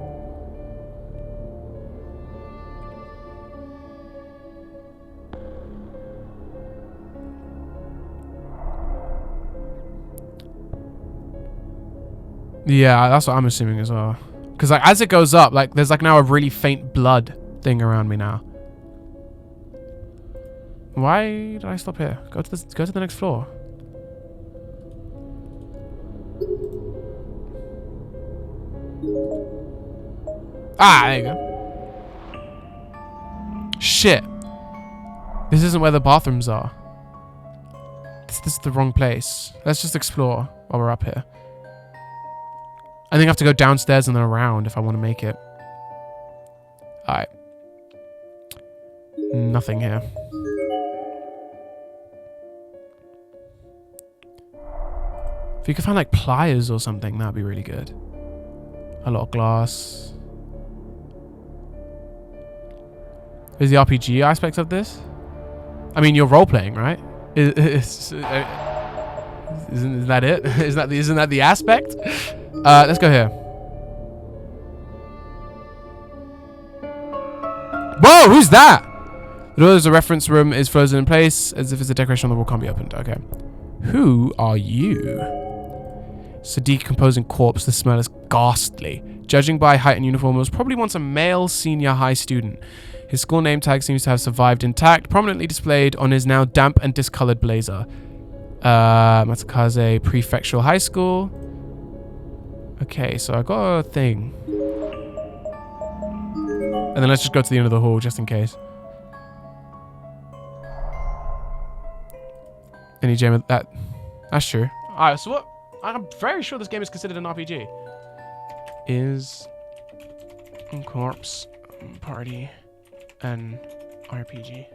Yeah, that's what I'm assuming as well. Because like as it goes up, like there's like now a really faint blood thing around me now. Why did I stop here? Go to the next floor. Ah, there you go. Shit. This isn't where the bathrooms are. This is the wrong place. Let's just explore while we're up here. I think I have to go downstairs and then around if I want to make it. Alright. Nothing here. If you could find like pliers or something, that'd be really good. A lot of glass. Is the RPG aspect of this? I mean, you're role-playing, right? Isn't that it? Isn't that the aspect? Let's go here. Whoa, who's that? The door is a reference room is frozen in place as if it's a decoration on the wall can't be opened. Okay. Who are you? It's a decomposing corpse. The smell is ghastly. Judging by height and uniform, it was probably once a male senior high student. His school name tag seems to have survived intact, prominently displayed on his now damp and discolored blazer. Matsukaze Prefectural High School. Okay, so I got a thing. And then let's just go to the end of the hall just in case. Any gem of that? That's true. Alright, so what? I'm very sure this game is considered an RPG. Is Corpse Party an RPG?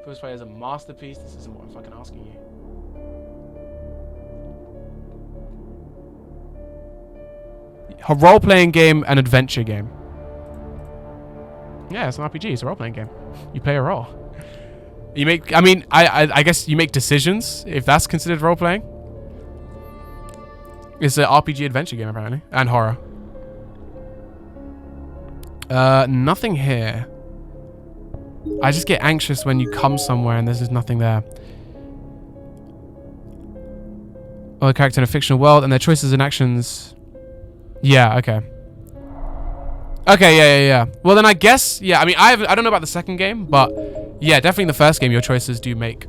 First play as a masterpiece. This isn't what I'm fucking asking you. A role-playing game, an adventure game. Yeah, it's an RPG. It's a role-playing game. You play a role. You make. I mean, I guess you make decisions if that's considered role-playing. It's an RPG adventure game apparently, and horror. Nothing here. I just get anxious when you come somewhere and there's just nothing there. Or a character in a fictional world and their choices and actions. Yeah, okay. Okay, yeah. Well, then I guess, yeah, I mean, I don't know about the second game, but yeah, definitely in the first game, your choices do make,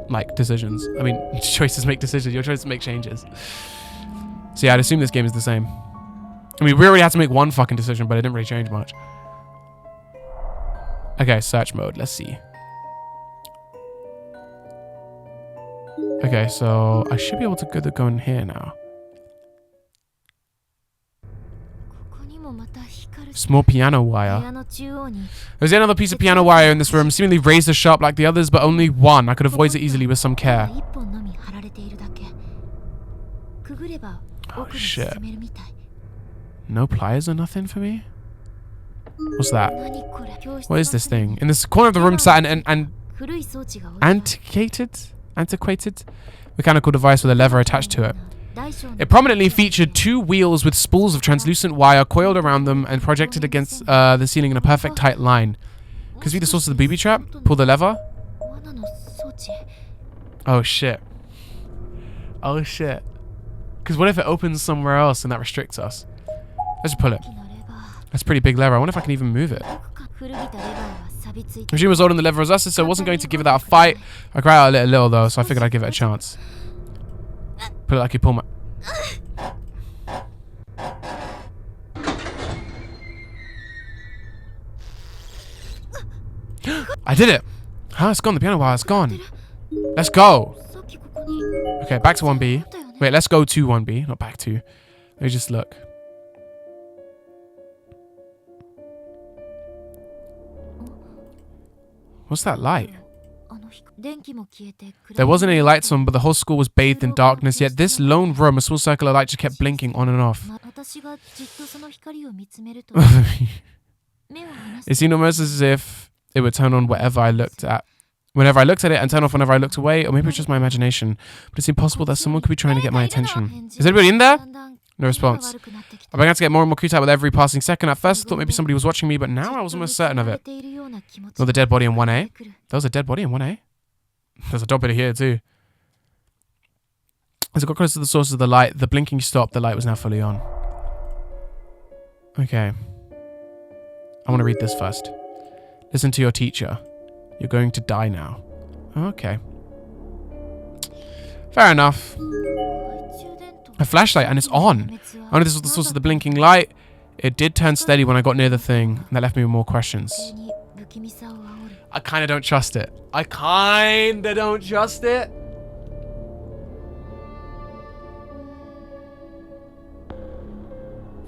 like, decisions. I mean, choices make decisions. Your choices make changes. So yeah, I'd assume this game is the same. I mean, we already had to make one fucking decision, but it didn't really change much. Okay, search mode. Let's see. Okay, so I should be able to go in here now. Small piano wire. There's another piece of piano wire in this room, seemingly razor sharp like the others, but only one. I could avoid it easily with some care. Oh shit. No pliers or nothing for me? What's that? What is this thing? In this corner of the room sat an antiquated mechanical device with a lever attached to it. It prominently featured two wheels with spools of translucent wire coiled around them and projected against the ceiling in a perfect tight line. Could this be the source of the booby trap? Pull the lever. Oh shit. Oh shit. Because what if it opens somewhere else and that restricts us? Let's just pull it. That's a pretty big lever. I wonder if I can even move it. Regime was holding the lever as us, so I wasn't going to give it that a fight. I cried out a little though, so I figured I'd give it a chance. Put it like you pull my... I did it! Huh? It's gone. The piano wire is gone. Let's go! Okay, back to 1B. Wait, let's go to 1B, not back to. Let me just look. What's that light? There wasn't any lights on, but the whole school was bathed in darkness, yet this lone room, a small circle of light, just kept blinking on and off. It seemed almost as if it would turn on whenever I looked at it and turn off whenever I looked away, or maybe it's just my imagination. But it's impossible that someone could be trying to get my attention. Is anybody in there? No response. I began to get more and more creeped out with every passing second. At first, I thought maybe somebody was watching me, but now I was almost certain of it. Oh, the dead body in 1A. There was a dead body in 1A. There's a dead body here too. As I got closer to the source of the light, the blinking stopped. The light was now fully on. Okay. I want to read this first. Listen to your teacher. You're going to die now. Okay. Fair enough. A flashlight, and it's on. I know this was the source of the blinking light. It did turn steady when I got near the thing, and that left me with more questions. I kind of don't trust it.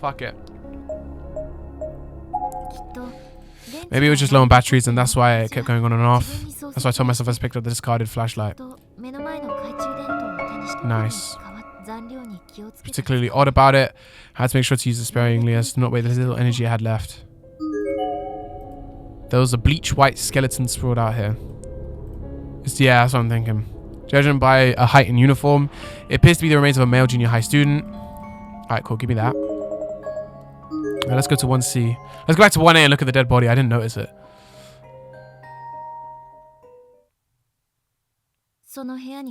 Fuck it. Maybe it was just low on batteries, and that's why it kept going on and off. That's why I told myself I picked up the discarded flashlight. Nice. Particularly odd about it, I had to make sure to use it sparingly as to not waste the little energy I had left. There was a bleach white skeleton sprawled out here. Yeah, that's what I'm thinking. Judging by a height and uniform, it appears to be the remains of a male junior high student. Alright, cool, give me that. Right, let's go to 1C. Let's go back to 1A and look at the dead body. I didn't notice it.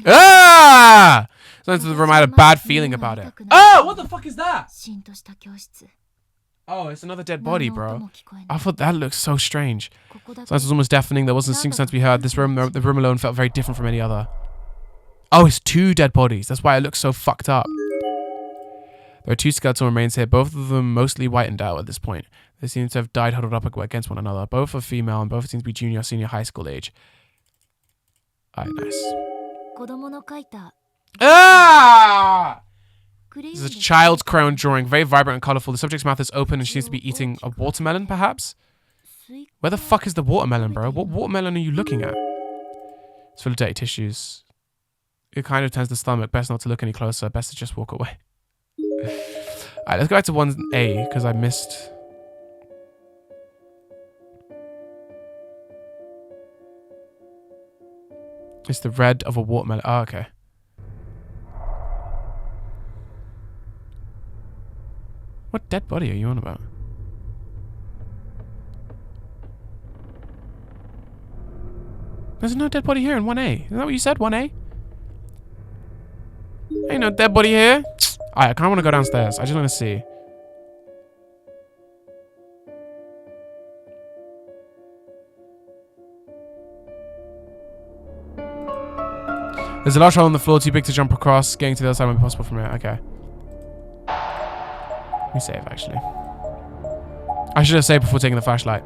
Ah! So into the room, I had a bad feeling about it. Oh, what the fuck is that? Oh, it's another dead body, bro. I thought that looked so strange. Sounds was almost deafening. There wasn't a single sound to be heard. This room, the room alone felt very different from any other. Oh, it's 2 dead bodies. That's why it looks so fucked up. There are 2 skeletal remains here, both of them mostly whitened out at this point. They seem to have died huddled up against one another. Both are female and both seem to be junior or senior high school age. Alright, nice. Ah! This is a child's crayon drawing, very vibrant and colourful. The subject's mouth is open and she seems to be eating a watermelon, perhaps? Where the fuck is the watermelon, bro? What watermelon are you looking at? It's full of dirty tissues. It kind of turns the stomach. Best not to look any closer. Best to just walk away. Alright, let's go back to 1A, because I missed... It's the red of a watermelon. Oh, okay. What dead body are you on about? There's no dead body here in 1A. Isn't that what you said, 1A? Ain't no dead body here. Alright, I kind of want to go downstairs. I just want to see. There's a large hole on the floor too big to jump across. Getting to the other side won't be possible from here. Okay. Let me save, actually. I should have saved before taking the flashlight.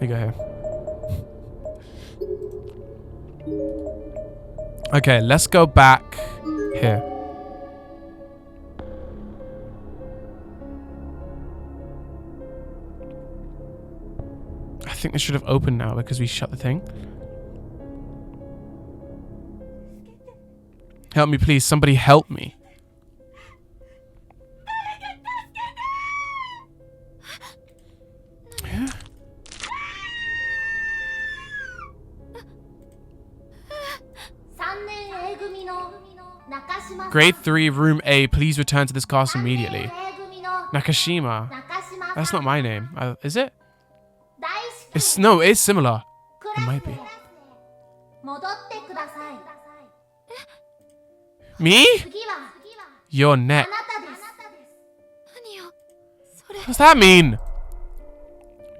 There you go here. Okay, let's go back here. I think this should have opened now because we shut the thing. Help me, please. Somebody help me. Yeah. Grade 3, room A. Please return to this castle immediately. Nakashima. That's not my name. Is it? No, it's similar. It might be. Me? Your neck. What's that mean?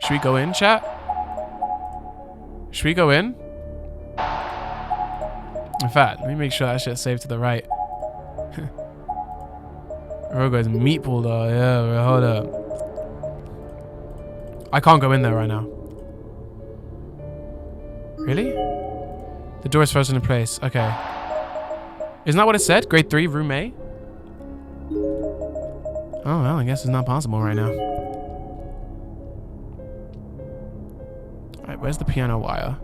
Should we go in, chat? Should we go in? In fact, let me make sure that shit's saved to the right. Rogo's meatball though. Yeah, hold up. I can't go in there right now. Really? The door is frozen in place. Okay. Isn't that what it said? Grade 3, room A? Oh, well, I guess it's not possible right now. Alright, where's the piano wire?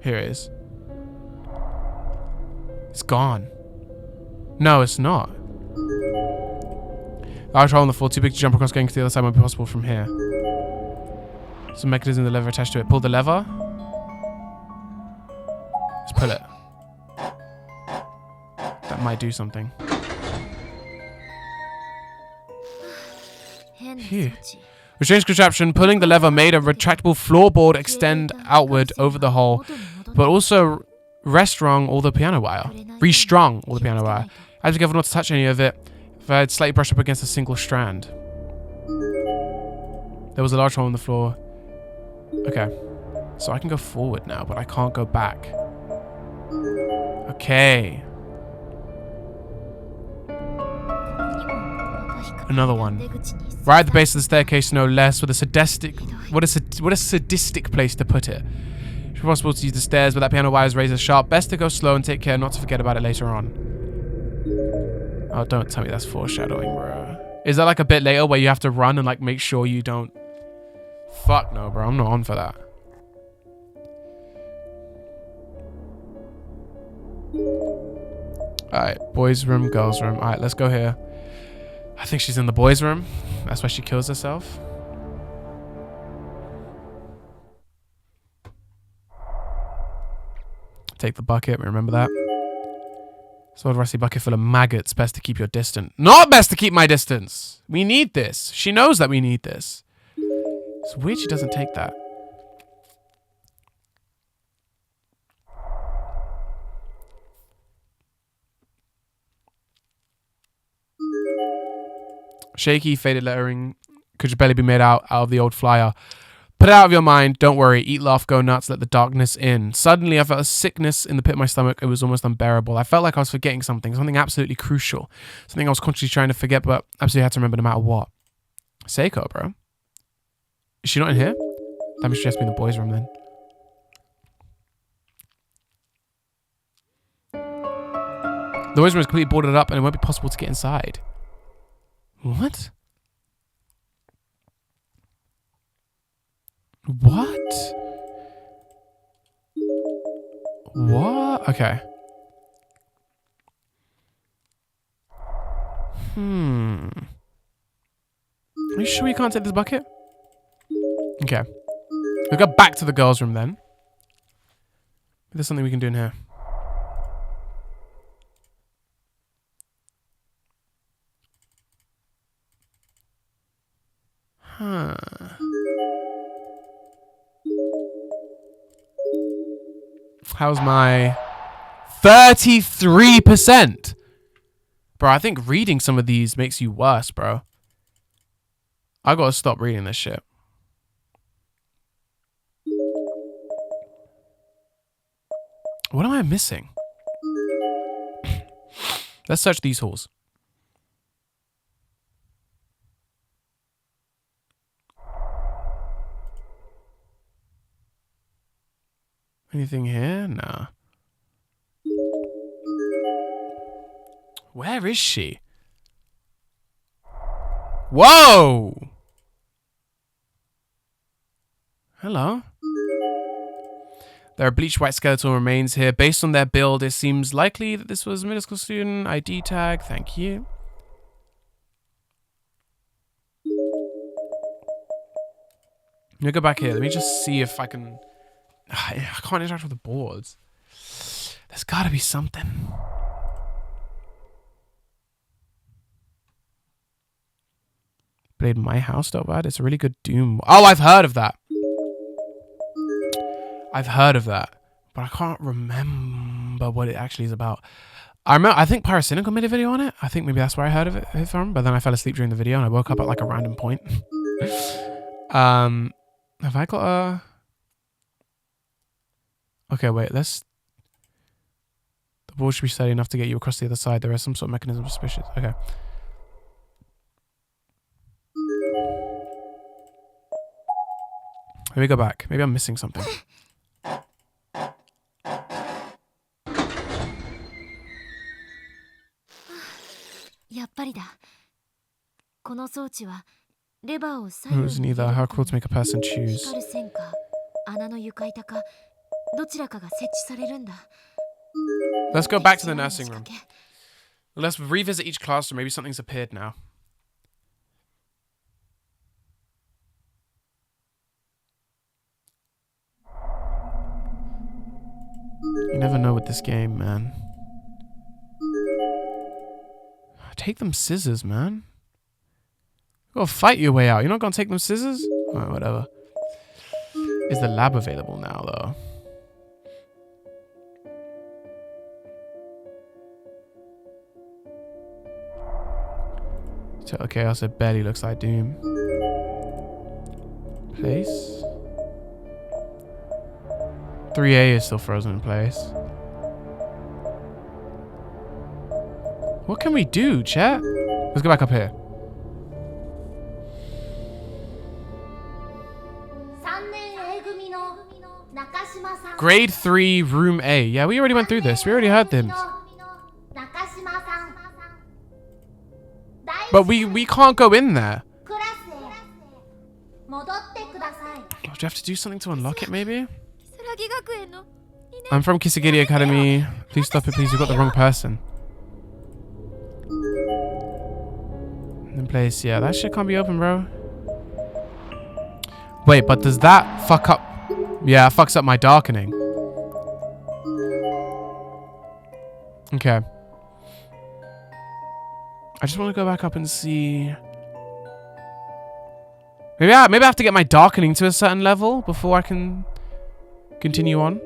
Here it is. It's gone. No, it's not. Large hole on the floor, too big to jump across. Getting to the other side won't be possible from here. Some mechanism, the lever attached to it. Pull the lever. Just pull it. That might do something. Phew. With strange contraption, pulling the lever made a retractable floorboard extend outward over the hole, but also restrung all the piano wire. Restrung all the piano wire. I had to be careful not to touch any of it if I had slightly brushed up against a single strand. There was a large hole in the floor. Okay. So I can go forward now, but I can't go back. Okay. Another one. Right at the base of the staircase, no less. What a sadistic place to put it. It's possible to use the stairs, but that piano wire is razor sharp. Best to go slow and take care not to forget about it later on. Oh, don't tell me that's foreshadowing, bro. Is that like a bit later where you have to run and like make sure you don't... Fuck no, bro. I'm not on for that. Alright, boys room, girls room. Alright, let's go here. I think she's in the boys room. That's why she kills herself. Take the bucket, remember that. Sword rusty bucket full of maggots. Best to keep your distance. Not best to keep my distance. We need this. She knows that we need this. It's weird she doesn't take that. Shaky, faded lettering could barely be made out of the old flyer. Put it out of your mind. Don't worry. Eat, laugh, go nuts. Let the darkness in. Suddenly, I felt a sickness in the pit of my stomach. It was almost unbearable. I felt like I was forgetting something. Something absolutely crucial. Something I was consciously trying to forget, but absolutely had to remember no matter what. Seiko, bro. Is she not in here? That means she has to be in the boys' room then. The boys' room is completely boarded up and it won't be possible to get inside. What? What? What? Okay. Are you sure you can't take this bucket? Okay. We'll go back to the girls' room then. There's something we can do in here. Huh. How's my 33%? Bro, I think reading some of these makes you worse, bro. I gotta stop reading this shit. What am I missing? Let's search these halls. Anything here? Nah. Where is she? Whoa! Hello? There are bleached white skeletal remains here. Based on their build, it seems likely that this was a middle school student. ID tag, thank you. Let me go back here. Let me just see if I can... I can't interact with the boards. There's gotta be something. Played My House, not bad. It's a really good Doom. Oh, I've heard of that. I've heard of that. But I can't remember what it actually is about. I think Pyrocynical made a video on it. I think maybe that's where I heard of it from. But then I fell asleep during the video and I woke up at like a random point. Have I got a... Okay, wait, let's... The board should be steady enough to get you across the other side. There is some sort of mechanism suspicious. Okay. Let me go back. Maybe I'm missing something. やっぱりだ。この装置はレバーを左 It 右 was に neither. How cruel to make a person choose. 光る線か穴の床板かどちらかが設置されるんだ。 Let's go back to the nursing room. Let's revisit each classroom. Maybe something's appeared now. You never know with this game, man. Take them scissors, man. You gotta fight your way out. You're not gonna take them scissors? Alright, whatever. Is the lab available now, though? Total Chaos, it barely looks like Doom. Place. 3A is still frozen in place. What can we do, chat? Let's go back up here. Grade 3, room A. Yeah, we already went through this. We already heard them. But we can't go in there. Do you have to do something to unlock it, maybe? I'm from Kisagiri Academy. Please stop it, please. You've got the wrong person. In place, yeah. That shit can't be open, bro. Wait, but does that fuck up? Yeah, it fucks up my darkening. Okay. I just want to go back up and see. Maybe I have to get my darkening to a certain level before I can continue on.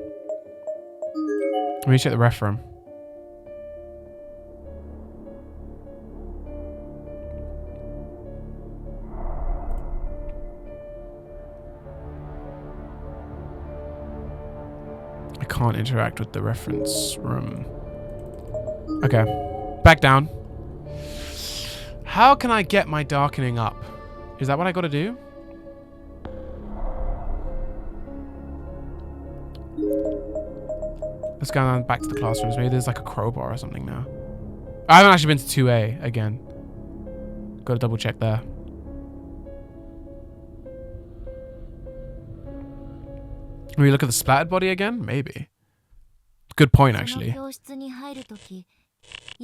Let me check the ref room. I can't interact with the reference room. Okay. Back down. How can I get my darkening up? Is that what I gotta do? Let's go on back to the classrooms. Maybe there's like a crowbar or something now. I haven't actually been to 2A again. Gotta double check there. Will we look at the splattered body again? Maybe. Good point, actually.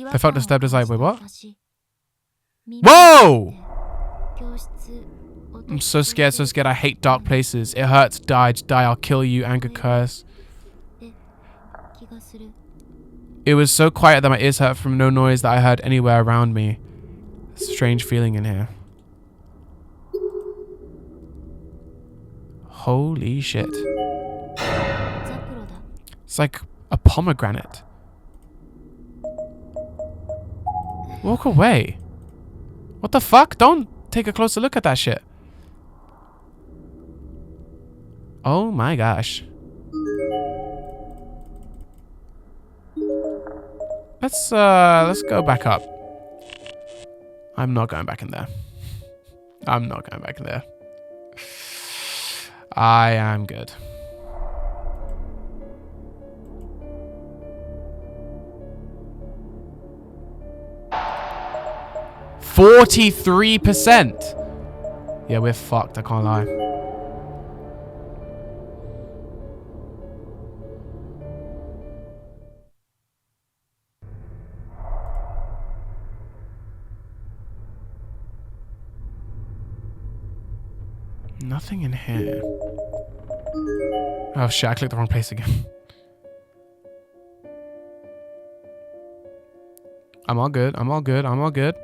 I felt disturbed as I... Wait, what? Whoa! I'm so scared, so scared. I hate dark places. It hurts. Die, I'll kill you. Anger curse. It was so quiet that my ears hurt from no noise that I heard anywhere around me. Strange feeling in here. Holy shit. It's like a pomegranate. Walk away. What the fuck? Don't take a closer look at that shit. Oh my gosh. Let's go back up. I'm not going back in there. I'm not going back in there. I am good. %43%. Yeah, we're fucked. I can't lie. Nothing in here. Oh shit, I clicked the wrong place again. I'm all good. I'm all good. I'm all good.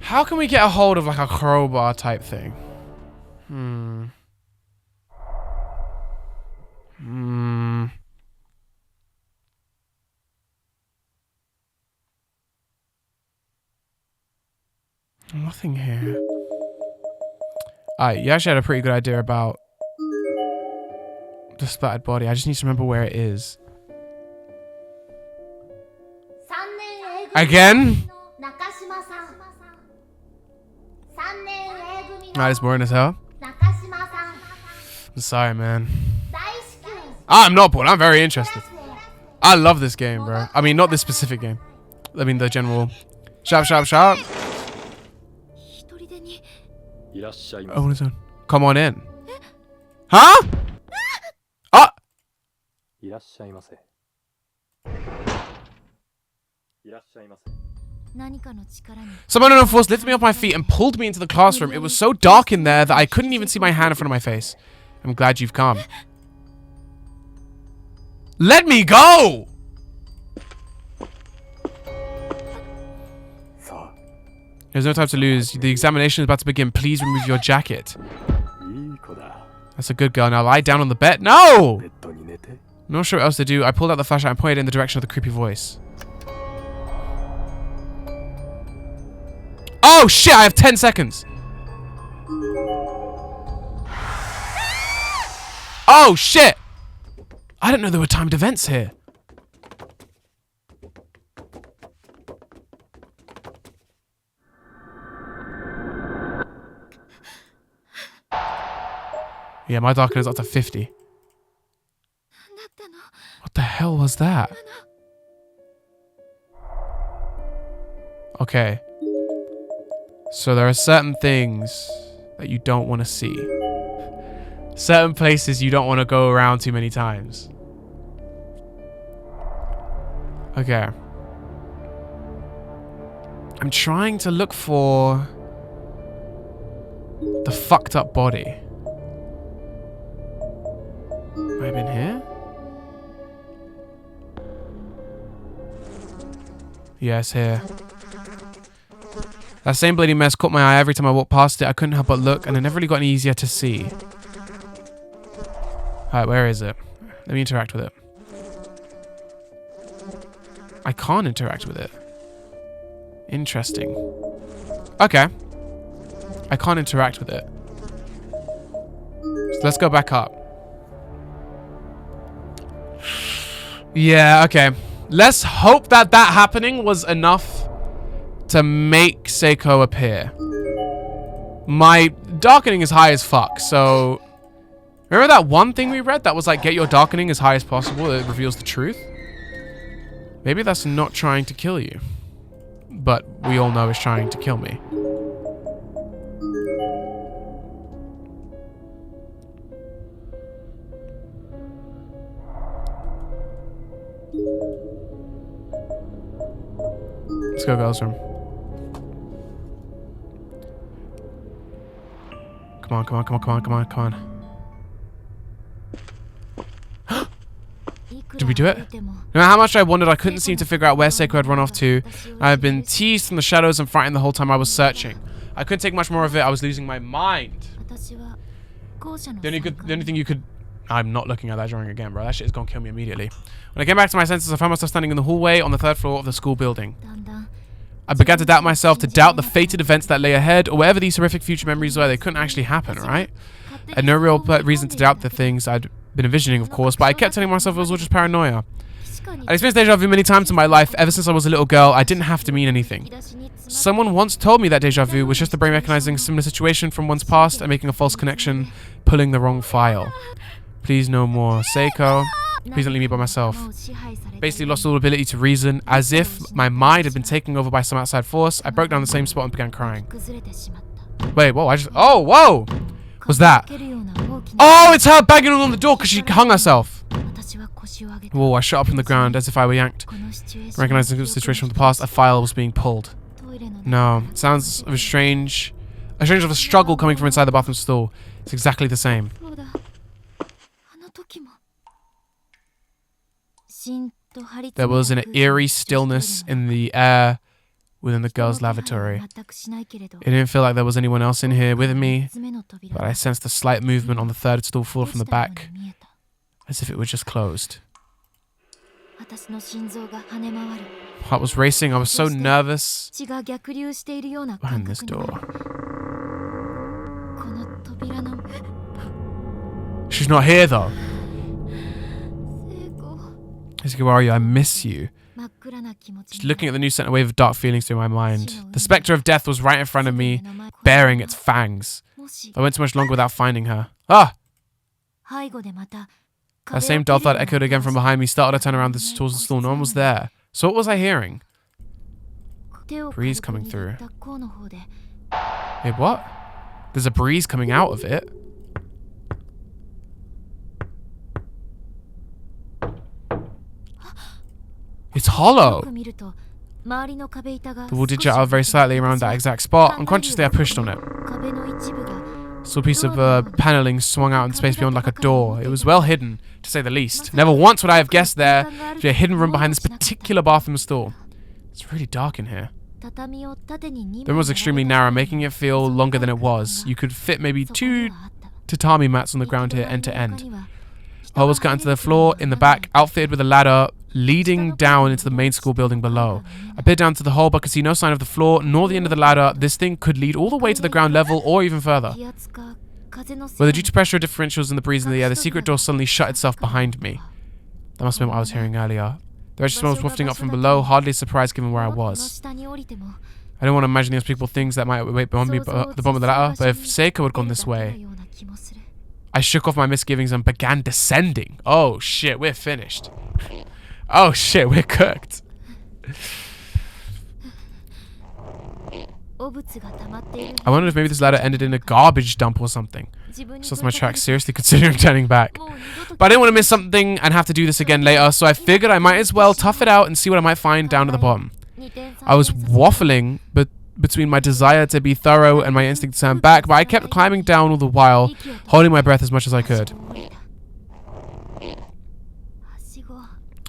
How can we get a hold of like a crowbar type thing? Nothing here. Alright, you actually had a pretty good idea about the splattered body. I just need to remember where it is. Again? That is boring as hell. I'm sorry, man. I'm not bored. I'm very interested. I love this game, bro. I mean, not this specific game. I mean, the general. Sharp, sharp, sharp. Oh, what is it? Come on in. Huh? Ah! Some unknown force lifted me off my feet and pulled me into the classroom. It was so dark in there that I couldn't even see my hand in front of my face. I'm glad you've come. Let me go! There's no time to lose. The examination is about to begin. Please remove your jacket. That's a good girl. Now lie down on the bed. No! Not sure what else to do. I pulled out the flashlight and pointed in the direction of the creepy voice. Oh shit, I have 10 seconds. Oh shit! I didn't know there were timed events here. Yeah, my darkening is up to 50. What the hell was that? Okay. So there are certain things that you don't want to see. Certain places you don't want to go around too many times. Okay. I'm trying to look for the fucked up body. Might have been here? Yes, here. That same bloody mess caught my eye every time I walked past it. I couldn't help but look, and it never really got any easier to see. Alright, where is it? Let me interact with it. I can't interact with it. Interesting. Okay. I can't interact with it. So let's go back up. Yeah, okay. Let's hope that that happening was enough to make Seiko appear. My darkening is high as fuck, so... Remember that one thing we read that was like, get your darkening as high as possible, it reveals the truth? Maybe that's not trying to kill you. But we all know it's trying to kill me. Let's go, girls' room. Come on, come on, come on, come on, come on, come on. Did we do it? No matter how much I wanted, I couldn't seem to figure out where Seiko had run off to. I had been teased from the shadows and frightened the whole time I was searching. I couldn't take much more of it. I was losing my mind. The only thing you could... I'm not looking at that drawing again, bro. That shit is gonna kill me immediately. When I came back to my senses, I found myself standing in the hallway on the 3rd floor of the school building. I began to doubt myself, to doubt the fated events that lay ahead, or whatever these horrific future memories were. They couldn't actually happen, right? I had no real reason to doubt the things I'd been envisioning, of course, but I kept telling myself it was all just paranoia. I experienced deja vu many times in my life. Ever since I was a little girl, I didn't have to mean anything. Someone once told me that deja vu was just the brain recognizing a similar situation from one's past and making a false connection, pulling the wrong file. Please no more. Seiko, please don't leave me by myself. Basically lost all ability to reason. As if my mind had been taken over by some outside force, I broke down the same spot and began crying. Wait, whoa, oh, whoa! What's that? Oh, it's her banging on the door because she hung herself. Whoa, I shot up from the ground as if I were yanked. Recognizing the situation from the past, a file was being pulled. No, it sounds of a strange of a struggle coming from inside the bathroom stall. It's exactly the same. There was an eerie stillness in the air within the girls' lavatory. It didn't feel like there was anyone else in here with me, but I sensed a slight movement on the 3rd stall floor from the back, as if it were just closed. Heart was racing. I was so nervous. Behind this door. She's not here, though. Seiko, where are you? I miss you. Just looking at the news sent a wave of dark feelings through my mind. The spectre of death was right in front of me, baring its fangs. I went too much longer without finding her. Ah! That same dull thud echoed again from behind me. Started to turn around towards the stall. No one was there. So what was I hearing? Breeze coming through. Wait, what? There's a breeze coming out of it. It's hollow. The wall did jut out very slightly around that exact spot. Unconsciously, I pushed on it. Saw a piece of paneling swung out in space beyond like a door. It was well hidden, to say the least. Never once would I have guessed there to be a hidden room behind this particular bathroom stall. It's really dark in here. The room was extremely narrow, making it feel longer than it was. You could fit maybe 2 tatami mats on the ground here, end to end. A hole was cut into the floor in the back, outfitted with a ladder leading down into the main school building below. I peered down to the hole but could see no sign of the floor nor the end of the ladder. This thing could lead all the way to the ground level or even further. Whether due to pressure differentials in the breeze in the air, the secret door suddenly shut itself behind me. That must have been what I was hearing earlier. The wretched smell was wafting up from below, hardly a surprise given where I was. I don't want to imagine the unspeakable things that might wait beyond me at the bottom of the ladder, but if Seiko had gone this way... I shook off my misgivings and began descending. Oh shit, we're finished. Oh shit, we're cooked. I wondered if maybe this ladder ended in a garbage dump or something. Stopped my tracks, seriously considering turning back. But I didn't want to miss something and have to do this again later, so I figured I might as well tough it out and see what I might find down at the bottom. I was waffling between my desire to be thorough and my instinct to turn back, but I kept climbing down all the while, holding my breath as much as I could.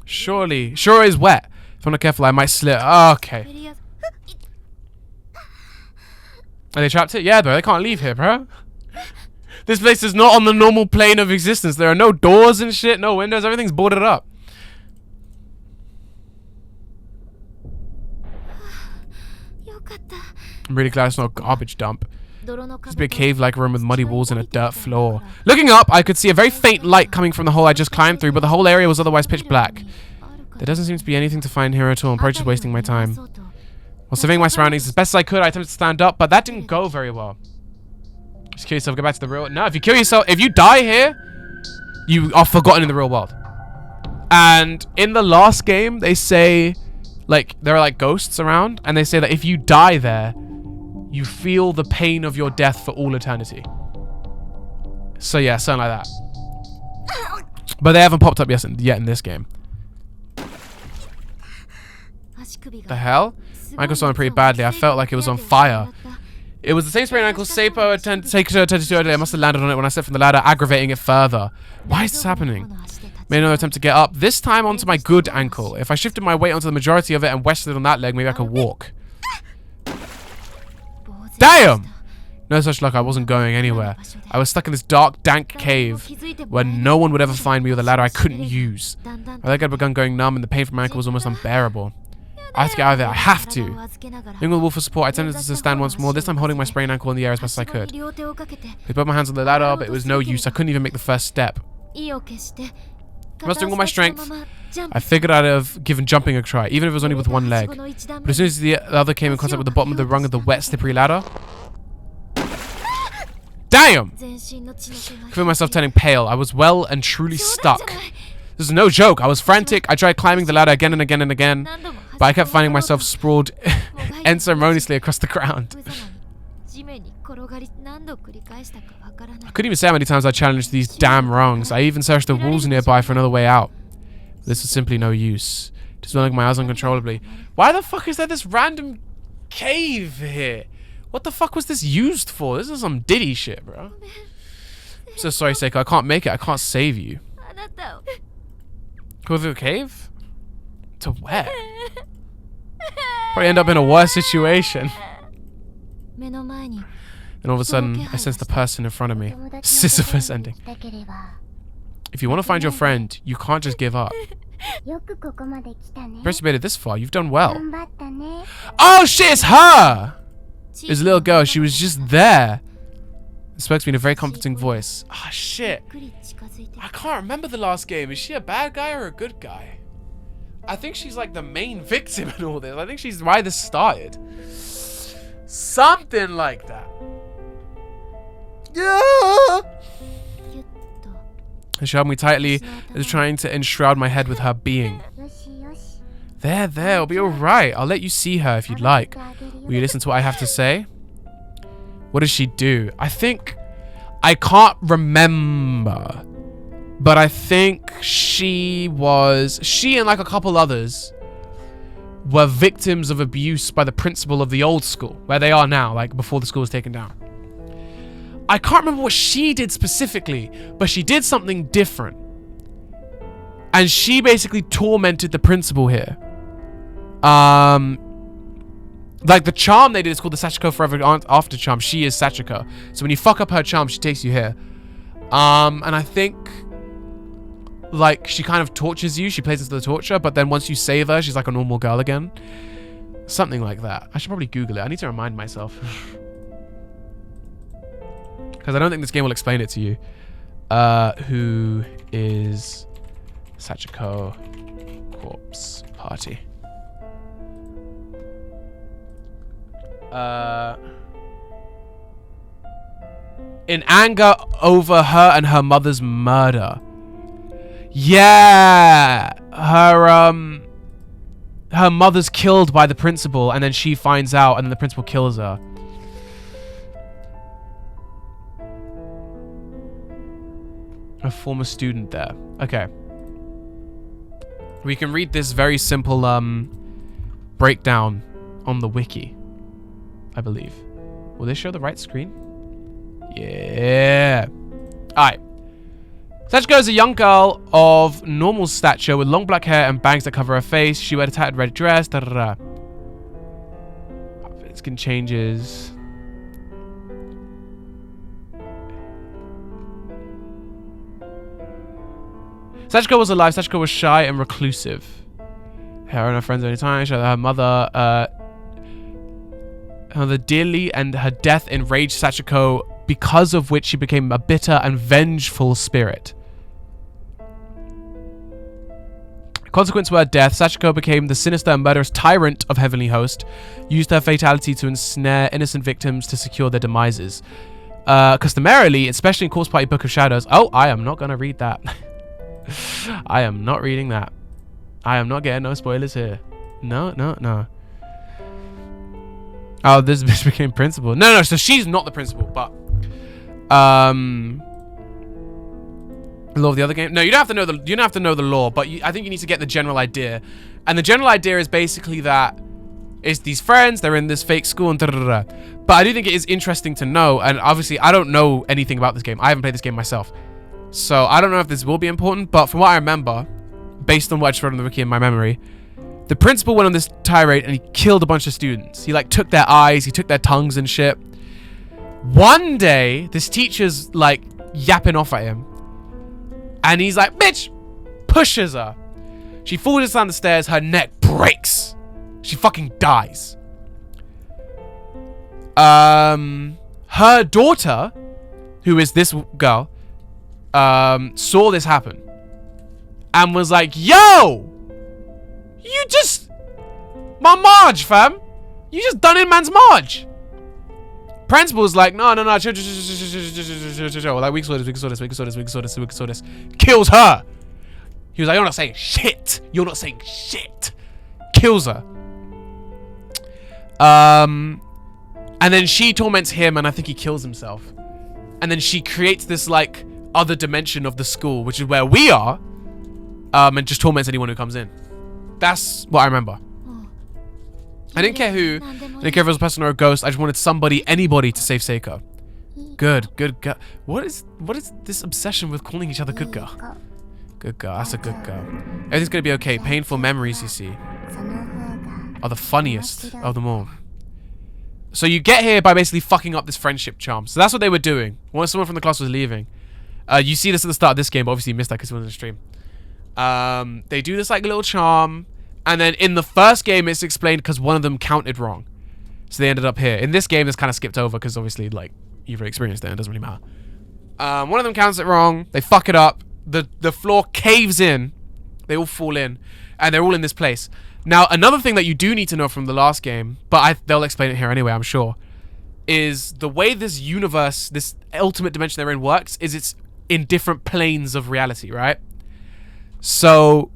Sure is wet. If I'm not careful, I might slip. Oh, okay. Are they trapped here? Yeah, bro. They can't leave here, bro. This place is not on the normal plane of existence. There are no doors and shit, no windows. Everything's boarded up. I'm really glad it's not a garbage dump. It's a big cave-like room with muddy walls and a dirt floor. Looking up, I could see a very faint light coming from the hole I just climbed through, but the whole area was otherwise pitch black. There doesn't seem to be anything to find here at all. I'm probably just wasting my time. While surveying my surroundings as best as I could, I attempted to stand up, but that didn't go very well. Just kill yourself, go back to the real... No, if you kill yourself... If you die here, you are forgotten in the real world. And in the last game, they say... Like, there are like ghosts around, and they say that if you die there, you feel the pain of your death for all eternity. So yeah, something like that. But they haven't popped up yet in this game. The hell? My ankle swelled pretty badly. I felt like it was on fire. It was the same sprained ankle Seipo attempted to earlier. I must have landed on it when I stepped from the ladder, aggravating it further. Why is this happening? Made another attempt to get up, this time onto my good ankle. If I shifted my weight onto the majority of it and rested on that leg, maybe I could walk. Damn! No such luck, I wasn't going anywhere. I was stuck in this dark, dank cave where no one would ever find me with a ladder I couldn't use. My leg had begun going numb and the pain from my ankle was almost unbearable. I have to get out of there, I have to. Looking on the wall for support, I attempted to stand once more, this time holding my sprained ankle in the air as best as I could. I put my hands on the ladder, but it was no use, I couldn't even make the first step. Mustering all my strength, I figured I'd have given jumping a try, even if it was only with one leg. But as soon as the other came in contact with the bottom of the rung of the wet, slippery ladder... Damn! I feel myself turning pale. I was well and truly stuck. This is no joke. I was frantic. I tried climbing the ladder again and again and again, but I kept finding myself sprawled unceremoniously across the ground. I couldn't even say how many times I challenged these damn rungs. I even searched the walls nearby for another way out. This was simply no use. Just filling my eyes uncontrollably. Why the fuck is there this random cave here? What the fuck was this used for? This is some Diddy shit, bro. I'm so sorry, Seiko. I can't make it. I can't save you. Go through the cave? To where? Probably end up in a worse situation. And all of a sudden, I sense the person in front of me. Sisyphus ending. If you want to find your friend, you can't just give up. First you made it this far, you've done well. Oh shit, it's her! It was a little girl, she was just there. It spoke to me in a very comforting voice. Ah, shit. I can't remember the last game. Is she a bad guy or a good guy? I think she's like the main victim in all this. I think she's why this started. Something like that. Yeah. And she held me tightly, as trying to enshroud my head with her being. There, it'll be alright. I'll let you see her if you'd like. Will you listen to what I have to say? What does she do? I can't remember. But I think she and like a couple others were victims of abuse by the principal of the old school, where they are now, like before the school was taken down. I can't remember what she did specifically, but she did something different. And she basically tormented the principal here. Like the charm they did is called the Sachiko Forever After charm. She is Sachiko. So when you fuck up her charm, she takes you here. And I think like she kind of tortures you. She plays into the torture, but then once you save her, she's like a normal girl again. Something like that. I should probably Google it. I need to remind myself. Because I don't think this game will explain it to you. Who is Sachiko Corpse Party? In anger over her and her mother's murder. Yeah, her mother's killed by the principal, and then she finds out, and then the principal kills her. A former student there. Okay. We can read this very simple breakdown on the wiki, I believe. Will this show the right screen? Yeah. Alright. Sachiko is a young girl of normal stature with long black hair and bangs that cover her face. She wears a tattered red dress. Da, da, da. Skin changes. Sachiko was alive. Sachiko was shy and reclusive. Her and her friends only time. Her mother dearly, and her death enraged Sachiko, because of which she became a bitter and vengeful spirit. Consequence of her death, Sachiko became the sinister and murderous tyrant of Heavenly Host, used her fatality to ensnare innocent victims to secure their demises. Customarily, especially in Corpse Party Book of Shadows... Oh, I am not going to read that. I am not reading that. I am not getting no spoilers here. No, no, no. Oh, this bitch became principal. No, so she's not the principal, but... Law of the other game? No, you don't have to know the law, but I think you need to get the general idea. And the general idea is basically that it's these friends, they're in this fake school and da-da-da-da. But I do think it is interesting to know, and obviously I don't know anything about this game. I haven't played this game myself. So I don't know if this will be important, but from what I remember, based on what I just read on the wiki in my memory, the principal went on this tirade and he killed a bunch of students. He like took their eyes, he took their tongues and shit. One day, this teacher's like yapping off at him. And he's like, bitch! Pushes her. She falls down the stairs, her neck breaks. She fucking dies. Her daughter, who is this girl, saw this happen. And was like, yo! You just... My Marge, fam! You just done in man's Marge! Principal's like, no, chill. Like, we can sort this. Kills her. He was like, you're not saying shit. Kills her. And then she torments him, and I think he kills himself. And then she creates this, like, other dimension of the school, which is where we are, and just torments anyone who comes in. That's what I remember. I didn't care who. I didn't care if it was a person or a ghost. I just wanted anybody to save Seiko. Good girl. What is this obsession with calling each other good girl? Good girl. That's a good girl. Everything's gonna be okay. Painful memories, you see, are the funniest of them all. So you get here by basically fucking up this friendship charm. So that's what they were doing. Once someone from the class was leaving. You see this at the start of this game, but obviously you missed that because it wasn't a stream. They do this like little charm. And then in the first game, it's explained because one of them counted wrong. So they ended up here. In this game, it's kind of skipped over because obviously, like, you've experienced it. It doesn't really matter. One of them counts it wrong. They fuck it up. The floor caves in. They all fall in. And they're all in this place. Now, another thing that you do need to know from the last game, but they'll explain it here anyway, I'm sure, is the way this universe, this ultimate dimension they're in works, is it's in different planes of reality, right? So...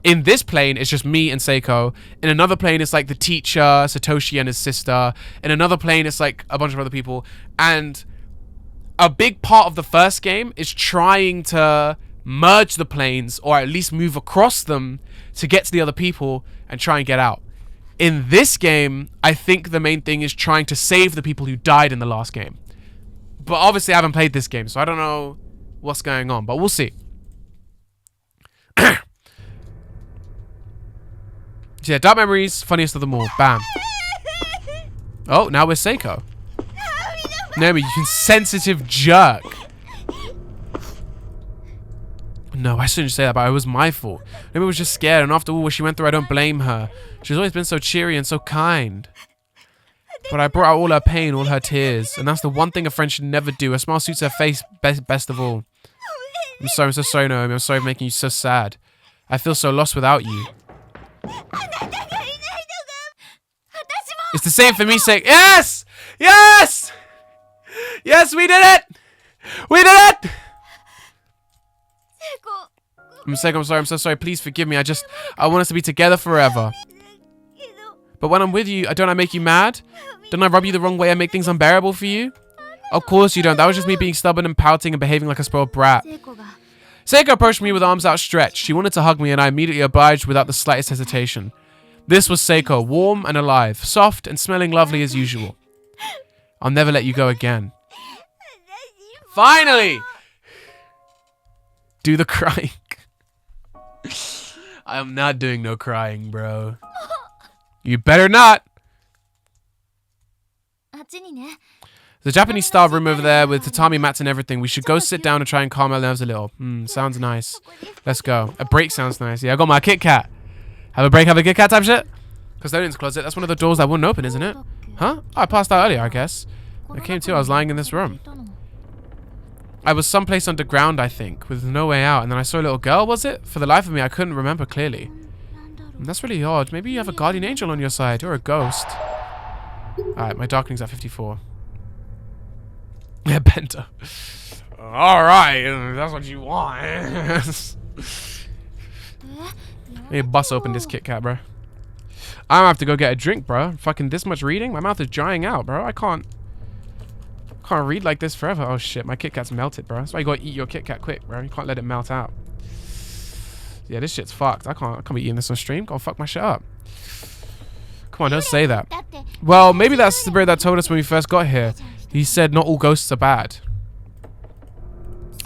in this plane, it's just me and Seiko. In another plane, it's like the teacher, Satoshi and his sister. In another plane, it's like a bunch of other people. And a big part of the first game is trying to merge the planes, or at least move across them to get to the other people and try and get out. In this game, I think the main thing is trying to save the people who died in the last game. But obviously I haven't played this game, so I don't know what's going on, but we'll see. So yeah, Dark Memories, funniest of them all. Bam. Oh, now we're Seiko. Naomi, you insensitive jerk. No, I shouldn't say that, but it was my fault. Naomi was just scared, and after all what she went through, I don't blame her. She's always been so cheery and so kind. But I brought out all her pain, all her tears, and that's the one thing a friend should never do. A smile suits her face best of all. I'm so sorry, Naomi. I'm sorry for making you so sad. I feel so lost without you. It's the same for me saying, yes! Yes! Yes, we did it! We did it! I'm Seiko, I'm sorry, I'm so sorry. Please forgive me. I want us to be together forever. But when I'm with you, don't I make you mad? Don't I rub you the wrong way and make things unbearable for you? Of course you don't. That was just me being stubborn and pouting and behaving like a spoiled brat. Seiko approached me with arms outstretched. She wanted to hug me and I immediately obliged without the slightest hesitation. This was Seiko, warm and alive, soft and smelling lovely as usual. I'll never let you go again. Finally! Do the crying. I am not doing no crying, bro. You better not. The Japanese style room over there with tatami mats and everything. We should go sit down and try and calm our nerves a little. Sounds nice. Let's go. A break sounds nice. Yeah, I got my Kit Kat. Have a break, have a Kit Kat type shit? Custodian's closet. That's one of the doors that wouldn't open, isn't it? Huh? Oh, I passed out earlier, I guess. I came to. I was lying in this room. I was someplace underground, I think, with no way out. And then I saw a little girl, was it? For the life of me, I couldn't remember clearly. That's really odd. Maybe you have a guardian angel on your side, or a ghost. Alright, my darkening's at 54. Yeah, Bento. Alright, that's what you want. Maybe bust open this Kit Kat, bro. I'm gonna have to go get a drink, bro. Fucking this much reading? My mouth is drying out, bro. I can't read like this forever. Oh shit, my Kit Kat's melted, bro. That's why you gotta eat your Kit Kat quick, bro. You can't let it melt out. Yeah, this shit's fucked. I can't be eating this on stream. Gotta fuck my shit up. Come on, don't say that. Well, maybe that's the spirit that told us when we first got here. He said not all ghosts are bad.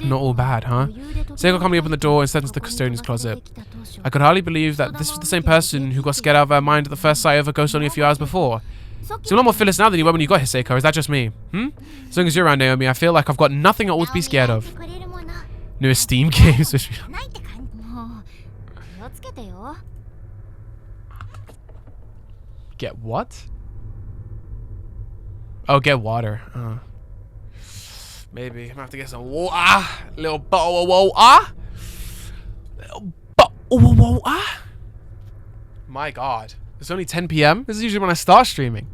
Not all bad, huh? Seiko calmly opened the door and stepped into the custodian's closet. I could hardly believe that this was the same person who got scared out of her mind at the first sight of a ghost only a few hours before. So you're a lot more fearless now than you were when you got here, Seiko. Is that just me? As long as you're around, Naomi, I feel like I've got nothing at all to be scared of. New Steam games. Get what? Oh, get water. Maybe I'm gonna have to get some water. Little bottle of water. Little bottle of water. My God. It's only 10 p.m. This is usually when I start streaming.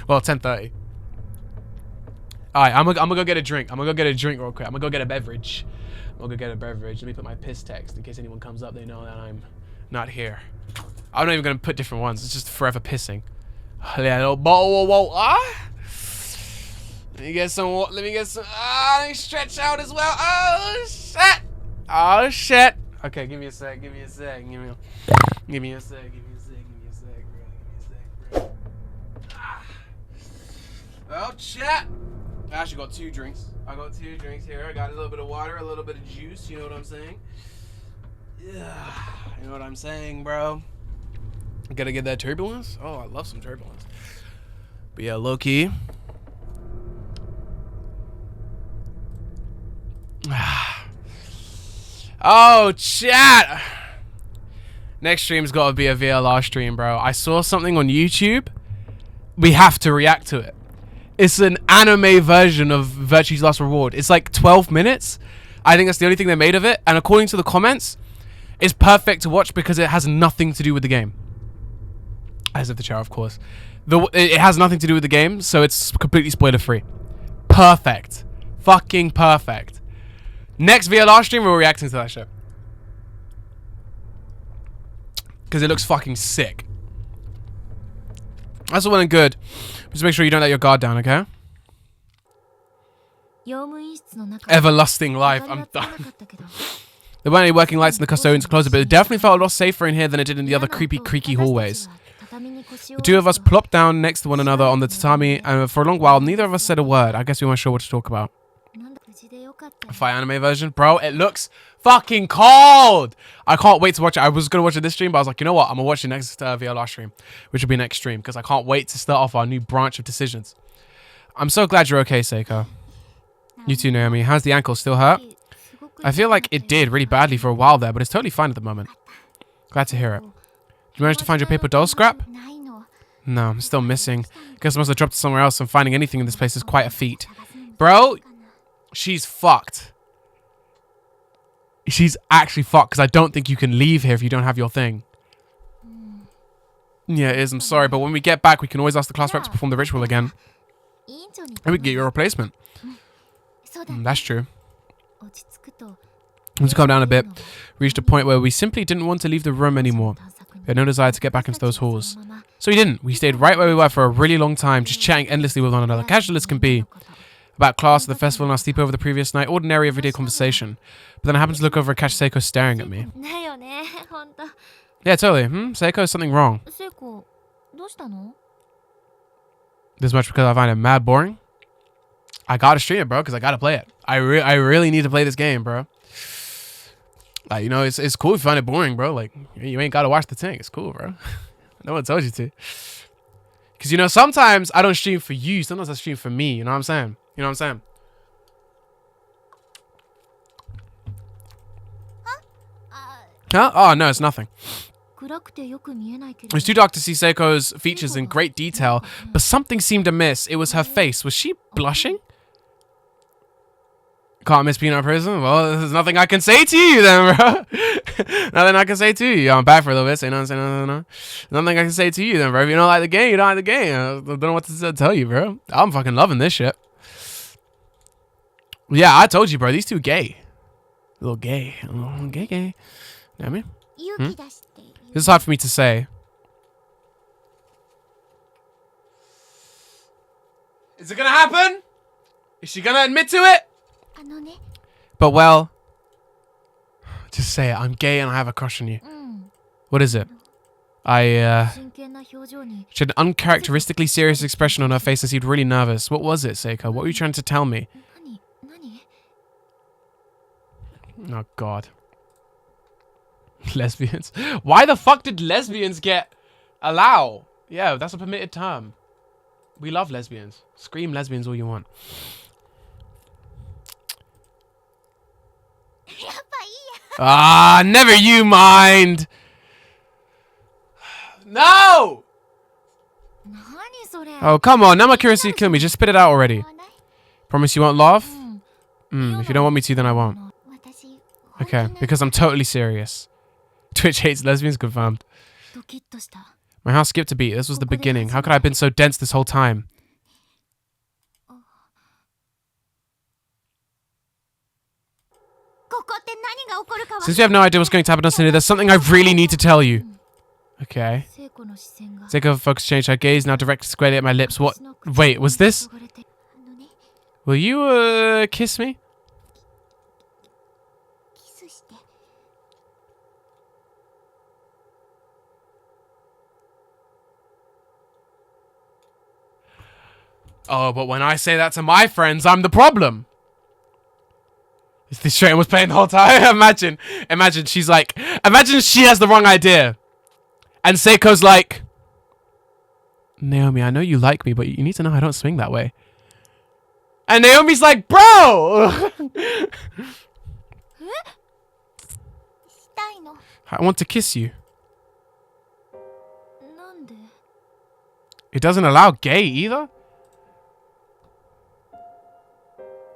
Well, 10:30. Alright, I'm gonna go get a drink. I'm gonna go get a drink real quick. I'm gonna go get a beverage. Let me put my piss text in case anyone comes up. They know that I'm not here. I'm not even gonna put different ones. It's just forever pissing. A little bottle of water. Let me get some. Let me stretch out as well. Oh shit! Oh shit! Okay, give me a sec. Give me a sec. Give me a sec. Bro. Oh shit! I actually got 2 drinks. I got 2 drinks here. I got a little bit of water, a little bit of juice. You know what I'm saying? Yeah. You know what I'm saying, bro? Gotta get that turbulence. Oh, I love some turbulence. But yeah, low key. Oh, chat. Next stream's gotta be a VLR stream, bro. I saw something on YouTube. We have to react to it. It's an anime version of Virtue's Last Reward. It's like 12 minutes. I think that's the only thing they made of it. And according to the comments, it's perfect to watch because it has nothing to do with the game. As of the chair, of course. It has nothing to do with the game, so it's completely spoiler free. Perfect. Fucking perfect. Next VLR stream, we're reacting to that shit. Because it looks fucking sick. That's all well and good. Just make sure you don't let your guard down, okay? Everlasting life. I'm done. There weren't any working lights in the custodian's closet, but it definitely felt a lot safer in here than it did in the other creepy, creaky hallways. The two of us plopped down next to one another on the tatami, and for a long while, neither of us said a word. I guess we weren't sure what to talk about. A Fire anime version? Bro, it looks fucking cold! I can't wait to watch it. I was going to watch it this stream, but I was like, you know what? I'm going to watch it next VLR stream, which will be next stream, because I can't wait to start off our new branch of decisions. I'm so glad you're okay, Seiko. You too, Naomi. How's the ankle? Still hurt? I feel like it did really badly for a while there, but it's totally fine at the moment. Glad to hear it. Did you manage to find your paper doll scrap? No, I'm still missing. Guess I must have dropped it somewhere else, and finding anything in this place is quite a feat. Bro, she's fucked. She's actually fucked, because I don't think you can leave here if you don't have your thing. Yeah, it is. I'm sorry, but when we get back, we can always ask the class rep to perform the ritual again. And we can get you a replacement. That's true. Once we calm down a bit, we reached a point where we simply didn't want to leave the room anymore. We had no desire to get back into those halls. So we didn't. We stayed right where we were for a really long time, just chatting endlessly with one another, casual as can be. About class, the festival, and our sleepover the previous night. Ordinary, everyday conversation. But then I happened to look over and catch Seiko staring at me. Yeah, totally. Seiko, is something wrong? This much because I find it mad boring? I gotta stream it, bro, because I gotta play it. I really need to play this game, bro. Like, you know, it's cool if you find it boring, bro. Like, you ain't gotta watch the thing. It's cool, bro. No one told you to. Because, you know, sometimes I don't stream for you. Sometimes I stream for me. You know what I'm saying? You know what I'm saying? Huh? Oh, no, it's nothing. It's too dark to see Seiko's features in great detail, but something seemed amiss. It was her face. Was she blushing? Can't miss being in prison? Well, there's nothing I can say to you then, bro. Nothing I can say to you. I'm back for a little bit. Say no. Nothing I can say to you then, bro. If you don't like the game, you don't like the game. I don't know what to tell you, bro. I'm fucking loving this shit. Yeah, I told you, bro. These two gay. A little gay. A little gay. You know what I mean? This is hard for me to say. Is it gonna happen? Is she gonna admit to it? But well, just say it. I'm gay and I have a crush on you. What is it? She had an uncharacteristically serious expression on her face and seemed really nervous. What was it, Seiko? What were you trying to tell me? Oh, God. Lesbians. Why the fuck did lesbians get allow? Yeah, that's a permitted term. We love lesbians. Scream lesbians all you want. Ah, never you mind. No! Oh, come on. Now my curiosity kill me. Just spit it out already. Promise you won't laugh? If you don't want me to, then I won't. Okay, because I'm totally serious. Twitch hates lesbians, confirmed. My heart skipped a beat. This was the beginning. How could I have been so dense this whole time? Since you have no idea what's going to happen to us in here, there's something I really need to tell you. Okay. Seiko focus changed. Her gaze now directed squarely at my lips. What? Wait, was this? Will you, kiss me? Oh, but when I say that to my friends, I'm the problem. This train was playing the whole time. Imagine she's like, imagine she has the wrong idea. And Seiko's like, Naomi, I know you like me, but you need to know I don't swing that way. And Naomi's like, bro! I want to kiss you. It doesn't allow gay either?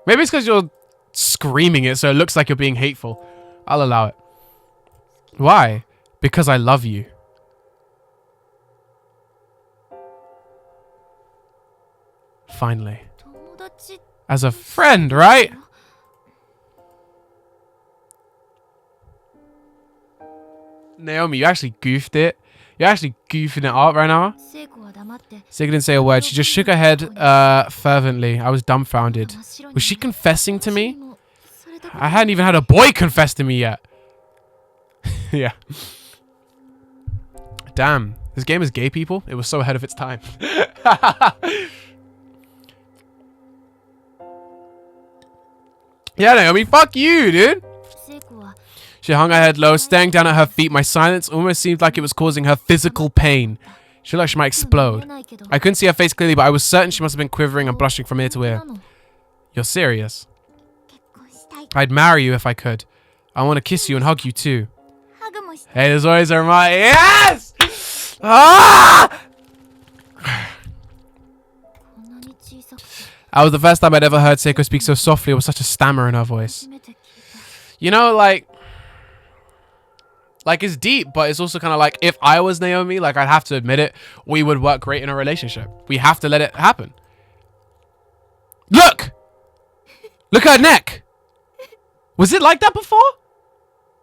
Maybe it's because you're screaming it so it looks like you're being hateful. I'll allow it. Why? Because I love you. Finally. As a friend, right? Naomi, you actually goofed it. You're actually goofing it up right now. Seiko didn't say a word. She just shook her head fervently. I was dumbfounded. Was she confessing to me? I hadn't even had a boy confess to me yet. Yeah. Damn. This game is gay, people. It was so ahead of its time. Yeah, Naomi, fuck you, dude. 聖子は She hung her head low, staring down at her feet. My silence almost seemed like it was causing her physical pain. She looked like she might 見え explode. ないけど I couldn't see her face clearly, but I was certain she must have been quivering and blushing from ear to な ear. の You're serious? 結婚したい I'd marry you if I could. I want to kiss you and hug you too. ハグもしたい Hey, there's always a reminder. Yes! Ah! こんなに小さくて That was the first time I'd ever heard Seiko speak so softly with such a stammer in her voice. 初めて聞いた You know, like it's deep, but it's also kind of like, if I was Naomi, like, I'd have to admit it, we would work great in a relationship. We have to let it happen. Look! Look at her neck! Was it like that before?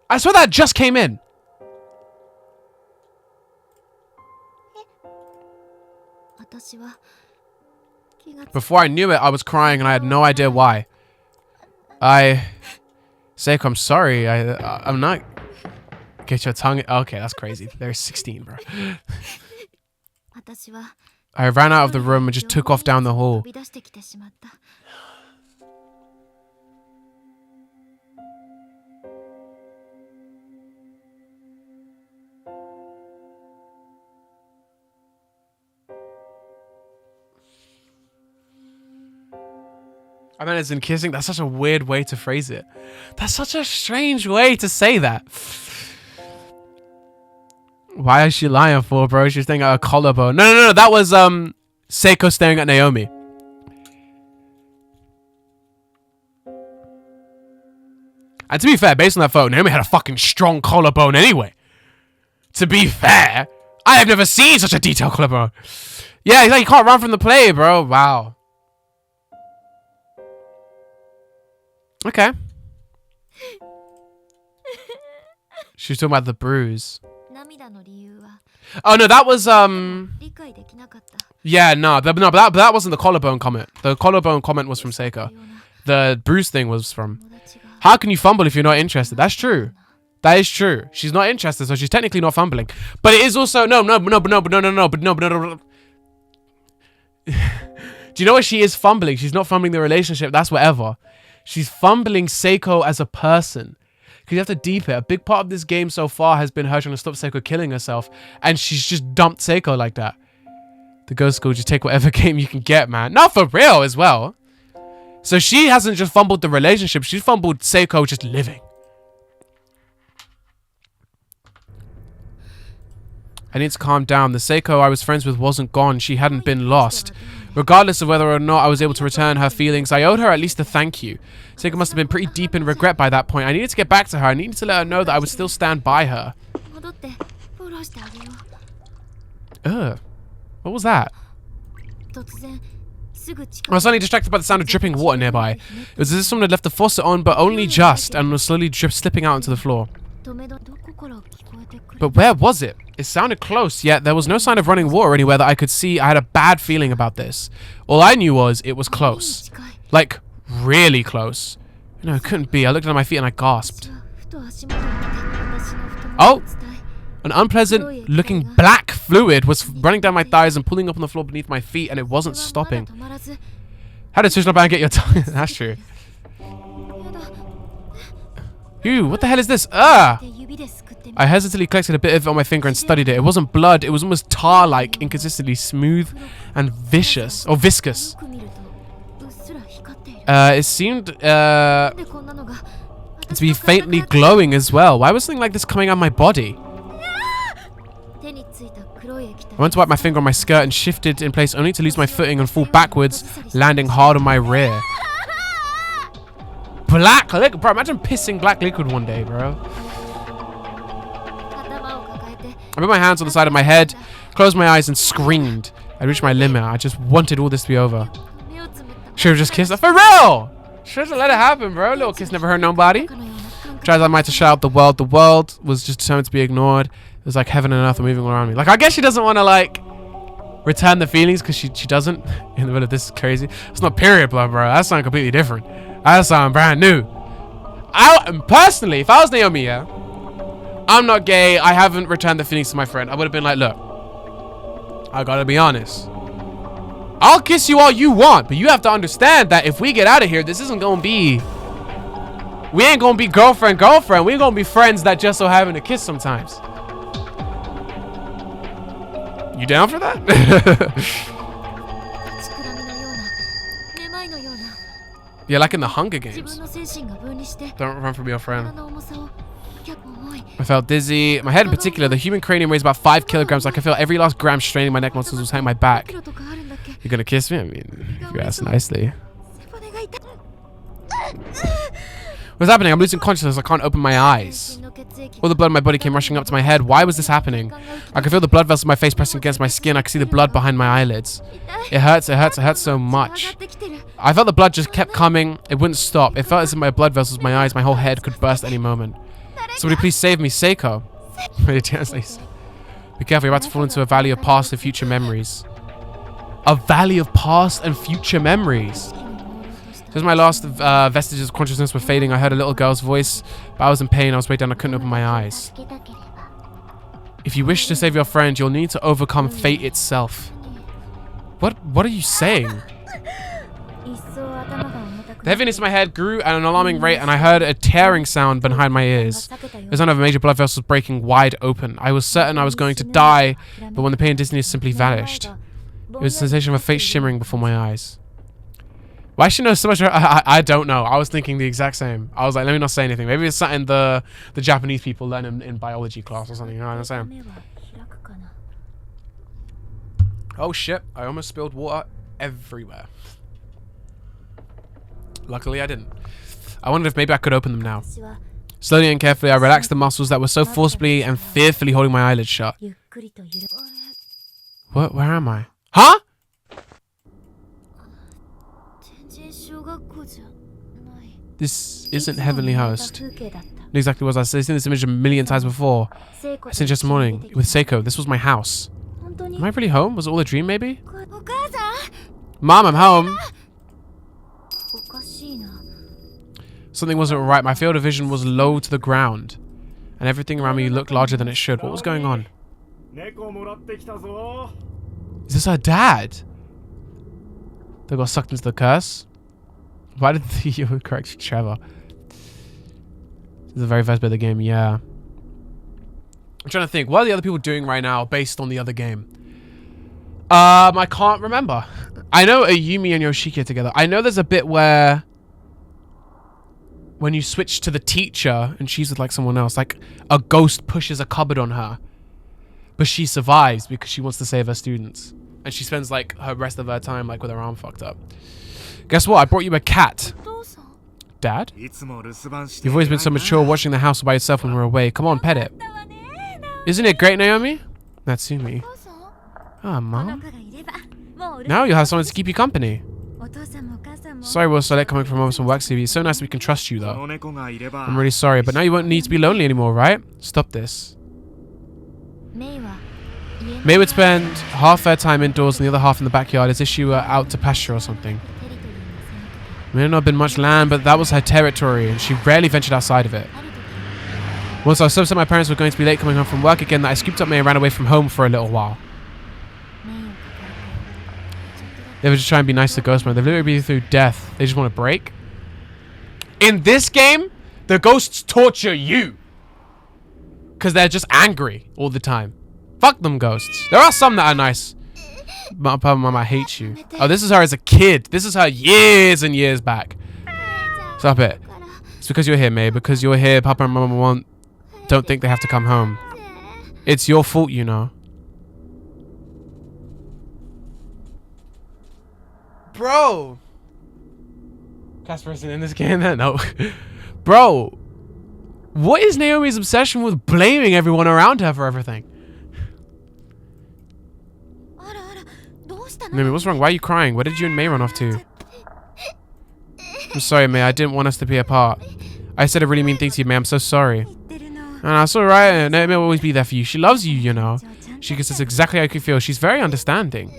I swear that just came in. 私は気がつ Before I knew it, I was crying and I had no idea why. Seiko, I'm sorry. I'm not... Get your tongue... Okay, that's crazy. They're 16, bro. 私は I ran out of the room and just took off down the hall. 飛び出してきてしまった I mean, as in kissing, that's such a weird way to phrase it. That's such a strange way to say that. Why is she lying for, bro? She's staring at her collarbone. No. That was, Seiko staring at Naomi. And to be fair, based on that photo, Naomi had a fucking strong collarbone anyway. To be fair, I have never seen such a detailed collarbone. Yeah, he's like, you can't run from the play, bro. Wow. Okay. She was talking about the bruise. 涙の理由は Oh no, that was 理解できなかった yeah, but that wasn't the collarbone comment. The collarbone comment was from Seiko. ような The bruise thing was from. 友達が How can you fumble if you're not interested? That's true. That is true. She's not interested, so she's technically not fumbling. But it is also no. Do you know what she is fumbling? She's not fumbling the relationship. That's whatever. She's fumbling Seiko as a person. Because you have to deep it. A big part of this game so far has been her trying to stop Seiko killing herself. And she's just dumped Seiko like that. The ghost school, just take whatever game you can get, man. Not for real as well. So she hasn't just fumbled the relationship. She's fumbled Seiko just living. I need to calm down. The Seiko I was friends with wasn't gone. She hadn't been lost. Regardless of whether or not I was able to return her feelings, I owed her at least a thank you. Seiko must have been pretty deep in regret by that point. I needed to get back to her. I needed to let her know that I would still stand by her. 戻ってフォローしてあげよ Ugh. What was that? う突然すぐ近 I was suddenly distracted by the sound of dripping water nearby. It was as if someone had left the faucet on, but only just, and was slowly slipping out onto the floor. 止めどこから聞こえてくる But where was it? It sounded close, yet there was no sign of running water anywhere that I could see. I had a bad feeling about this. All I knew was it was close. 近い Like, really close. No, it couldn't be. I looked at my feet and I gasped. 私はふと足元を見て私の太も Oh! もを伝え An unpleasant looking black fluid was running down my thighs and pulling up on the floor beneath my feet, and it wasn't それは stopping. まだ止まらず How did Sushna Ban get your tongue? That's true. やだ Ew, what the hell is this? Ah! で指ですくってみ I hesitantly collected a bit of it on my finger and studied it. It wasn't blood. It was almost tar-like, inconsistently smooth and vicious. Or viscous. よく見るとうっすら光っている It seemed でこんなのが to be faintly glowing as well. Why was something like this coming out of my body? 手についた黒い液体 I went to wipe my finger on my skirt and shifted in place only to lose my footing and fall backwards, landing hard on my rear. Black liquid? Bro, imagine pissing black liquid one day, bro. 頭を抱えて I put my hands on the side of my head, closed my eyes and screamed. I reached my limit. I just wanted all this to be over. 目をつむった Should have just kissed her. For real! Should have let it happen, bro. Little kiss never hurt nobody. かのような感覚 Tried as I might to shout the world was just determined to be ignored. It was like heaven and earth were moving around me. Like, I guess she doesn't want to, like, return the feelings because she doesn't. In the middle of this is crazy. It's not period blood, bro. That's something completely different. That's something brand new. Personally, if I was Naomi, yeah, I'm not gay. I haven't returned the feelings to my friend. I would have been like, look, I gotta be honest. I'll kiss you all you want, but you have to understand that if we get out of here, this isn't gonna be... We ain't gonna be girlfriend. We're gonna be friends that just so happen to kiss sometimes. You down for that? Yeah, like in the Hunger Games. Don't run from your friend. I felt dizzy. My head in particular, the human cranium weighs about 5 kilograms. Like I feel every last gram straining my neck muscles was hanging my back. You're gonna kiss me? I mean, if you ask nicely. What's happening? I'm losing consciousness. I can't open my eyes. All the blood in my body came rushing up to my head. Why was this happening? I could feel the blood vessels in my face pressing against my skin. I could see the blood behind my eyelids. It hurts. It hurts so much. I felt the blood just kept coming. It wouldn't stop. It felt as if my blood vessels, my eyes, my whole head could burst any moment. Somebody please save me, Seiko. Be careful, you're about to fall into a valley of past and future memories. A valley of past and future memories. As my last vestiges of consciousness were fading, I heard a little girl's voice, but I was in pain. I was way down. I couldn't open my eyes. If you wish to save your friend, you'll need to overcome fate itself. What are you saying? The heaviness in my head grew at an alarming rate, and I heard a tearing sound behind my ears. It was one of major blood vessels breaking wide open. I was certain I was going to die, but when the pain and dizziness simply vanished, it was the sensation of a face shimmering before my eyes. Why should I know so much? I don't know. I was thinking the exact same. I was like, let me not say anything. Maybe it's something the Japanese people learn in biology class or something. You know what I'm saying? Oh shit! I almost spilled water everywhere. Luckily, I didn't. I wondered if maybe I could open them now. Slowly and carefully, I relaxed the muscles that were so forcibly and fearfully holding my eyelids shut. What? Where am I? Huh? This isn't Heavenly Host. Exactly what I was. I've seen this image a million times before. I seen it just this morning with Seiko. This was my house. Am I really home? Was it all a dream, maybe? Mom, I'm home. Something wasn't right. My field of vision was low to the ground, and everything around me looked larger than it should. What was going on? Is this her dad? They got sucked into the curse? Why did you correct Trevor? This is the very first bit of the game, yeah. I'm trying to think. What are the other people doing right now based on the other game? I can't remember. I know Ayumi and Yoshiki are together. I know there's a bit where when you switch to the teacher and she's with like someone else, like a ghost pushes a cupboard on her, but she survives because she wants to save her students, and she spends like her rest of her time like with her arm fucked up. Guess what? I brought you a cat. Dad? You've always been so mature watching the house by yourself when we're away. Come on, pet it. Isn't it great, Naomi? Natsumi. Ah, Mom. Now you'll have someone to keep you company. Sorry, we're so late coming from home from work, CV. It's so nice we can trust you, though. I'm really sorry, but now you won't need to be lonely anymore, right? Stop this. May would spend half her time indoors and the other half in the backyard as if she were out to pasture or something. May had not been much land, but that was her territory, and she rarely ventured outside of it. Once I was so upset my parents were going to be late coming home from work again that I scooped up May and ran away from home for a little while. They would just try and be nice to Ghost Mode. They've literally been through death. They just want to break. In this game, the ghosts torture you. Because they're just angry all the time. Fuck them ghosts. There are some that are nice. Papa, Mama, I hate you. Oh, this is her as a kid. This is her years and years back. Stop it. It's because you're here, May. Because you're here, Papa and Mama don't think they have to come home. It's your fault, you know. Bro. Casper isn't in this game then? No. Bro. What is Naomi's obsession with blaming everyone around her for everything? Naomi, what's wrong? Why are you crying? Where did you and May run off to? I'm sorry, May. I didn't want us to be apart. I said a really mean thing to you, May. I'm so sorry. That's alright. Naomi will always be there for you. She loves you, you know. She gets us exactly how you feel. She's very understanding.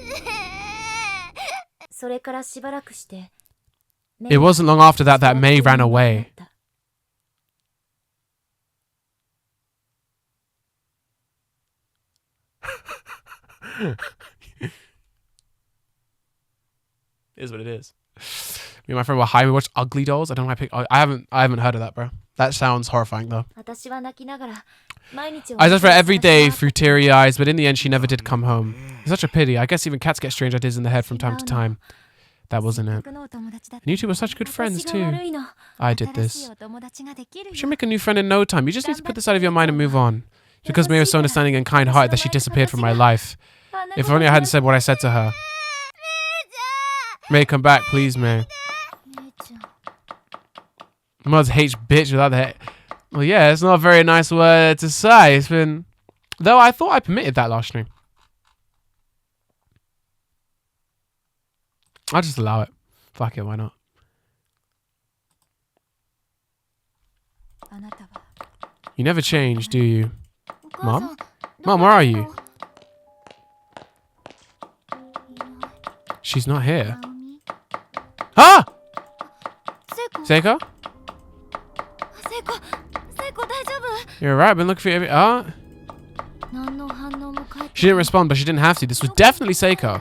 It wasn't long after that that May ran away. It is what it is. Me and my friend were high. We watched Ugly Dolls. I don't know why I picked. I haven't heard of that, bro. That sounds horrifying though. 私は泣きながら毎日 I just read every day through teary eyes, but in the end, she never did come home. It's such a pity. I guess even cats get strange ideas in their head from time to time. That wasn't it. And you two were such good friends too. I did this. You should make a new friend in no time. You just need to put this out of your mind and move on. Because May was so understanding and kind-hearted that she disappeared from my life. If only I hadn't said what I said to her. May, come back, please, May. Mods hates bitch without the... Well, yeah, it's not a very nice word to say. It's been... Though I thought I permitted that last stream. I'll just allow it. Fuck it, why not? You never change, do you? Mom? Mom, where are you? She's not here. Ah! Seiko? You're right, I've been looking for you every... Ah? She didn't respond, but she didn't have to. This was definitely Seiko.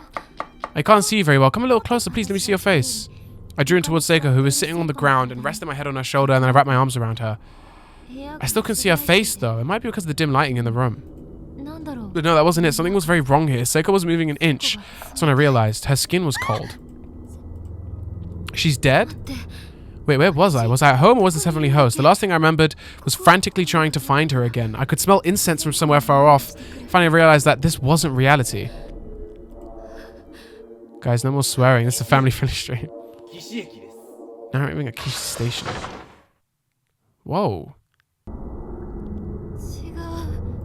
I can't see you very well. Come a little closer, please. Let me see your face. I drew in towards Seiko, who was sitting on the ground, and rested my head on her shoulder, and then I wrapped my arms around her. I still can see her face, though. It might be because of the dim lighting in the room. But no, that wasn't it. Something was very wrong here. Seiko was moving an inch. That's when I realized. Her skin was cold. She's dead? Wait, where was I? Was I at home or was this Heavenly Host? The last thing I remembered was frantically trying to find her again. I could smell incense from somewhere far off. Finally realized that this wasn't reality. Guys, no more swearing. This is a family-friendly stream. Now we're having a Kishi station. Whoa.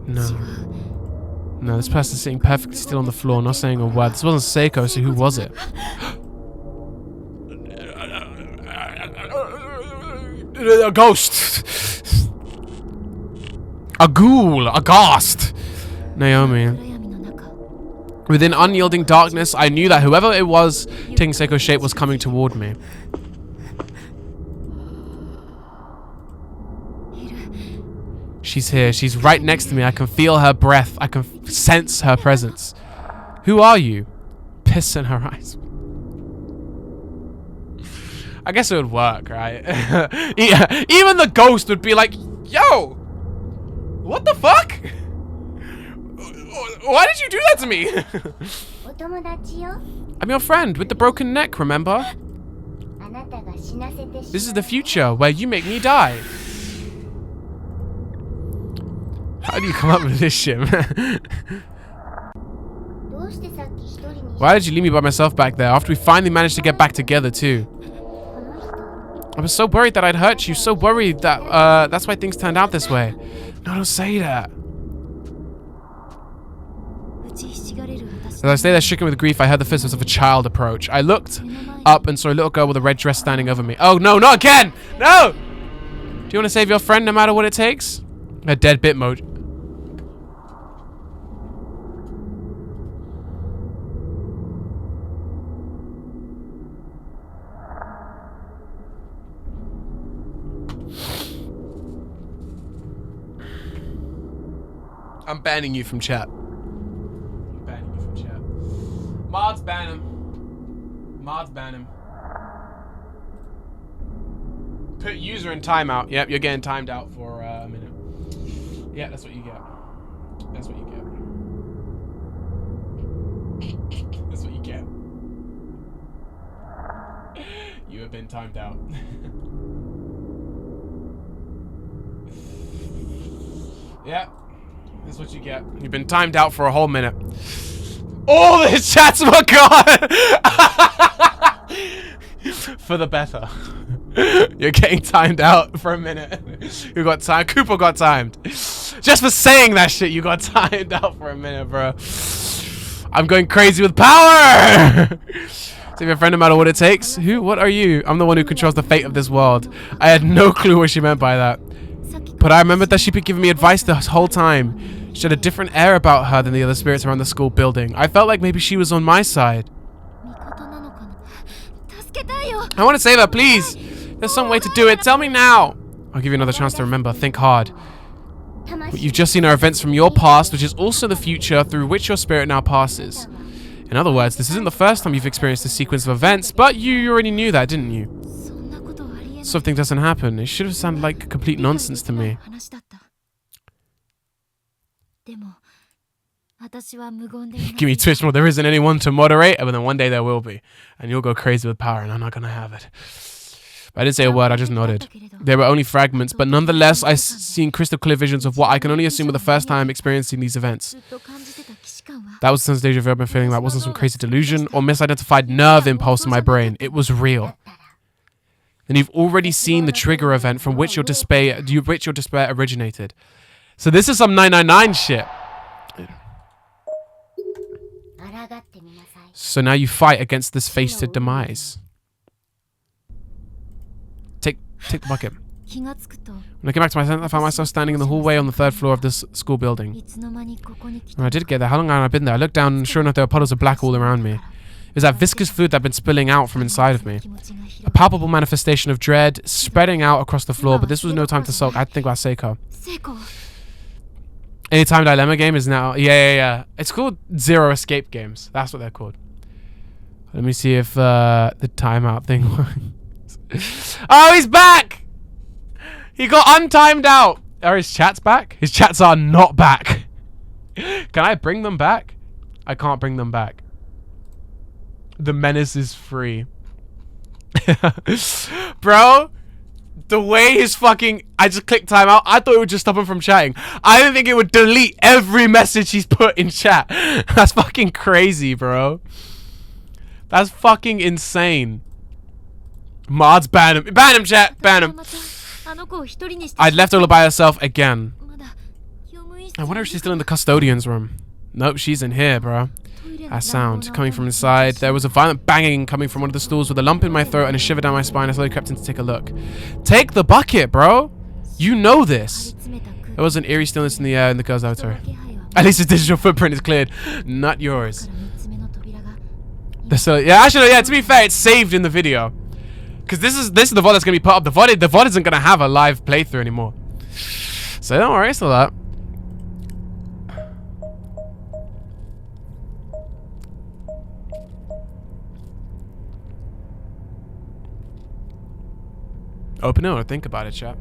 No. No, this person's sitting perfectly still on the floor, not saying a word. This wasn't Seiko, so who was it? A ghost. A ghoul. A ghost. Naomi. Within unyielding darkness, I knew that whoever it was taking Seiko's shape was coming toward me. She's here. She's right next to me. I can feel her breath. I can sense her presence. Who are you? Piss in her eyes. I guess it would work, right? Yeah, even the ghost would be like, yo, what the fuck? Why did you do that to me? I'm your friend with the broken neck, remember? This is the future where you make me die. How do you come up with this shit, man? Why did you leave me by myself back there after we finally managed to get back together too? I was so worried that I'd hurt you, so worried that that's why things turned out this way. No, don't say that. As I stay there stricken with grief, I heard the footsteps of a child approach. I looked up and saw a little girl with a red dress standing over me. Oh no, not again! No! Do you want to save your friend no matter what it takes? A dead bit mode. I'm banning you from chat. I'm banning you from chat. Mods ban him. Mods ban him. Put user in timeout. Yep, you're getting timed out for a minute. Yeah, that's what you get. That's what you get. That's what you get. You have been timed out. Yeah. That's what you get. You've been timed out for a whole minute. All the chats were gone! For the better. You're getting timed out for a minute. You got time. Cooper got timed. Just for saying that shit, you got timed out for a minute, bro. I'm going crazy with power! Save your friend no matter what it takes. Who? What are you? I'm the one who controls the fate of this world. I had no clue what she meant by that. But I remembered that she'd been giving me advice this whole time. She had a different air about her than the other spirits around the school building. I felt like maybe she was on my side. I want to save her, please. There's some way to do it. Tell me now. I'll give you another chance to remember. Think hard. You've just seen are events from your past, which is also the future through which your spirit now passes. In other words, this isn't the first time you've experienced a sequence of events, but you already knew that, didn't you? Something doesn't happen. It should have sounded like complete nonsense to me. Give me twitch more. There isn't anyone to moderate, but then one day there will be. And you'll go crazy with power, and I'm not going to have it. But I didn't say a word, I just nodded. There were only fragments, but nonetheless, I seen crystal clear visions of what I can only assume were the first time experiencing these events. That was the deja vu I've been feeling. That wasn't some crazy delusion or misidentified nerve impulse in my brain. It was real. And you've already seen the trigger event from which your despair originated. So this is some 999 shit. So now you fight against this fated demise. Take the bucket. When I came back to my sense, I found myself standing in the hallway on the 3rd floor of this school building. When I did get there, how long had I been there? I looked down and sure enough there were puddles of black all around me. It was that viscous fluid that had been spilling out from inside of me. A palpable manifestation of dread spreading out across the floor, but this was no time to sulk. I had to think about Seiko. Anytime dilemma game is now... Yeah. It's called Zero Escape Games. That's what they're called. Let me see if the timeout thing works. Oh, he's back! He got untimed out. Are his chats back? His chats are not back. Can I bring them back? I can't bring them back. The menace is free. Bro, the way his fucking... I just clicked timeout. I thought it would just stop him from chatting. I didn't think it would delete every message he's put in chat. That's fucking crazy, bro. That's fucking insane. Mods, ban him. Ban him, chat. Ban him. I'd left her by herself again. I wonder if she's still in the custodian's room. Nope, she's in here, bro. That sound coming from inside. There was a violent banging coming from one of the stools with a lump in my throat and a shiver down my spine. I slowly crept in to take a look. Take the bucket, bro. You know this. There was an eerie stillness in the air in the girl's lavatory. At least his digital footprint is cleared. Not yours. Yeah, actually, yeah, to be fair, it's saved in the video. Because this is the VOD that's going to be put up. The VOD isn't going to have a live playthrough anymore. So don't worry, it's all that. Open it or think about it, chat.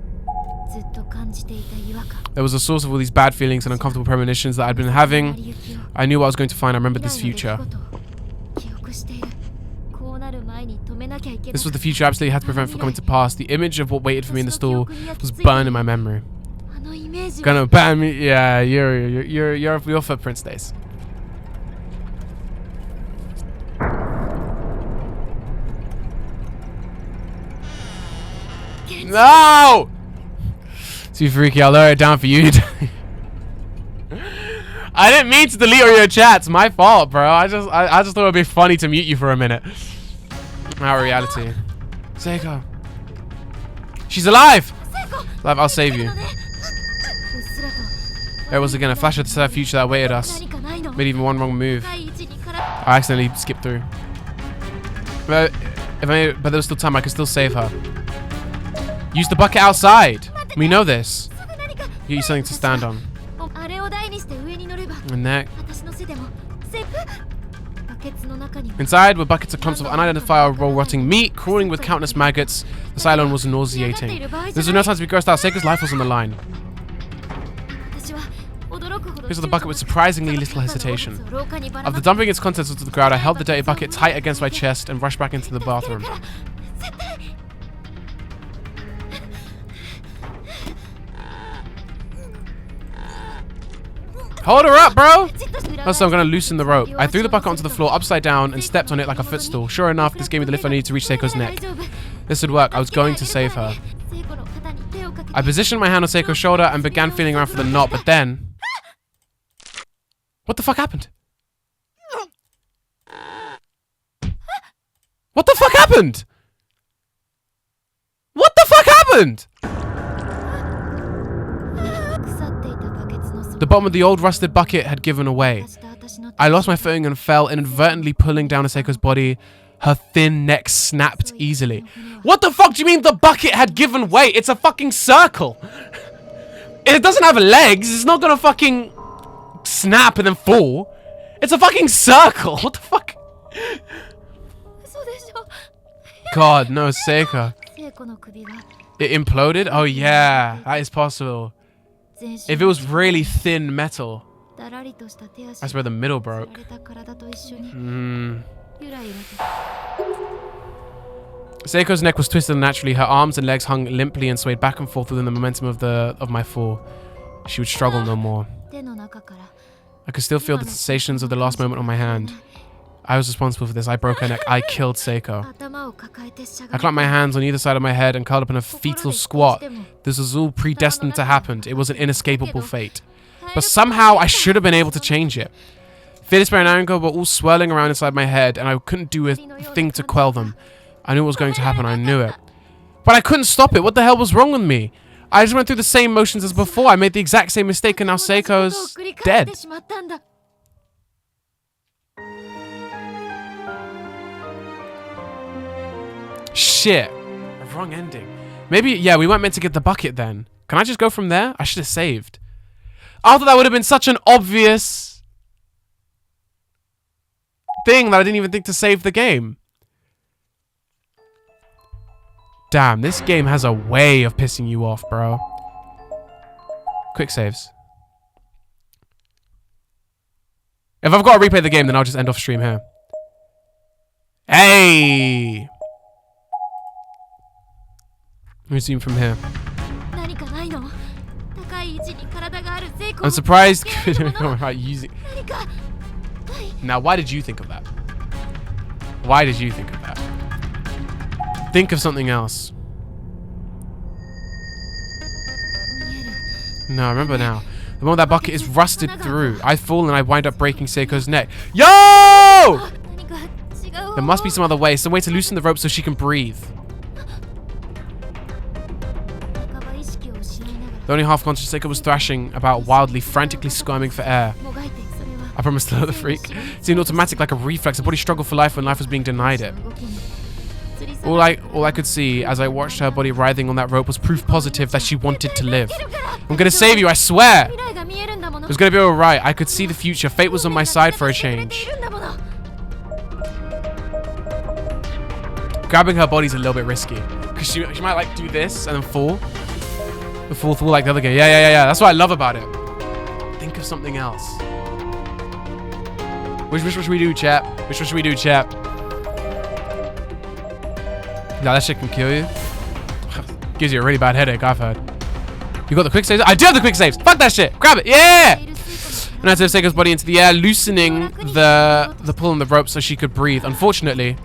There was a source of all these bad feelings and uncomfortable premonitions that I'd been having. I knew what I was going to find. I remembered this future. This was the future I absolutely had to prevent from coming to pass. The image of what waited for me in the stall was burned in my memory. Gonna ban me? Yeah, your footprint stays. No! Too freaky. I'll lower it down for you. I didn't mean to delete all your chats. My fault, bro. I just thought it'd be funny to mute you for a minute. Our reality. Seiko. She's alive! Alive, I'll save you. There was again a flash of the future that awaited us. Made even one wrong move. I accidentally skipped through. But there was still time. I could still save her. Use the bucket outside. We know this. Get you something to stand on. And neck. Inside were buckets of clumps of unidentifiable rotting meat, crawling with countless maggots. The sight alone was nauseating. There was no time to be grossed out. Seiko's life was on the line. Because of the bucket with surprisingly little hesitation. After dumping its contents onto the ground, I held the dirty bucket tight against my chest and rushed back into the bathroom. Hold her up, bro! Also, I'm gonna loosen the rope. I threw the bucket onto the floor upside down and stepped on it like a footstool. Sure enough, this gave me the lift I needed to reach Seiko's neck. This would work. I was going to save her. I positioned my hand on Seiko's shoulder and began feeling around for the knot, but then... What the fuck happened? What the fuck happened? What the fuck happened? The bottom of the old rusted bucket had given away. I lost my footing and fell, inadvertently pulling down Seiko's body. Her thin neck snapped easily. What the fuck do you mean the bucket had given way? It's a fucking circle. It doesn't have legs. It's not gonna fucking snap and then fall. It's a fucking circle. What the fuck? 嘘でしょ。 God, no, Seiko. 聖子の首が It imploded? Oh yeah, that is possible. 全身 If it was really thin metal. だらりとした手足 That's where the middle つら broke. れた体と一緒に Hmm. ゆらゆらと Seiko's neck was twisted unnaturally. Her arms and legs hung limply and swayed back and forth within the momentum of my fall. She would struggle no more. 手の中から I could still feel the sensations of the last moment on my hand. I was responsible for this. I broke her neck. I killed Seiko. 頭を抱えてしゃ I が clamped my hands on either side of my head and curled up in a fetal squat. This was all predestined to happen. It was an inescapable fate. But somehow I should have been able to change it. Fear, despair, and anger were all swirling around inside my head, and I couldn't do a thing to quell them. I knew what was going to happen. I knew it. But I couldn't stop it. What the hell was wrong with me? I just went through the same motions as before. I made the exact same mistake, and now Seiko's dead. しまったんだ Shit. A wrong ending. Maybe, yeah, we weren't meant to get the bucket then. Can I just go from there? I should have saved. I thought that would have been such an obvious thing that I didn't even think to save the game. Damn, this game has a way of pissing you off, bro. Quick saves. If I've got to replay the game, then I'll just end off stream here. Hey! Resume from here. 何かないの高い位置に体がある聖子 I'm surprised about using. 何かない Now, why did you think of that? Why did you think of that? Think of something else. 見える No, I remember now. The moment that bucket is rusted through, I fall and I wind up breaking Seiko's neck. Yo! 何か違う There must be some other way, some way to loosen the rope so she can breathe. 半ば意識を失いなが The only half-conscious Seiko was thrashing about wildly, frantically squirming for air. らもがいてそれは I promised to let the freak. It seemed automatic, like a reflex. The body struggled for life when life was being denied it. 動きに吊り下 All が I could see as I watched her body writhing on that rope was proof positive that she wanted to live. るから I'm gonna save you, I swear! 未来が見えるんだもの It was gonna be alright. I could see the future. Fate was on my side for a change. いるんだもの Grabbing her body's a little bit risky. Because she might like do this and then fall. The fall like the other guy. Yeah. That's what I love about it. Think of something else. Which should we do, chat? Which should we do, chat? Yeah, that shit can kill you. Gives you a really bad headache, I've heard. You got the quick saves? I do have the quick saves! Fuck that shit! Grab it! Yeah! いる聖子 And I had to take Seiko's body into the air, loosening the pull on the rope so she could breathe. Unfortunately,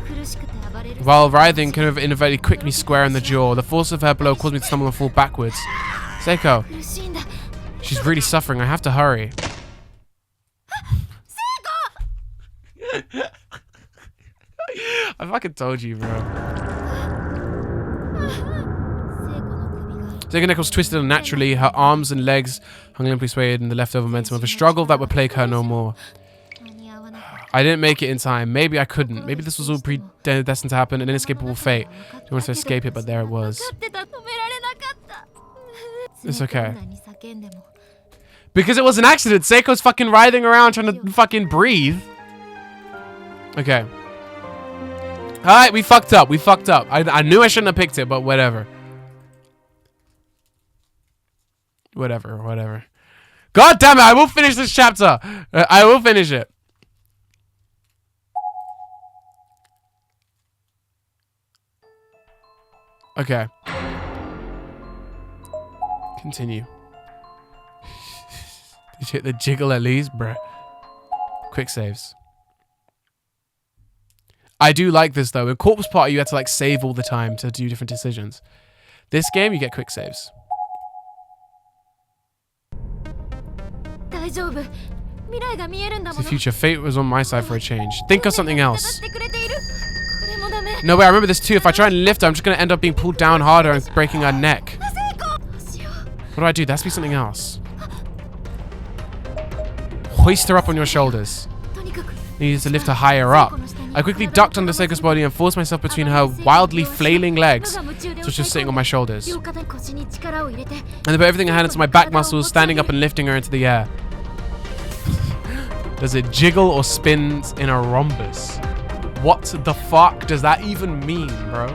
苦しくて暴れる while writhing, kind of inadvertently quicked me square in the jaw. The force of her blow caused me to stumble and fall backwards. Seiko, 苦しいんだ she's really suffering. I have to hurry. I fucking told you, bro. 聖子の首が Seiko's neck was twisted unnaturally. Her arms and legs hung limply swayed in the leftover momentum of a struggle that would plague her no more. 間に合わなかった I didn't make it in time. Maybe I couldn't. Maybe this was all predestined to happen, an inescapable fate. I wanted to escape it, but there it was. 分かってた止められなかった It's okay. 冷たい女に叫んでも Because it was an accident. Seiko's fucking writhing around trying to fucking breathe. Okay. Alright, we fucked up. We fucked up. I knew I shouldn't have picked it, but whatever. Whatever. God damn it, I will finish this chapter. I will finish it. Okay. Continue. Did you hit the jiggle at least, bruh? Quick saves. I do like this though. In Corpse Party, you had to like save all the time to do different decisions. This game, you get quick saves. 大丈夫未来が見えるんだも The の future. Fate was on my side for a change. Think of something 戦 else. ってくれているこれもダメ No, wait, I remember this too. If I try and lift her, I'm just going to end up being pulled down harder and breaking her neck. 聖子どうしよう What do I do? There has to be something else. Hoist her up on your shoulders. とにかく You need to lift her higher up. 聖子の下に I quickly ducked under Seiko's body and forced myself between her wildly flailing legs, so she was sitting on my shoulders. And I put everything I had into my back muscles, standing up and lifting her into the air. Does it jiggle or spins in a rhombus? What the fuck does that even mean, bro?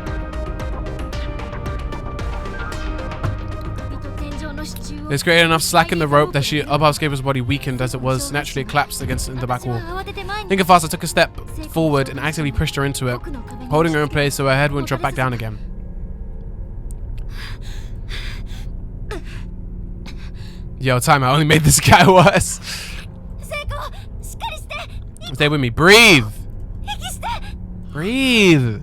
There's created enough slack in the rope that she above Seiko's body weakened as it was naturally collapsed against the back wall. Thinking fast, I took a step forward and actively pushed her into it, holding her in place so her head wouldn't drop back down again. Yo, time, I only made this guy worse. Stay with me. Breathe. Breathe.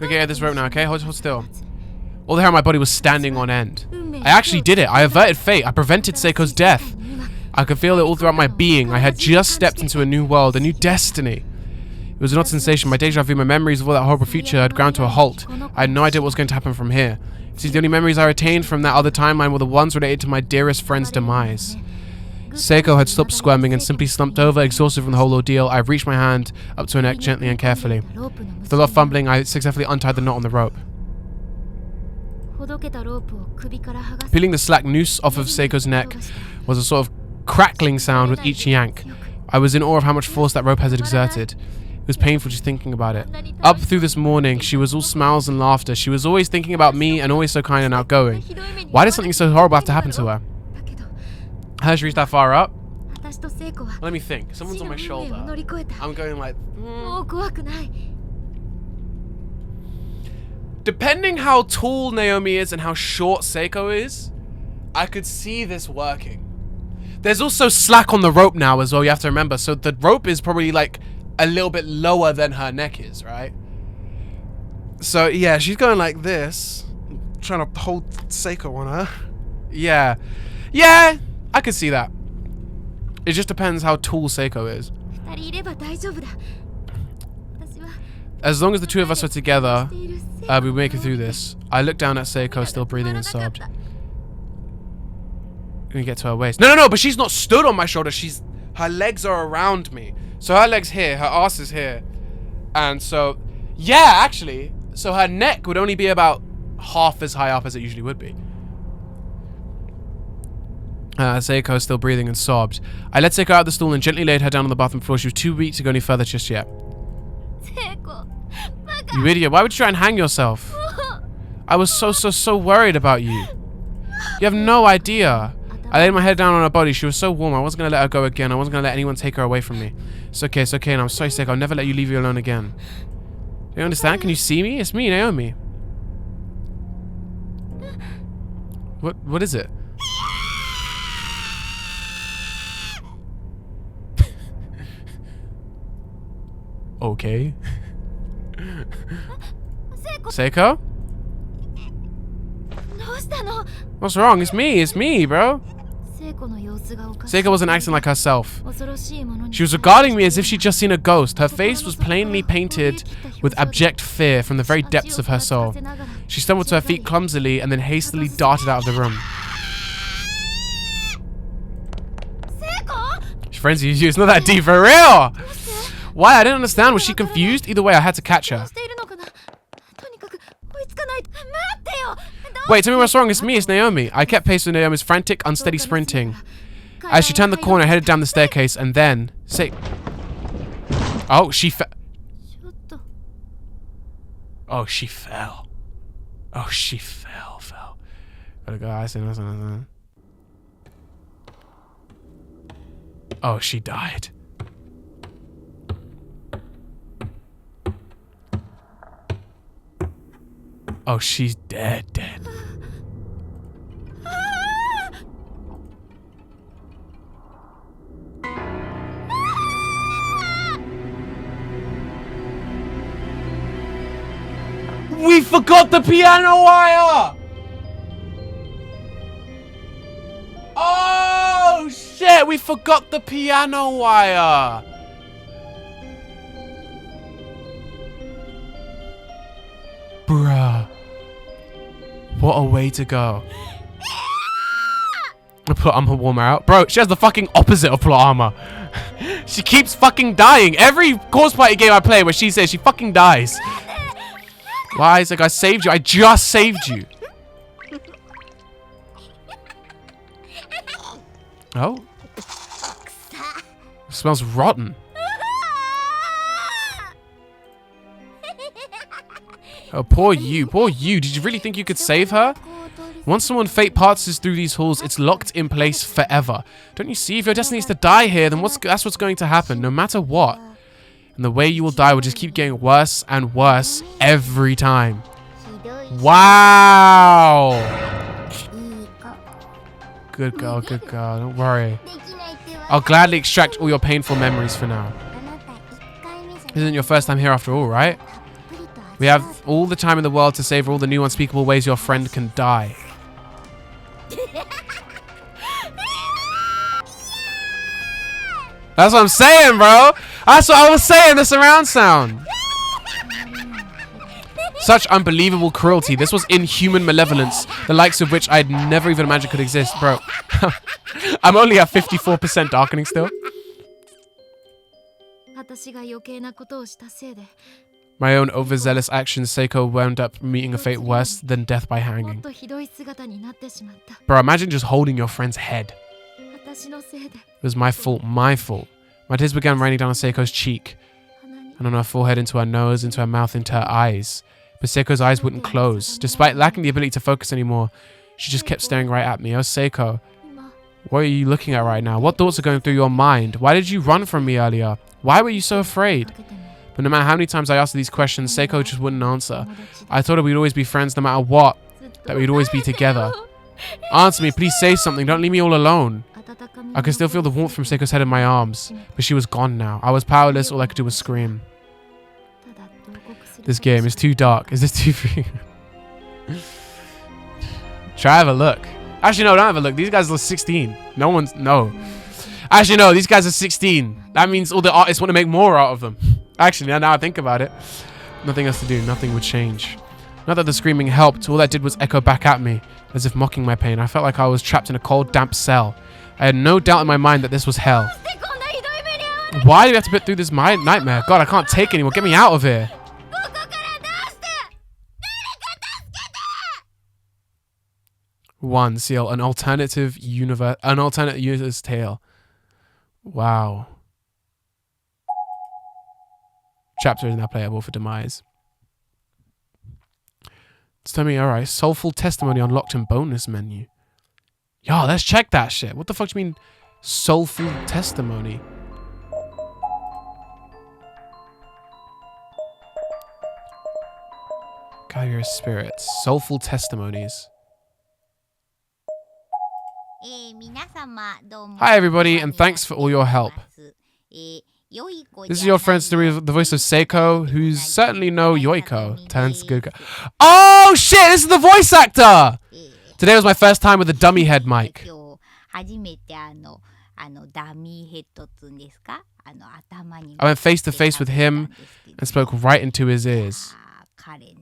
Go get this rope now, okay? Hold still. All the hair on my body was standing on end. I actually did it. I averted fate. I prevented Seiko's death. I could feel it all throughout my being. I had just stepped into a new world, a new destiny. It was an odd sensation. My deja vu, my memories of all that horrible future had ground to a halt. I had no idea what was going to happen from here. See, the only memories I retained from that other timeline were the ones related to my dearest friend's demise. Seiko had stopped squirming and simply slumped over, exhausted from the whole ordeal. I reached my hand up to her neck gently and carefully. With a lot of fumbling, I successfully untied the knot on the rope. Peeling the slack noose off of Seiko's neck was a sort of crackling sound with each yank. I was in awe of how much force that rope had exerted. It was painful just thinking about it. Up through this morning, she was all smiles and laughter. She was always thinking about me and always so kind and outgoing. Why did something so horrible have to happen to her? Has she reached that far up? Let me think. Someone's on my shoulder. I'm going like... Depending how tall Naomi is and how short Seiko is, I could see this working. There's also slack on the rope now as well, you have to remember. So the rope is probably like a little bit lower than her neck is, right? So yeah, she's going like this, trying to hold Seiko on her. Yeah. Yeah, I could see that. It just depends how tall Seiko is. As long as the two of us are together, we make it through this. I looked down at Seiko, still breathing, and sobbed. Gonna get to her waist. No, but she's not stood on my shoulder. Her legs are around me. So her legs here, her ass is here. And so, yeah, actually. So her neck would only be about half as high up as it usually would be. Seiko still breathing and sobbed. I let Seiko out of the stool and gently laid her down on the bathroom floor. She was too weak to go any further just yet. You idiot, why would you try and hang yourself? I was so worried about you. You have no idea. I laid my head down on her body. She was so warm. I wasn't going to let her go again. I wasn't going to let anyone take her away from me. It's okay, and I'm so sick. I'll never let you leave you alone again. Do you understand? Can you see me? It's me, Naomi. What is it? Okay. Seiko? What's wrong? It's me, bro. Seiko wasn't acting like herself. She was regarding me as if she'd just seen a ghost. Her face was plainly painted with abject fear from the very depths of her soul. She stumbled to her feet clumsily and then hastily darted out of the room. She frenzied you. It's not that deep, for real. Why? I didn't understand. Was she confused? Either way, I had to catch her. Wait, tell me what's wrong. It's me, it's Naomi. I kept pace with Naomi's frantic, unsteady sprinting. As she turned the corner, I headed down the staircase, and then... Oh, she fell. Oh, she fell. Oh, she fell. Gotta go. I said nothing. Oh, she died. Oh, she's dead. We forgot the piano wire! Oh, shit! We forgot the piano wire! Bruh. What a way to go. I'm gonna warm her out. Bro, she has the fucking opposite of plot armor. She keeps fucking dying. Every Corpse Party game I play where she says she fucking dies. Why? It's like, I saved you. I just saved you. Oh. It smells rotten. Oh, poor you. Poor you. Did you really think you could save her? Once someone fate passes through these halls, it's locked in place forever. Don't you see? If your destiny is to die here, then that's what's going to happen, no matter what. And the way you will die will just keep getting worse and worse every time. Wow! Good girl, good girl. Don't worry. I'll gladly extract all your painful memories for now. This isn't your first time here after all, right? We have all the time in the world to savor all the new unspeakable ways your friend can die. That's what I'm saying, bro. That's what I was saying, the surround sound. Such unbelievable cruelty. This was inhuman malevolence, the likes of which I'd never even imagined could exist. Bro, I'm only at 54% darkening still. My own overzealous actions, Seiko wound up meeting a fate worse than death by hanging. Bro, imagine just holding your friend's head. It was my fault, my fault. My tears began raining down on Seiko's cheek, and on her forehead, into her nose, into her mouth, into her eyes. But Seiko's eyes wouldn't close. Despite lacking the ability to focus anymore, she just kept staring right at me. Oh, Seiko, what are you looking at right now? What thoughts are going through your mind? Why did you run from me earlier? Why were you so afraid? But no matter how many times I asked her these questions, Seiko just wouldn't answer. I thought we'd always be friends no matter what, that we'd always be together. Answer me, please say something. Don't leave me all alone. I could still feel the warmth from Seiko's head in my arms, but she was gone now. I was powerless. All I could do was scream. This game is too dark. Is this too free? Try have a look. Actually, no, don't have a look. These guys are 16. No. Actually, no, these guys are 16. That means all the artists want to make more out of them. Actually, now I think about it. Nothing else to do. Nothing would change. Not that the screaming helped. All that did was echo back at me, as if mocking my pain. I felt like I was trapped in a cold, damp cell. I had no doubt in my mind that this was hell. Why do we have to put through this nightmare? God, I can't take anymore. Get me out of here. One seal, an alternate user's tale. Wow. Chapter is now playable for Demise. It's telling me, alright, soulful testimony unlocked in bonus menu. Yo, let's check that shit. What the fuck do you mean, soulful testimony? Gather your spirits. Soulful testimonies. Hi everybody, and thanks for all your help. This is your friend story of the voice of Seiko, who's certainly no Yoiko. Turns good. Oh shit, this is the voice actor! Today was my first time with a dummy head mic. I went face to face with him and spoke right into his ears.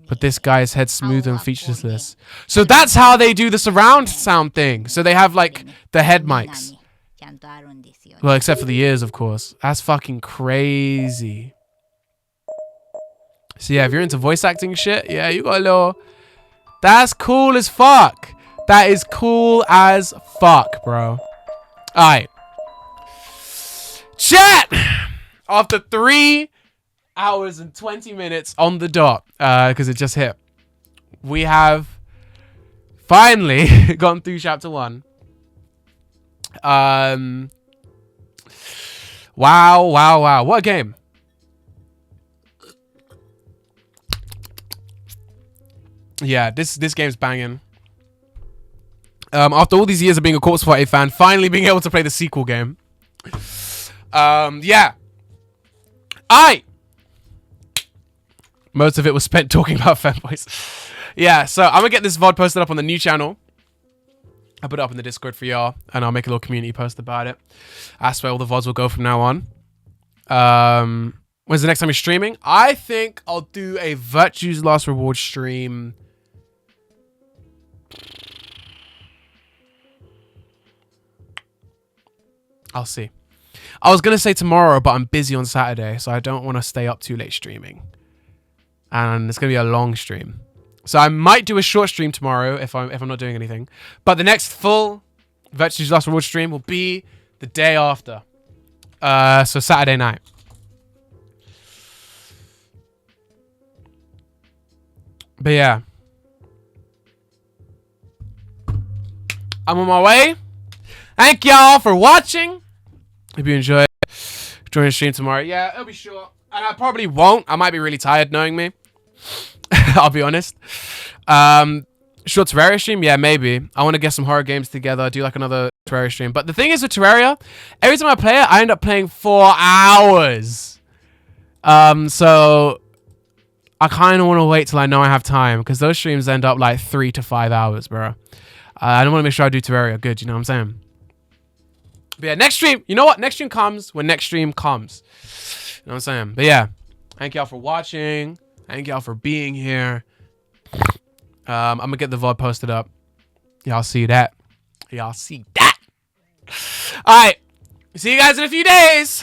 But this guy's head smooth and featureless. So that's how they do the surround sound thing. So they have like the head mics. Well, except for the ears, of course. That's fucking crazy. So yeah, if you're into voice acting shit, yeah, you got a little... That's cool as fuck. That is cool as fuck, bro. Alright. Chat! After 3 hours and 20 minutes on the dot, because it just hit, we have finally gone through chapter 1. Wow. What a game. Yeah, this game's banging. After all these years of being a Corpse Party fan, finally being able to play the sequel game. Yeah. Most of it was spent talking about fanboys. Yeah, so I'm going to get this VOD posted up on the new channel. I'll put it up in the Discord for y'all, and I'll make a little community post about it. That's where all the VODs will go from now on. When's the next time you're streaming? I think I'll do a Virtue's Last Reward stream. I'll see. I was going to say tomorrow, but I'm busy on Saturday, so I don't want to stay up too late streaming. And it's going to be a long stream. So I might do a short stream tomorrow if I'm not doing anything. But the next full Virtue's Last Reward stream will be the day after. So Saturday night. But yeah. I'm on my way. Thank y'all for watching. Hope you enjoy joining the stream tomorrow. Yeah, it'll be short. And I probably won't. I might be really tired knowing me. I'll be honest. Short Terraria stream? Yeah, maybe. I want to get some horror games together. Do like another Terraria stream. But the thing is with Terraria, every time I play it, I end up playing 4 hours. So I kind of want to wait till I know I have time. Because those streams end up like 3 to 5 hours, bro. I don't want to make sure I do Terraria good. You know what I'm saying? But yeah, next stream. You know what? Next stream comes when next stream comes. You know what I'm saying? But yeah. Thank y'all for watching. Thank y'all for being here. I'm going to get the VOD posted up. Y'all see that. Y'all see that. All right. See you guys in a few days.